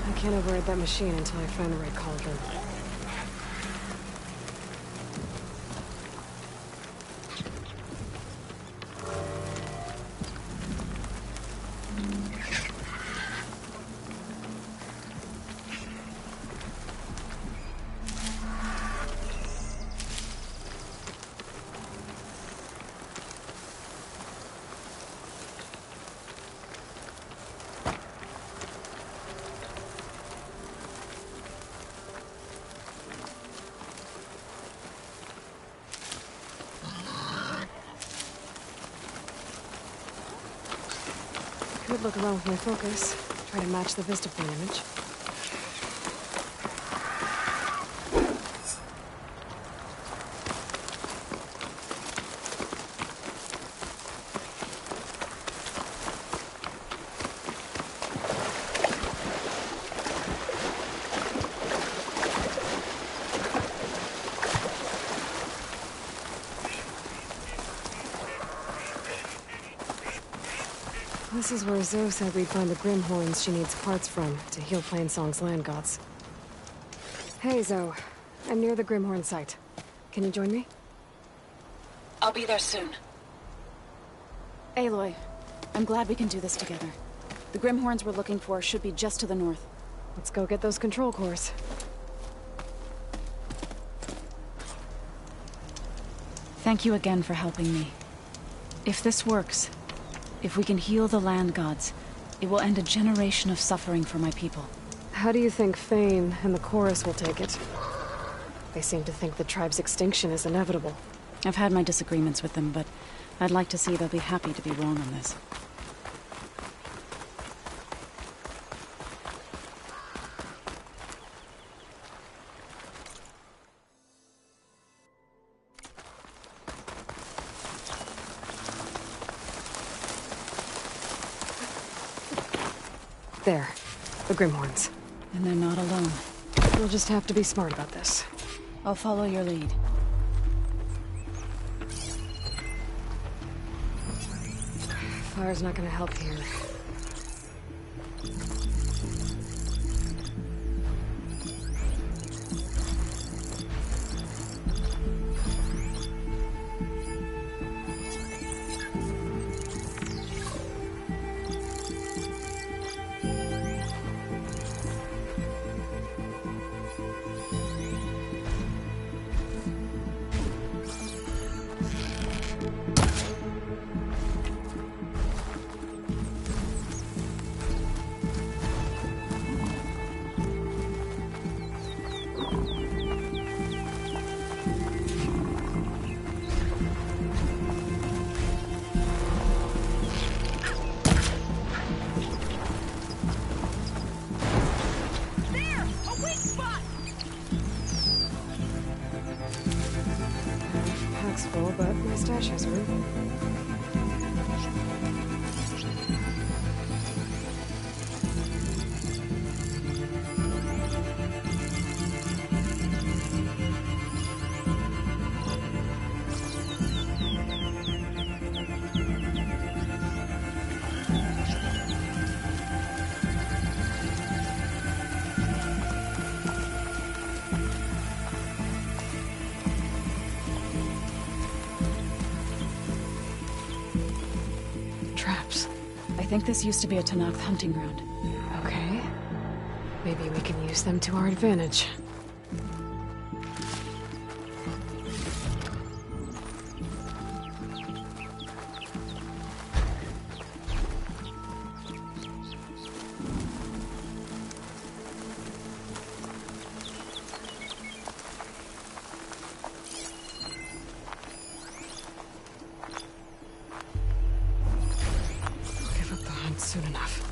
Speaker 1: I can't override that machine until I find the right cauldron. look around with my focus. Try to match the Vistaphone image. This is where Zoe said we'd find the Grimhorns she needs parts from to heal Plainsong's land gods. Hey, Zoe. I'm near the Grimhorn site. Can you join me?
Speaker 15: I'll be there soon. Aloy, I'm glad we can do this together. The Grimhorns we're looking for should be just to the north.
Speaker 1: Let's go get those control cores.
Speaker 15: Thank you again for helping me. If this works, if we can heal the land gods, it will end a generation of suffering for my people.
Speaker 1: How do you think Fane and the Chorus will take it? They seem to think the tribe's extinction is inevitable.
Speaker 15: I've had my disagreements with them, but I'd like to see they'll be happy to be wrong on this.
Speaker 1: There. The Grimhorns.
Speaker 15: And they're not alone.
Speaker 1: We'll just have to be smart about this.
Speaker 15: I'll follow your lead.
Speaker 1: Fire's not gonna help here. But my stash has room.
Speaker 15: I think this used to be a Tenakth hunting ground.
Speaker 1: Okay. Maybe we can use them to our advantage. Soon enough.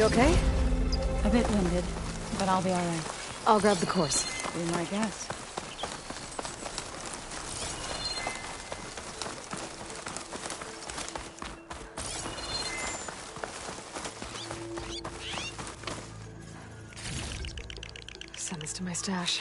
Speaker 1: You okay?
Speaker 15: A bit winded, but I'll be alright.
Speaker 1: I'll grab the course.
Speaker 15: Be my guest.
Speaker 1: Send this to my stash.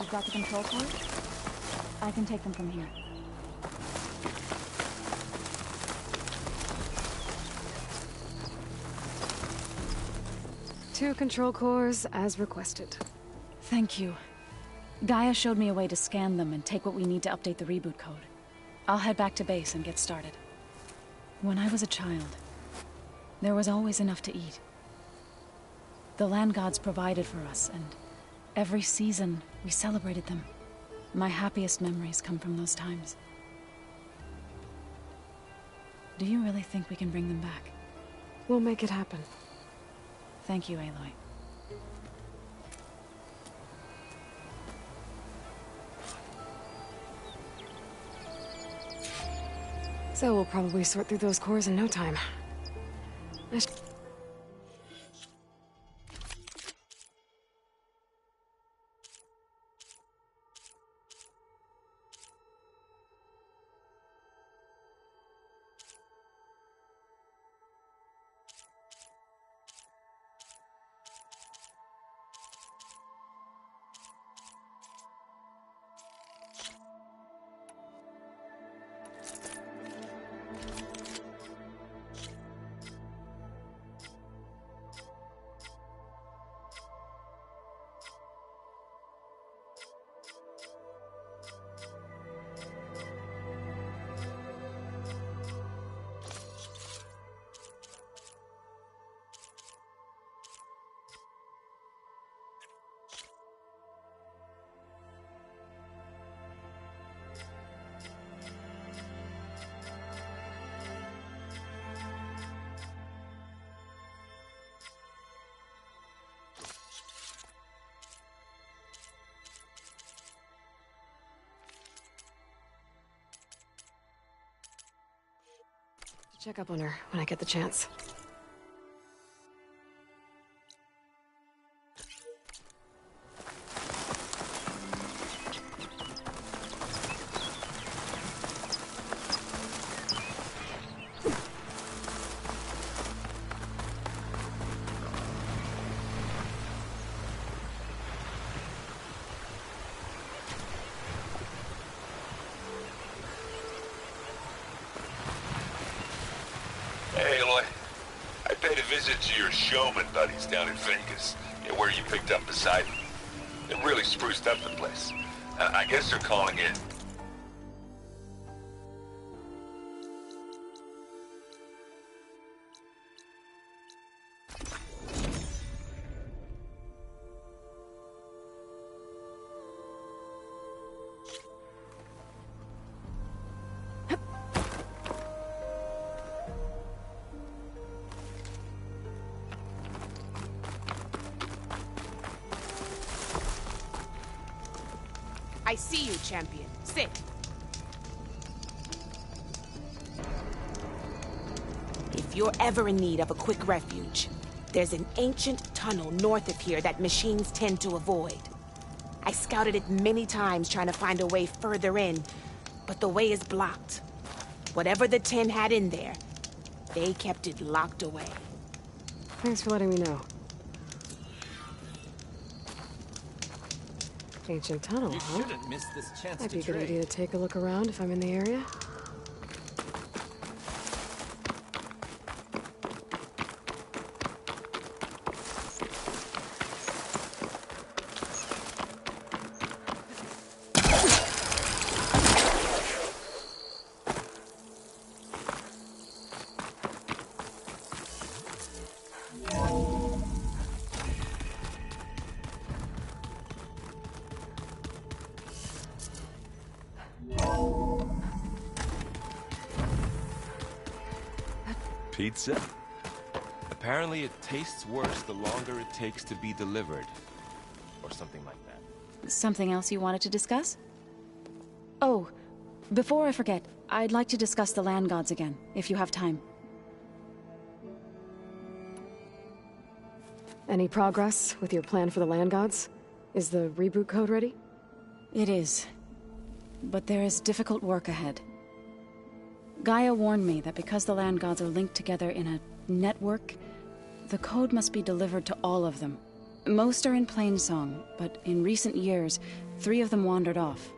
Speaker 15: You've got the control cord? I can take them from here.
Speaker 1: Two control cores, as requested.
Speaker 15: Thank you. Gaia showed me a way to scan them and take what we need to update the reboot code. I'll head back to base and get started. When I was a child, there was always enough to eat. The land gods provided for us, and every season we celebrated them. My happiest memories come from those times. Do you really think we can bring them back?
Speaker 1: We'll make it happen.
Speaker 15: Thank you, Aloy.
Speaker 1: So we'll probably sort through those cores in no time. Check up on her when I get the chance.
Speaker 14: Hey, Aloy. I paid a visit to your showman buddies down in Vegas, where you picked up Poseidon. It really spruced up the place. I guess they're calling in.
Speaker 12: I see you, champion. Sit. If you're ever in need of a quick refuge, there's an ancient tunnel north of here that machines tend to avoid. I scouted it many times trying to find a way further in, but the way is blocked. Whatever the 10 had in there, they kept it locked away.
Speaker 1: Thanks for letting me know. Ancient tunnel,
Speaker 2: You
Speaker 1: huh?
Speaker 2: shouldn't miss this chance
Speaker 1: Might
Speaker 2: to
Speaker 1: be a good
Speaker 2: trade.
Speaker 1: idea to take a look around if I'm in the area.
Speaker 14: Pizza?
Speaker 13: Apparently it tastes worse the longer it takes to be delivered. Or something like that.
Speaker 15: Something else you wanted to discuss? Oh, before I forget, I'd like to discuss the land gods again, if you have time.
Speaker 1: Any progress with your plan for the land gods? Is the reboot code ready?
Speaker 15: It is. But there is difficult work ahead. Gaia warned me that because the land gods are linked together in a network, the code must be delivered to all of them. Most are in Plainsong, but in recent years, 3 of them wandered off.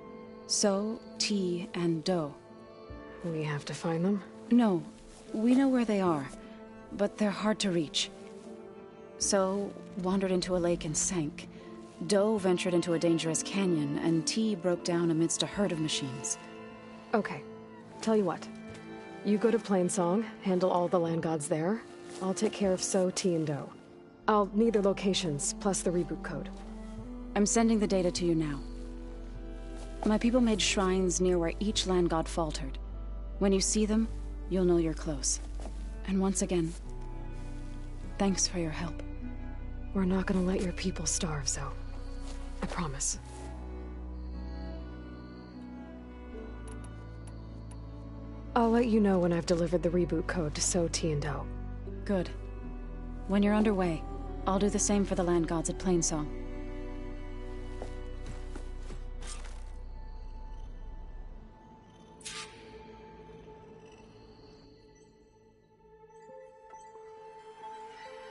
Speaker 15: So, T, and Do.
Speaker 1: We have to find them?
Speaker 15: No, we know where they are, but they're hard to reach. So, wandered into a lake and sank. Do ventured into a dangerous canyon, and T broke down amidst a herd of machines.
Speaker 1: Okay, tell you what. You go to Plainsong, handle all the land gods there. I'll take care of So, T, and Do. I'll need their locations, plus the reboot code.
Speaker 15: I'm sending the data to you now. My people made shrines near where each land god faltered. When you see them, you'll know you're close. And once again, thanks for your help.
Speaker 1: We're not gonna let your people starve, Zo. I promise. I'll let you know when I've delivered the reboot code to So, T, and Do.
Speaker 15: Good. When you're underway, I'll do the same for the land gods at Plainsong.